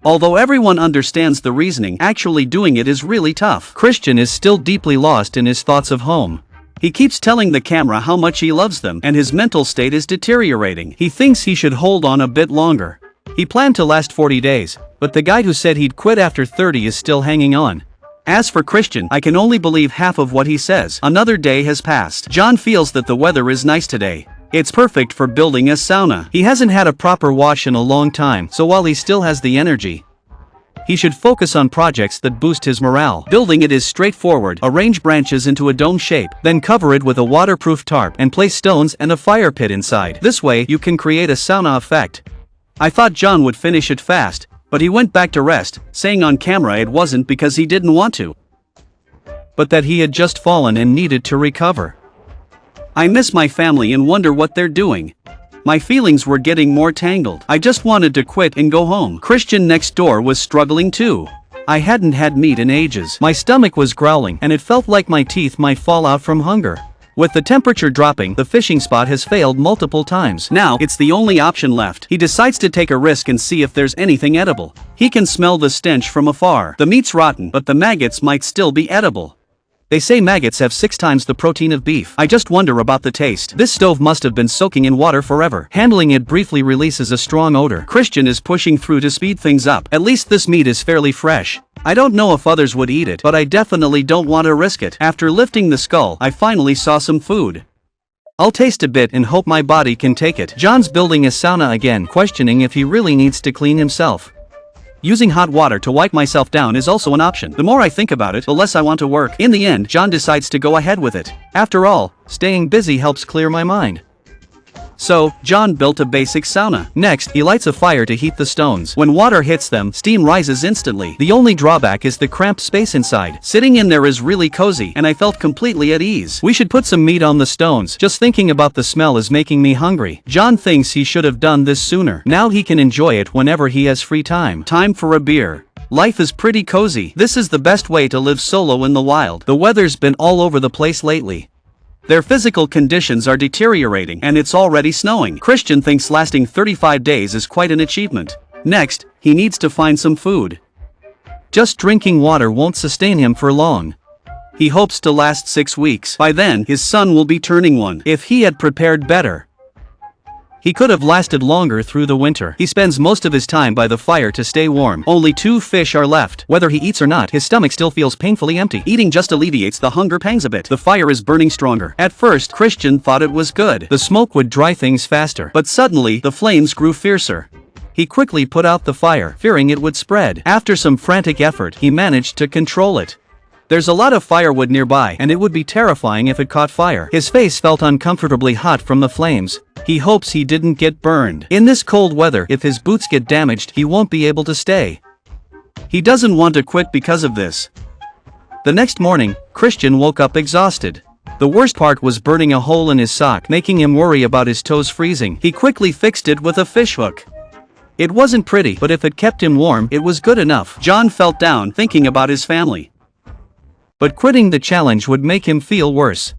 Although everyone understands the reasoning, actually doing it is really tough. Christian is still deeply lost in his thoughts of home. He keeps telling the camera how much he loves them, and his mental state is deteriorating. He thinks he should hold on a bit longer. He planned to last 40 days, but the guy who said he'd quit after 30 is still hanging on. As for Christian, I can only believe half of what he says. Another day has passed. John feels that the weather is nice today. It's perfect for building a sauna. He hasn't had a proper wash in a long time, so while he still has the energy, he should focus on projects that boost his morale. Building it is straightforward. Arrange branches into a dome shape, then cover it with a waterproof tarp and place stones and a fire pit inside. This way, you can create a sauna effect. I thought John would finish it fast, but he went back to rest, saying on camera it wasn't because he didn't want to, but that he had just fallen and needed to recover. I miss my family and wonder what they're doing. My feelings were getting more tangled. I just wanted to quit and go home. Christian next door was struggling too. I hadn't had meat in ages. My stomach was growling, and it felt like my teeth might fall out from hunger. With the temperature dropping, the fishing spot has failed multiple times. Now, it's the only option left. He decides to take a risk and see if there's anything edible. He can smell the stench from afar. The meat's rotten, but the maggots might still be edible. They say maggots have 6 times the protein of beef. I just wonder about the taste. This stove must have been soaking in water forever. Handling it briefly releases a strong odor. Christian is pushing through to speed things up. At least this meat is fairly fresh. I don't know if others would eat it, but I definitely don't want to risk it. After lifting the skull, I finally saw some food. I'll taste a bit and hope my body can take it. John's building a sauna again, questioning if he really needs to clean himself. Using hot water to wipe myself down is also an option. The more I think about it, the less I want to work. In the end, John decides to go ahead with it. After all, staying busy helps clear my mind. So, John built a basic sauna. Next, he lights a fire to heat the stones. When water hits them, steam rises instantly. The only drawback is the cramped space inside. Sitting in there is really cozy, and I felt completely at ease. We should put some meat on the stones. Just thinking about the smell is making me hungry. John thinks he should have done this sooner. Now he can enjoy it whenever he has free time. Time for a beer. Life is pretty cozy. This is the best way to live solo in the wild. The weather's been all over the place lately. Their physical conditions are deteriorating, and it's already snowing. Christian thinks lasting 35 days is quite an achievement. Next, he needs to find some food. Just drinking water won't sustain him for long. He hopes to last 6 weeks. By then, his son will be turning 1. If he had prepared better. He could have lasted longer through the winter. He spends most of his time by the fire to stay warm. Only 2 fish are left. Whether he eats or not, his stomach still feels painfully empty. Eating just alleviates the hunger pangs a bit. The fire is burning stronger. At first, Christian thought it was good. The smoke would dry things faster. But suddenly, the flames grew fiercer. He quickly put out the fire, fearing it would spread. After some frantic effort, he managed to control it. There's a lot of firewood nearby, and it would be terrifying if it caught fire. His face felt uncomfortably hot from the flames. He hopes he didn't get burned. In this cold weather, if his boots get damaged, he won't be able to stay. He doesn't want to quit because of this. The next morning, Christian woke up exhausted. The worst part was burning a hole in his sock, making him worry about his toes freezing. He quickly fixed it with a fishhook. It wasn't pretty, but if it kept him warm, it was good enough. John felt down, thinking about his family. But quitting the challenge would make him feel worse.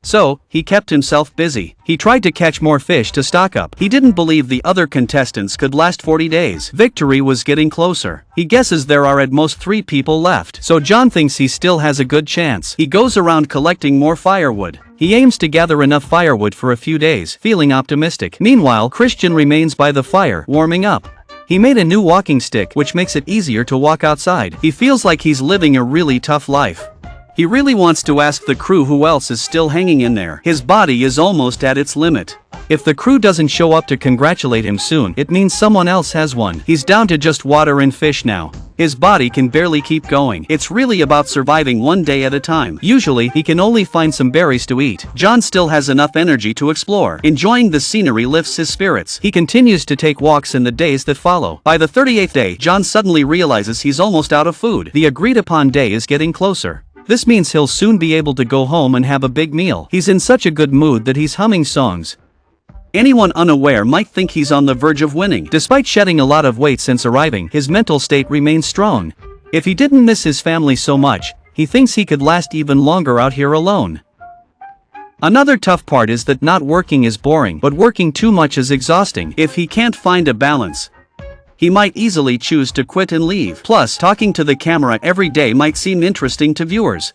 So, he kept himself busy. He tried to catch more fish to stock up. He didn't believe the other contestants could last 40 days. Victory was getting closer. He guesses there are at most 3 people left, so John thinks he still has a good chance. He goes around collecting more firewood. He aims to gather enough firewood for a few days, feeling optimistic. Meanwhile, Christian remains by the fire, warming up. He made a new walking stick, which makes it easier to walk outside. He feels like he's living a really tough life. He really wants to ask the crew who else is still hanging in there. His body is almost at its limit. If the crew doesn't show up to congratulate him soon, it means someone else has won. He's down to just water and fish now. His body can barely keep going. It's really about surviving one day at a time. Usually, he can only find some berries to eat. John still has enough energy to explore. Enjoying the scenery lifts his spirits. He continues to take walks in the days that follow. By the 38th day, John suddenly realizes he's almost out of food. The agreed upon day is getting closer. This means he'll soon be able to go home and have a big meal. He's in such a good mood that he's humming songs. Anyone unaware might think he's on the verge of winning. Despite shedding a lot of weight since arriving, his mental state remains strong. If he didn't miss his family so much, he thinks he could last even longer out here alone. Another tough part is that not working is boring, but working too much is exhausting. If he can't find a balance, he might easily choose to quit and leave. Plus, talking to the camera every day might seem interesting to viewers.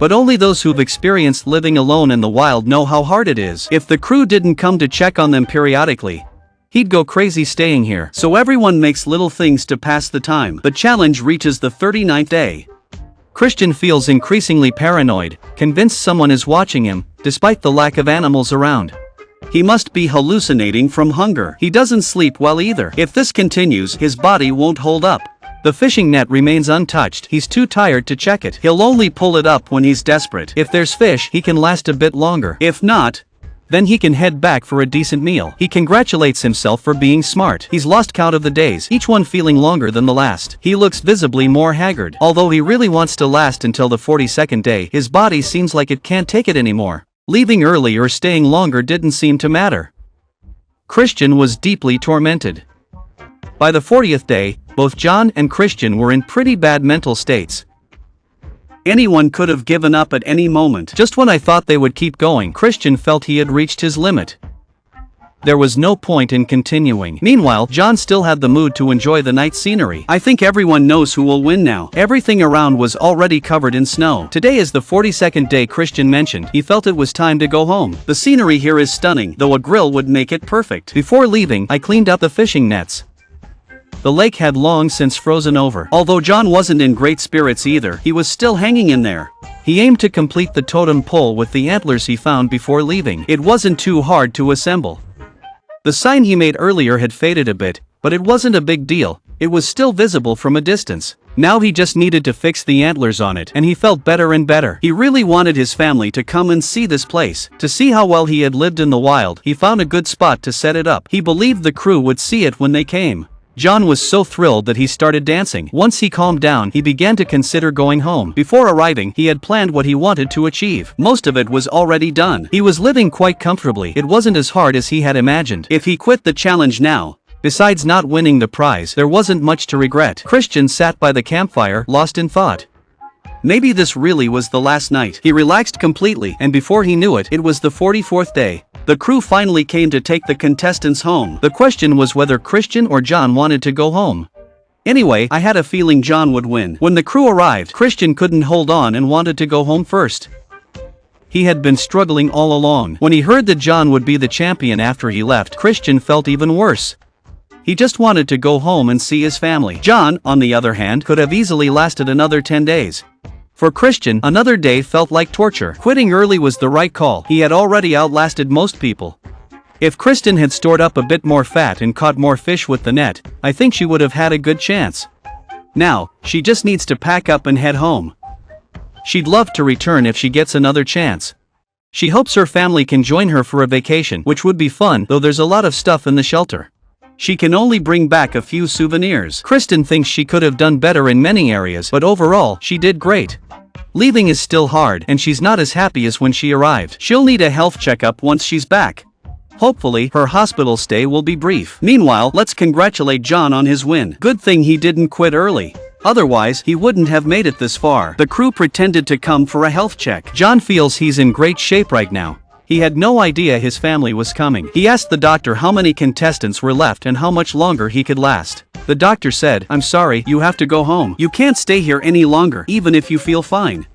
But only those who've experienced living alone in the wild know how hard it is. If the crew didn't come to check on them periodically, he'd go crazy staying here. So everyone makes little things to pass the time. The challenge reaches the 39th day. Christian feels increasingly paranoid, convinced someone is watching him, despite the lack of animals around. He must be hallucinating from hunger. He doesn't sleep well either. If this continues, his body won't hold up. The fishing net remains untouched. He's too tired to check it. He'll only pull it up when he's desperate. If there's fish, he can last a bit longer. If not, then he can head back for a decent meal. He congratulates himself for being smart. He's lost count of the days, each one feeling longer than the last. He looks visibly more haggard. Although he really wants to last until the 42nd day, his body seems like it can't take it anymore. Leaving early or staying longer didn't seem to matter. Christian was deeply tormented. By the 40th day, both John and Christian were in pretty bad mental states. Anyone could have given up at any moment. Just when I thought they would keep going, Christian felt he had reached his limit. There was no point in continuing. Meanwhile, John still had the mood to enjoy the night scenery. I think everyone knows who will win now. Everything around was already covered in snow. Today is the 42nd day Christian mentioned. He felt it was time to go home. The scenery here is stunning, though a grill would make it perfect. Before leaving, I cleaned up the fishing nets. The lake had long since frozen over. Although John wasn't in great spirits either, he was still hanging in there. He aimed to complete the totem pole with the antlers he found before leaving. It wasn't too hard to assemble. The sign he made earlier had faded a bit, but it wasn't a big deal. It was still visible from a distance. Now he just needed to fix the antlers on it, and he felt better and better. He really wanted his family to come and see this place. To see how well he had lived in the wild, he found a good spot to set it up. He believed the crew would see it when they came. John was so thrilled that he started dancing. Once he calmed down, he began to consider going home. Before arriving, he had planned what he wanted to achieve. Most of it was already done. He was living quite comfortably. It wasn't as hard as he had imagined. If he quit the challenge now, besides not winning the prize, there wasn't much to regret. Christian sat by the campfire, lost in thought. Maybe this really was the last night. He relaxed completely, and before he knew it, it was the 44th day. The crew finally came to take the contestants home. The question was whether Christian or John wanted to go home. Anyway, I had a feeling John would win. When the crew arrived, Christian couldn't hold on and wanted to go home first. He had been struggling all along. When he heard that John would be the champion after he left, Christian felt even worse. He just wanted to go home and see his family. John, on the other hand, could have easily lasted another 10 days. For Christian, another day felt like torture. Quitting early was the right call. He had already outlasted most people. If Kristen had stored up a bit more fat and caught more fish with the net, I think she would have had a good chance. Now, she just needs to pack up and head home. She'd love to return if she gets another chance. She hopes her family can join her for a vacation, which would be fun, though there's a lot of stuff in the shelter. She can only bring back a few souvenirs. Kristen thinks she could have done better in many areas, but overall, she did great. Leaving is still hard, and she's not as happy as when she arrived. She'll need a health checkup once she's back. Hopefully, her hospital stay will be brief. Meanwhile, let's congratulate John on his win. Good thing he didn't quit early. Otherwise, he wouldn't have made it this far. The crew pretended to come for a health check. John feels he's in great shape right now. He had no idea his family was coming. He asked the doctor how many contestants were left and how much longer he could last. The doctor said, "I'm sorry, you have to go home. You can't stay here any longer, even if you feel fine."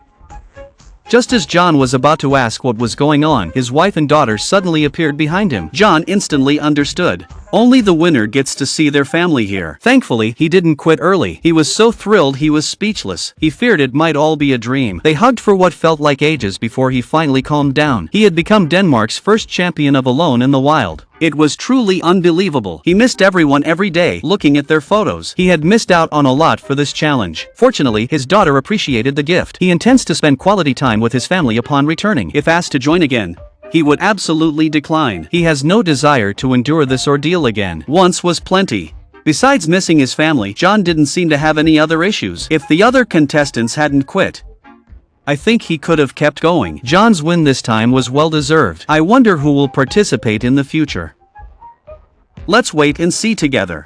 Just as John was about to ask what was going on, his wife and daughter suddenly appeared behind him. John instantly understood. Only the winner gets to see their family here. Thankfully, he didn't quit early. He was so thrilled he was speechless. He feared it might all be a dream. They hugged for what felt like ages before he finally calmed down. He had become Denmark's first champion of Alone in the Wild. It was truly unbelievable. He missed everyone every day, looking at their photos. He had missed out on a lot for this challenge. Fortunately, his daughter appreciated the gift. He intends to spend quality time with his family upon returning. If asked to join again, he would absolutely decline. He has no desire to endure this ordeal again. Once was plenty. Besides missing his family, John didn't seem to have any other issues. If the other contestants hadn't quit, I think he could have kept going. John's win this time was well deserved. I wonder who will participate in the future. Let's wait and see together.